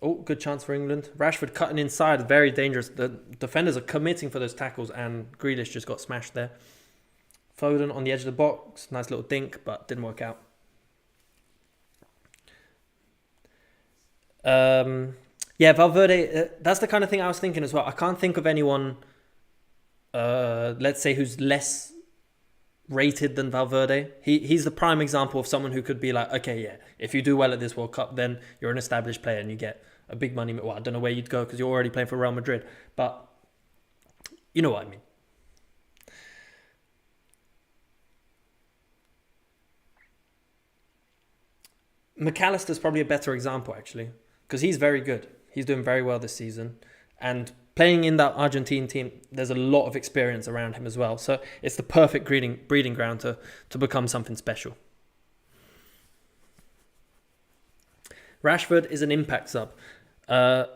Oh, good chance for England. Rashford cutting inside, very dangerous. The defenders are committing for those tackles, and Grealish just got smashed there. Foden on the edge of the box, nice little dink, but didn't work out. Yeah, Valverde, that's the kind of thing I was thinking as well. I can't think of anyone, let's say, who's less rated than Valverde. He's the prime example of someone who could be like, okay, yeah, if you do well at this World Cup, then you're an established player and you get a big money. Well, I don't know where you'd go because you're already playing for Real Madrid, but you know what I mean. McAllister's probably a better example, actually, because he's very good. He's doing very well this season. And playing in that Argentine team, there's a lot of experience around him as well. So it's the perfect breeding ground to become something special. Rashford is an impact sub.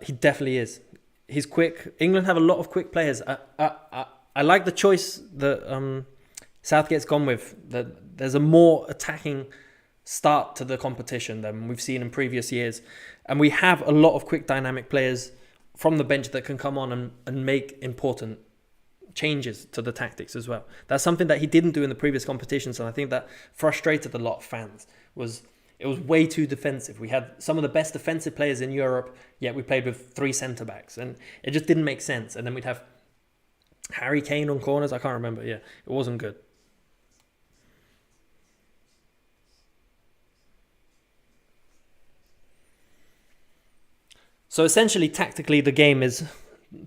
He definitely is. He's quick. England have a lot of quick players. I like the choice that Southgate's gone with. That there's a more attacking start to the competition than we've seen in previous years. And we have a lot of quick dynamic players from the bench that can come on and make important changes to the tactics as well. That's something that he didn't do in the previous competitions, and I think that frustrated a lot of fans. It was way too defensive. We had some of the best defensive players in Europe, yet we played with 3 centre-backs, and it just didn't make sense. And then we'd have Harry Kane on corners. I can't remember. Yeah, it wasn't good. So essentially, tactically, the game is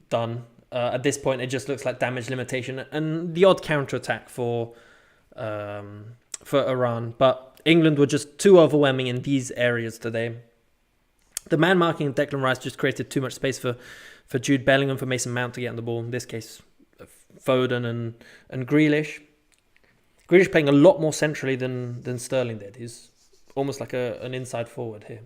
done. At this point, it just looks like damage limitation and the odd counter attack for Iran. But England were just too overwhelming in these areas today. The man marking Declan Rice just created too much space for Jude Bellingham, for Mason Mount to get on the ball. In this case, Foden and Grealish. Grealish playing a lot more centrally than Sterling did. He's almost like an inside forward here.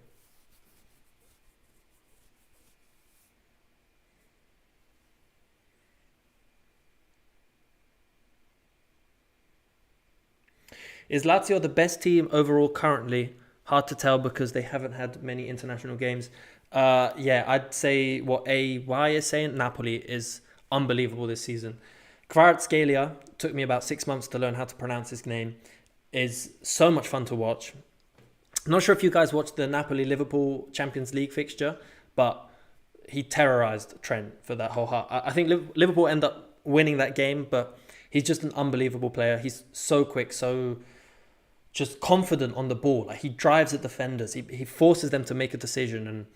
Is Lazio the best team overall currently? Hard to tell because they haven't had many international games. Yeah, I'd say what AY is saying. Napoli is unbelievable this season. Kvaratskhelia took me about 6 months to learn how to pronounce his name. Is so much fun to watch. Not sure if you guys watched the Napoli-Liverpool Champions League fixture, but he terrorized Trent for that whole half. I think Liverpool end up winning that game, but he's just an unbelievable player. He's so quick, so just confident on the ball. Like, he drives at defenders. He forces them to make a decision, and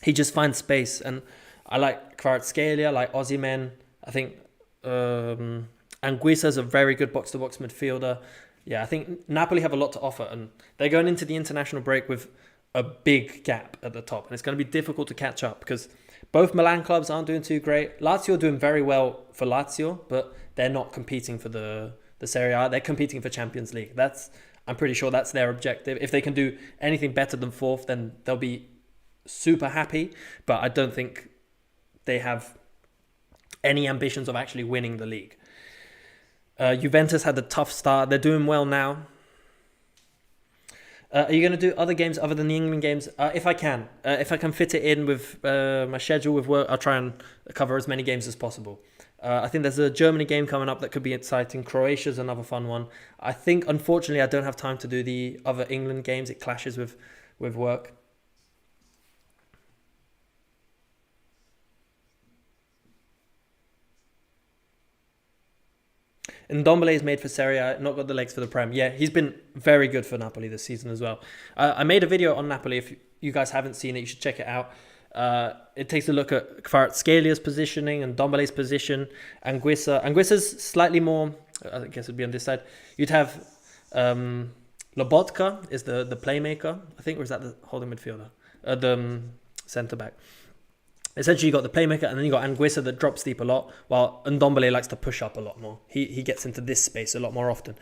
he just finds space. And I like Kvaratskhelia, I like Osimhen. I think Anguissa's a very good box-to-box midfielder. Yeah, I think Napoli have a lot to offer, and they're going into the international break with a big gap at the top, and it's going to be difficult to catch up because both Milan clubs aren't doing too great. Lazio are doing very well for Lazio, but they're not competing for the Serie A. They're competing for Champions League. I'm pretty sure that's their objective. If they can do anything better than fourth, then they'll be super happy, but I don't think they have any ambitions of actually winning the league. Juventus had a tough start. They're doing well now. Are you going to do other games other than the England games? If I can. If I can fit it in with my schedule with work, I'll try and cover as many games as possible. I think there's a Germany game coming up that could be exciting. Croatia's another fun one. I think, unfortunately, I don't have time to do the other England games. It clashes with work. And Ndombele is made for Serie A, not got the legs for the Prem. Yeah, he's been very good for Napoli this season as well. I made a video on Napoli. If you guys haven't seen it, you should check it out. It takes a look at Kvaratskelia's positioning and Ndombele's position. Anguissa's slightly more, I guess it'd be on this side. You'd have Lobotka is the playmaker, I think, or is that the holding midfielder? The centre-back. Essentially, you got the playmaker, and then you got Anguissa that drops deep a lot, while Ndombele likes to push up a lot more. He gets into this space a lot more often.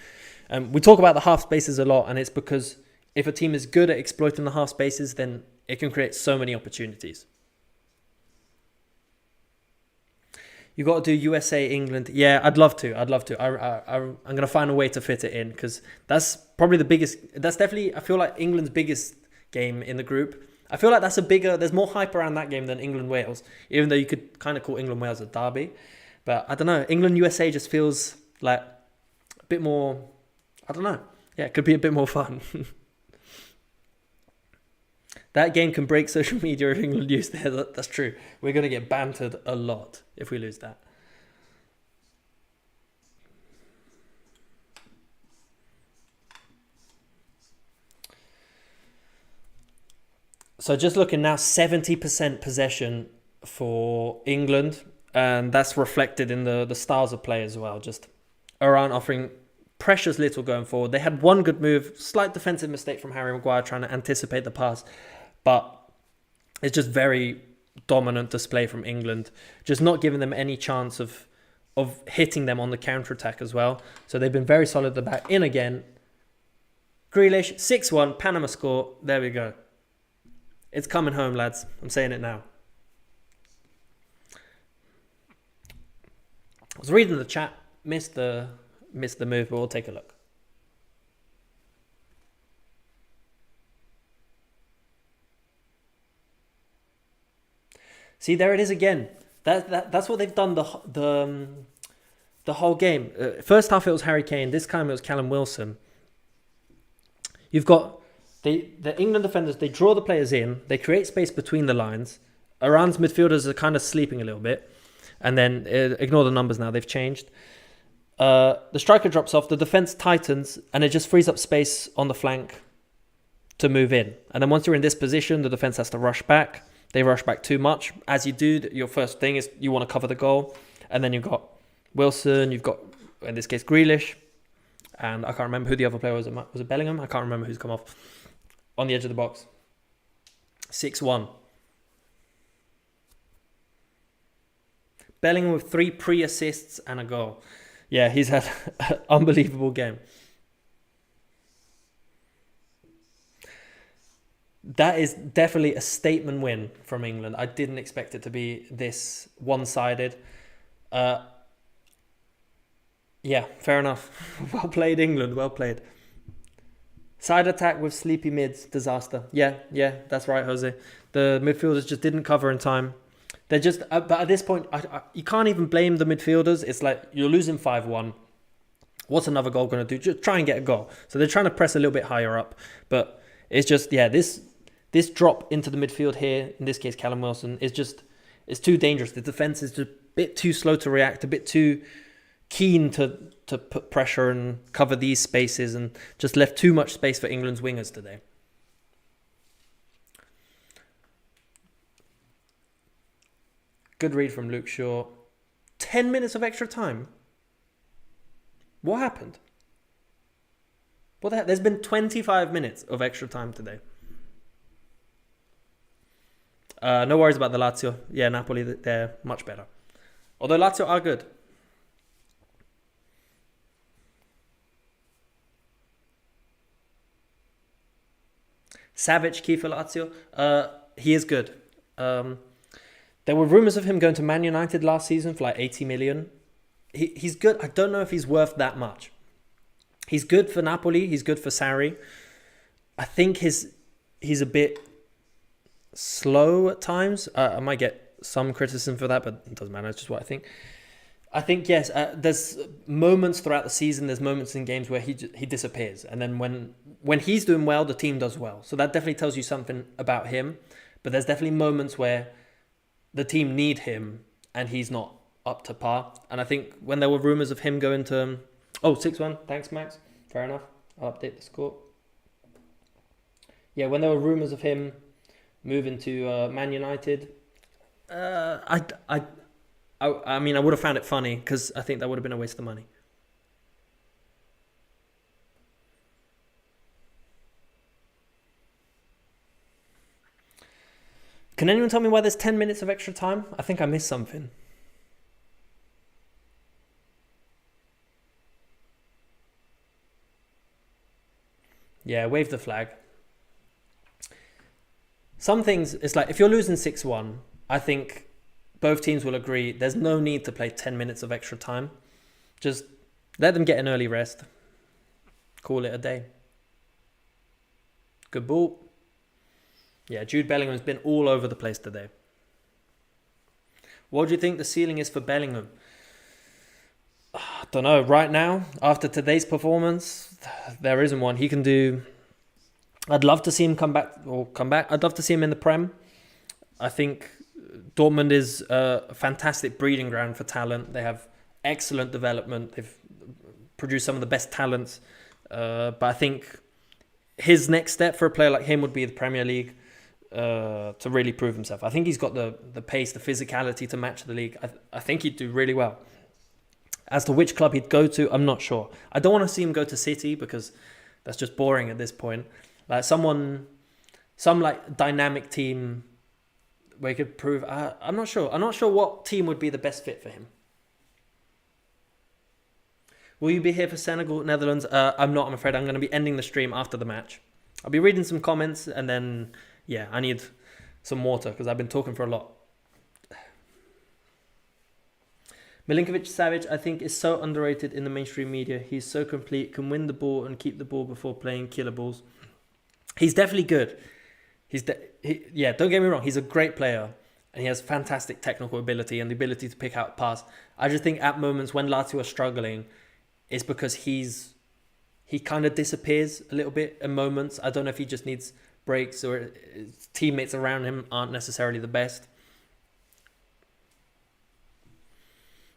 We talk about the half spaces a lot, and it's because if a team is good at exploiting the half spaces, then it can create so many opportunities. You got to do USA, England. Yeah, I'd love to. I'm going to find a way to fit it in because that's probably the biggest. That's definitely, I feel like, England's biggest game in the group. I feel like there's more hype around that game than England-Wales, even though you could kind of call England-Wales a derby. But I don't know, England-USA just feels like a bit more, I don't know. Yeah, it could be a bit more fun. That game can break social media if England lose there. That's true. We're going to get bantered a lot if we lose that. So just looking now, 70% possession for England. And that's reflected in the styles of play as well. Just Iran offering precious little going forward. They had one good move, slight defensive mistake from Harry Maguire trying to anticipate the pass. But it's just very dominant display from England. Just not giving them any chance of hitting them on the counter-attack as well. So they've been very solid at the back. In again. Grealish, 6-1, Panama score. There we go. It's coming home, lads. I'm saying it now. I was reading the chat. Missed the move, but we'll take a look. See, there it is again. That's what they've done the whole game. First half it was Harry Kane. This time it was Callum Wilson. You've got the England defenders. They draw the players in. They create space between the lines. Iran's midfielders are kind of sleeping a little bit. And then ignore the numbers now, they've changed. The striker drops off, the defense tightens, and it just frees up space on the flank to move in. And then once you're in this position, the defense has to rush back. They rush back too much. As you do, your first thing is you want to cover the goal. And then you've got Wilson, you've got, in this case, Grealish. And I can't remember who the other player was. Was it Bellingham? I can't remember who's come off. On the edge of the box. 6-1. Bellingham with 3 pre-assists and a goal. Yeah, he's had an unbelievable game. That is definitely a statement win from England. I didn't expect it to be this one-sided. Yeah, fair enough. Well played, England. Well played. Side attack with sleepy mids. Disaster. Yeah, that's right, Jose. The midfielders just didn't cover in time. They're just... but at this point, you can't even blame the midfielders. It's like you're losing 5-1. What's another goal going to do? Just try and get a goal. So they're trying to press a little bit higher up. But it's just, yeah, this drop into the midfield here, in this case, Callum Wilson, is just... It's too dangerous. The defence is just a bit too slow to react, a bit too keen to put pressure and cover these spaces, and just left too much space for England's wingers today. Good read from Luke Shaw. 10 minutes of extra time. What happened? What the heck? There's been 25 minutes of extra time today. No worries about the Lazio. Yeah, Napoli, they're much better. Although Lazio are good. Savic, key for Lazio. He is good. There were rumours of him going to Man United last season for like 80 million. He's good. I don't know if he's worth that much. He's good for Napoli. He's good for Sarri. I think he's a bit slow at times. I might get some criticism for that, but it doesn't matter. It's just what I think. I think, yes, there's moments throughout the season, there's moments in games where he disappears. And then when he's doing well, the team does well. So that definitely tells you something about him. But there's definitely moments where the team need him and he's not up to par. And I think when there were rumours of him going to... 6-1. Thanks, Max. Fair enough. I'll update the score. Yeah, when there were rumours of him moving to Man United, I mean, I would have found it funny because I think that would have been a waste of money. Can anyone tell me why there's 10 minutes of extra time? I think I missed something. Yeah, wave the flag. Some things, it's like if you're losing 6-1, I think both teams will agree there's no need to play 10 minutes of extra time. Just let them get an early rest. Call it a day. Good ball. Yeah, Jude Bellingham has been all over the place today. What do you think the ceiling is for Bellingham? I don't know. Right now, after today's performance, there isn't one. He can do... I'd love to see him come back. I'd love to see him in the Prem. I think Dortmund is a fantastic breeding ground for talent. They have excellent development. They've produced some of the best talents. But I think his next step for a player like him would be the Premier League to really prove himself. I think he's got the pace, the physicality to match the league. I think he'd do really well. As to which club he'd go to, I'm not sure. I don't want to see him go to City because that's just boring at this point. Like some like dynamic team where he could prove... I'm not sure. I'm not sure what team would be the best fit for him. Will you be here for Senegal, Netherlands? I'm not, I'm afraid. I'm going to be ending the stream after the match. I'll be reading some comments and then, yeah, I need some water because I've been talking for a lot. Milinkovic-Savic, I think, is so underrated in the mainstream media. He's so complete, can win the ball and keep the ball before playing killer balls. He's definitely good. Yeah, don't get me wrong. He's a great player and he has fantastic technical ability and the ability to pick out pass. I just think at moments when Lazio are struggling, it's because he kind of disappears a little bit in moments. I don't know if he just needs breaks or his teammates around him aren't necessarily the best.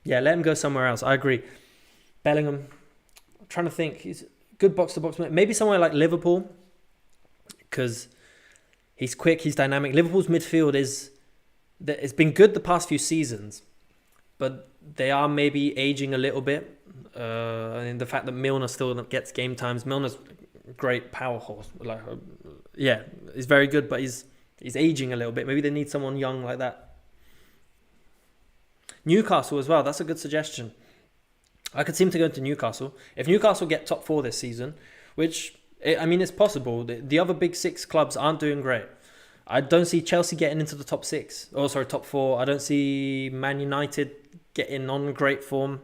Yeah, let him go somewhere else. I agree. Bellingham, I'm trying to think. He's good box-to-box. Maybe somewhere like Liverpool, because he's quick, he's dynamic. Liverpool's midfield it's been good the past few seasons, but they are maybe aging a little bit. And the fact that Milner still gets game times. Milner's a great power horse. He's very good, but he's aging a little bit. Maybe they need someone young like that. Newcastle as well. That's a good suggestion. I could seem to go into Newcastle. If Newcastle get top 4 this season, which, I mean, it's possible. The other big 6 clubs aren't doing great. I don't see Chelsea getting into the top 6. Oh, sorry, top 4. I don't see Man United getting on great form.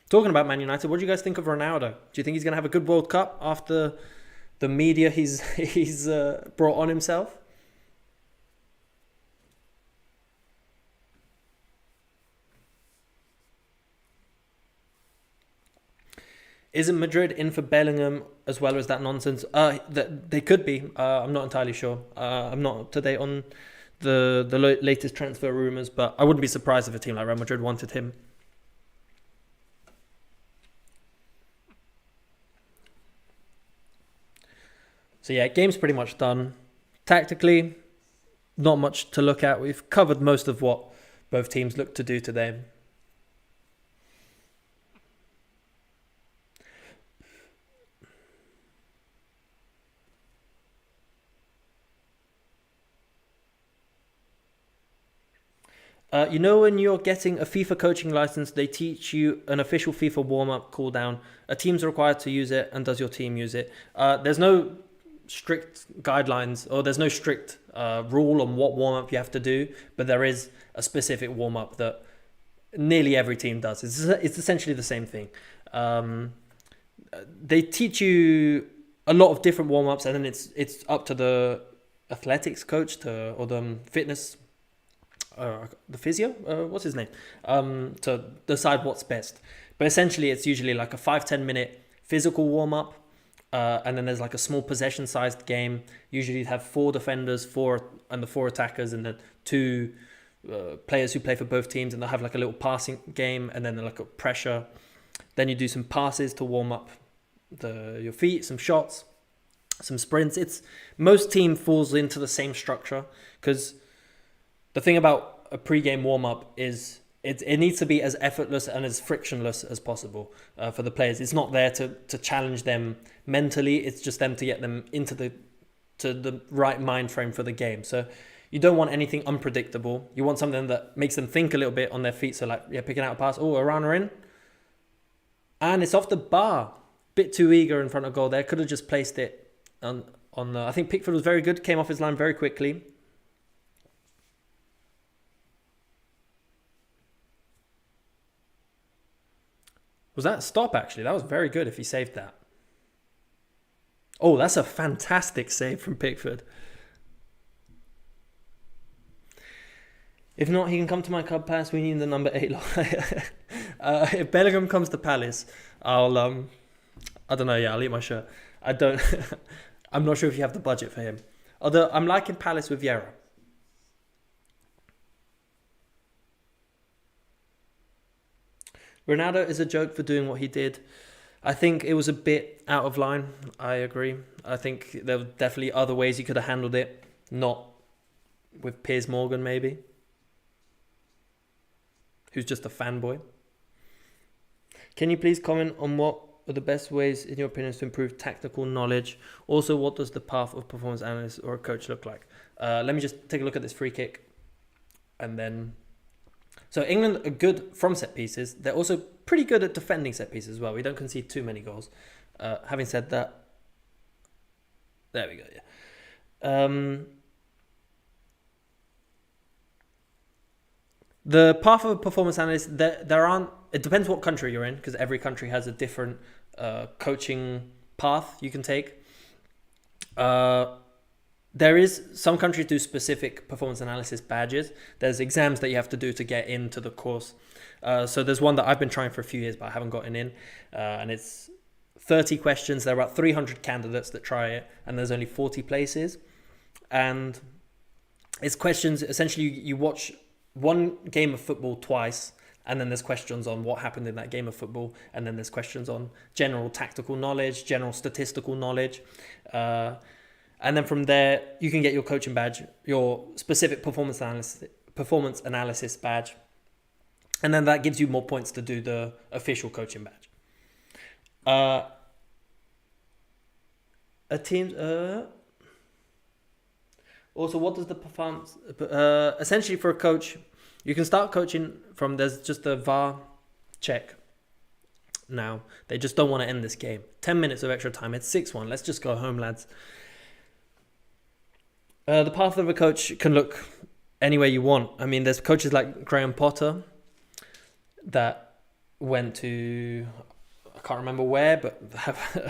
Talking about Man United, what do you guys think of Ronaldo? Do you think he's going to have a good World Cup after the media he's brought on himself? Isn't Madrid in for Bellingham as well as that nonsense? They could be. I'm not entirely sure. I'm not up to date on the latest transfer rumours, but I wouldn't be surprised if a team like Real Madrid wanted him. So yeah, game's pretty much done. Tactically, not much to look at. We've covered most of what both teams look to do today. You know, when you're getting a FIFA coaching license, they teach you an official FIFA warm-up cooldown. A team's required to use it, and does your team use it? There's no strict guidelines, or there's no strict rule on what warm-up you have to do, but there is a specific warm-up that nearly every team does. It's essentially the same thing. They teach you a lot of different warm-ups, and then it's up to the athletics coach or the fitness the physio, what's his name, to decide what's best. But essentially, it's usually like a 5-10 minute physical warm up, and then there's like a small possession sized game. Usually, you have 4 defenders, 4 attackers, and then 2 players who play for both teams, and they'll have like a little passing game, and then like a pressure. Then you do some passes to warm up your feet, some shots, some sprints. Most team falls into the same structure, because the thing about a pre-game warm-up is it needs to be as effortless and as frictionless as possible for the players. It's not there to challenge them mentally. It's just them to get them into the right mind frame for the game. So you don't want anything unpredictable. You want something that makes them think a little bit on their feet. So picking out a pass. Oh, a runner in. And it's off the bar. Bit too eager in front of goal there. Could have just placed it on I think Pickford was very good. Came off his line very quickly. Was that a stop, actually? That was very good if he saved that. Oh, that's a fantastic save from Pickford. If not, he can come to my club pass. We need the number 8. If Bellingham comes to Palace, I'll I don't know. Yeah, I'll eat my shirt. I don't. I'm not sure if you have the budget for him. Although I'm liking Palace with Vieira. Ronaldo is a joke for doing what he did. I think it was a bit out of line. I agree. I think there were definitely other ways he could have handled it. Not with Piers Morgan, maybe. Who's just a fanboy. Can you please comment on what are the best ways, in your opinion, to improve tactical knowledge? Also, what does the path of performance analyst or a coach look like? Let me just take a look at this free kick. And then... So England are good from set pieces. They're also pretty good at defending set pieces as well. We don't concede too many goals. Having said that, there we go. Yeah. The path of a performance analyst, there aren't. It depends what country you're in, because every country has a different coaching path you can take. There is, some countries do specific performance analysis badges. There's exams that you have to do to get into the course. So there's one that I've been trying for a few years, but I haven't gotten in. And it's 30 questions. There are about 300 candidates that try it, and there's only 40 places. And it's questions, essentially you watch one game of football twice, And then there's questions on what happened in that game of football. And then there's questions on general tactical knowledge, general statistical knowledge. And then from there, you can get your coaching badge, your specific performance analysis badge. And then that gives you more points to do the official coaching badge. Also, what does the performance... essentially, for a coach, you can start coaching from... There's just a VAR check now. They just don't want to end this game. 10 minutes of extra time. It's 6-1. Let's just go home, lads. The path of a coach can look any way you want. I mean, there's coaches like Graham Potter that went to... I can't remember where, but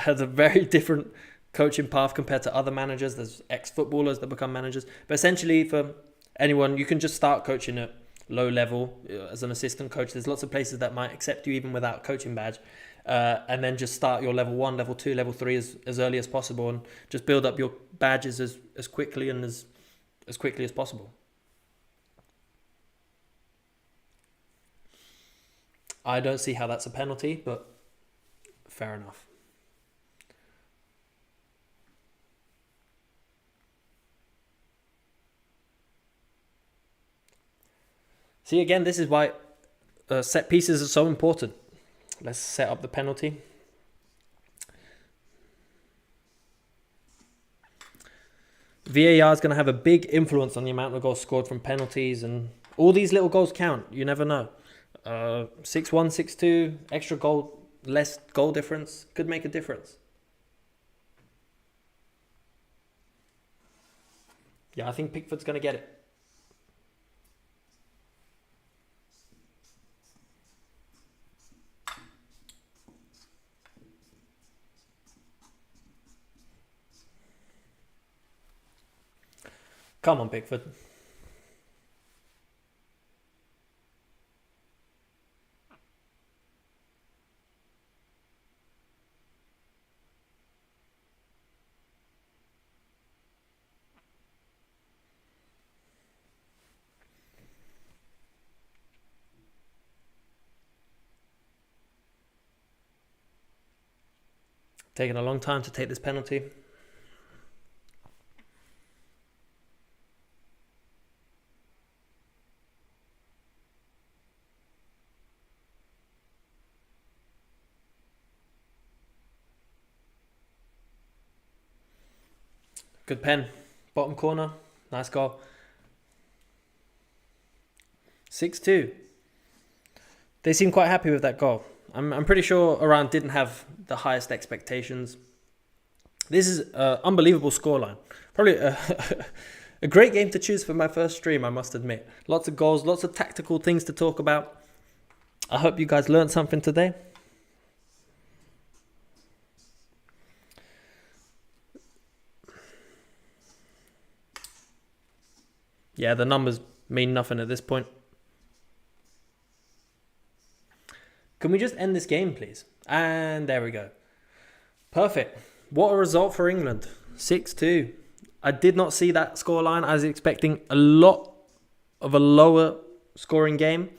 has a very different coaching path compared to other managers. There's ex-footballers that become managers. But essentially, for anyone, you can just start coaching at low level as an assistant coach. There's lots of places that might accept you even without a coaching badge. And then just start your level 1, level 2, level 3 as early as possible, and just build up your badges as quickly and as quickly as possible. I don't see how that's a penalty, but fair enough. See, again, this is why set pieces are so important. Let's set up the penalty. VAR is going to have a big influence on the amount of goals scored from penalties, and all these little goals count. You never know. 6-1, 6-2, extra goal, less goal difference could make a difference. Yeah, I think Pickford's going to get it. Come on, Pickford. Taking a long time to take this penalty. Good pen. Bottom corner. Nice goal. 6-2. They seem quite happy with that goal. I'm pretty sure Iran didn't have the highest expectations. This is an unbelievable scoreline. Probably a great game to choose for my first stream, I must admit. Lots of goals, lots of tactical things to talk about. I hope you guys learned something today. Yeah, the numbers mean nothing at this point. Can we just end this game, please? And there we go. Perfect. What a result for England. 6-2. I did not see that scoreline. I was expecting a lot of a lower scoring game.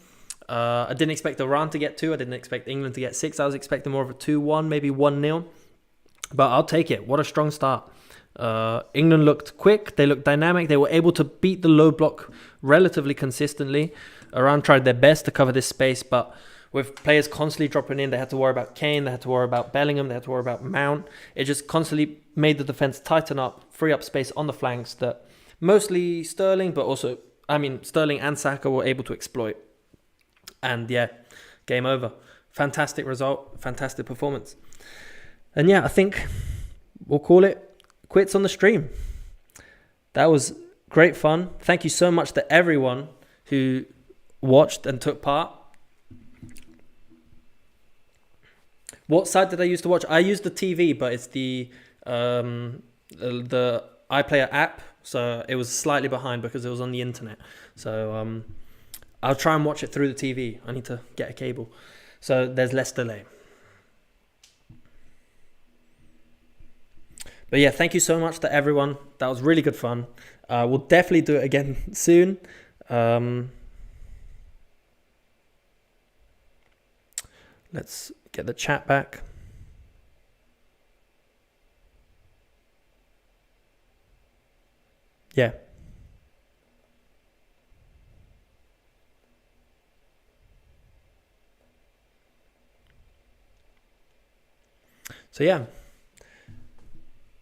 I didn't expect Iran to get 2. I didn't expect England to get 6. I was expecting more of a 2-1, maybe 1-0. But I'll take it. What a strong start. England looked quick, they looked dynamic, they were able to beat the low block relatively consistently. Iran tried their best to cover this space, but with players constantly dropping in, they had to worry about Kane, they had to worry about Bellingham, they had to worry about Mount. It just constantly made the defence tighten up, free up space on the flanks that mostly Sterling, but also, Sterling and Saka were able to exploit. And yeah, game over. Fantastic result, fantastic performance. And yeah, I think we'll call it quits on the stream. That was great fun. Thank you so much to everyone who watched and took part. What site did I use to watch? I used the TV, but it's the iPlayer app, so it was slightly behind because it was on the internet. So I'll try and watch it through the TV. I need to get a cable, so there's less delay. But yeah, thank you so much to everyone. That was really good fun. We'll definitely do it again soon. Let's get the chat back. Yeah. So yeah.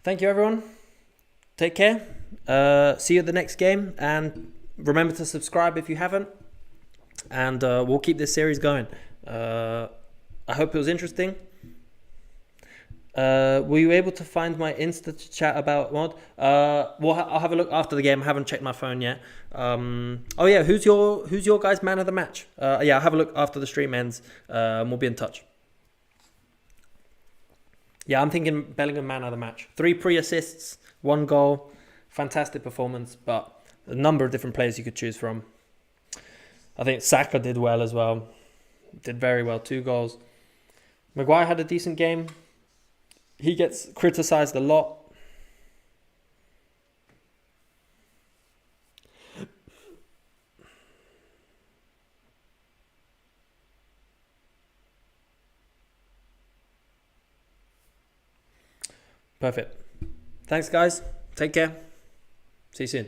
Thank you, everyone. Take care. See you at the next game. And remember to subscribe if you haven't. And we'll keep this series going. I hope it was interesting. Were you able to find my Insta to chat about mod? I'll have a look after the game. I haven't checked my phone yet. Oh yeah, who's your guys' man of the match? Yeah, I'll have a look after the stream ends. We'll be in touch. Yeah, I'm thinking Bellingham man of the match. 3 pre-assists, 1 goal, fantastic performance, but a number of different players you could choose from. I think Saka did well as well. Did very well, 2 goals. Maguire had a decent game. He gets criticised a lot. Perfect. Thanks, guys. Take care. See you soon.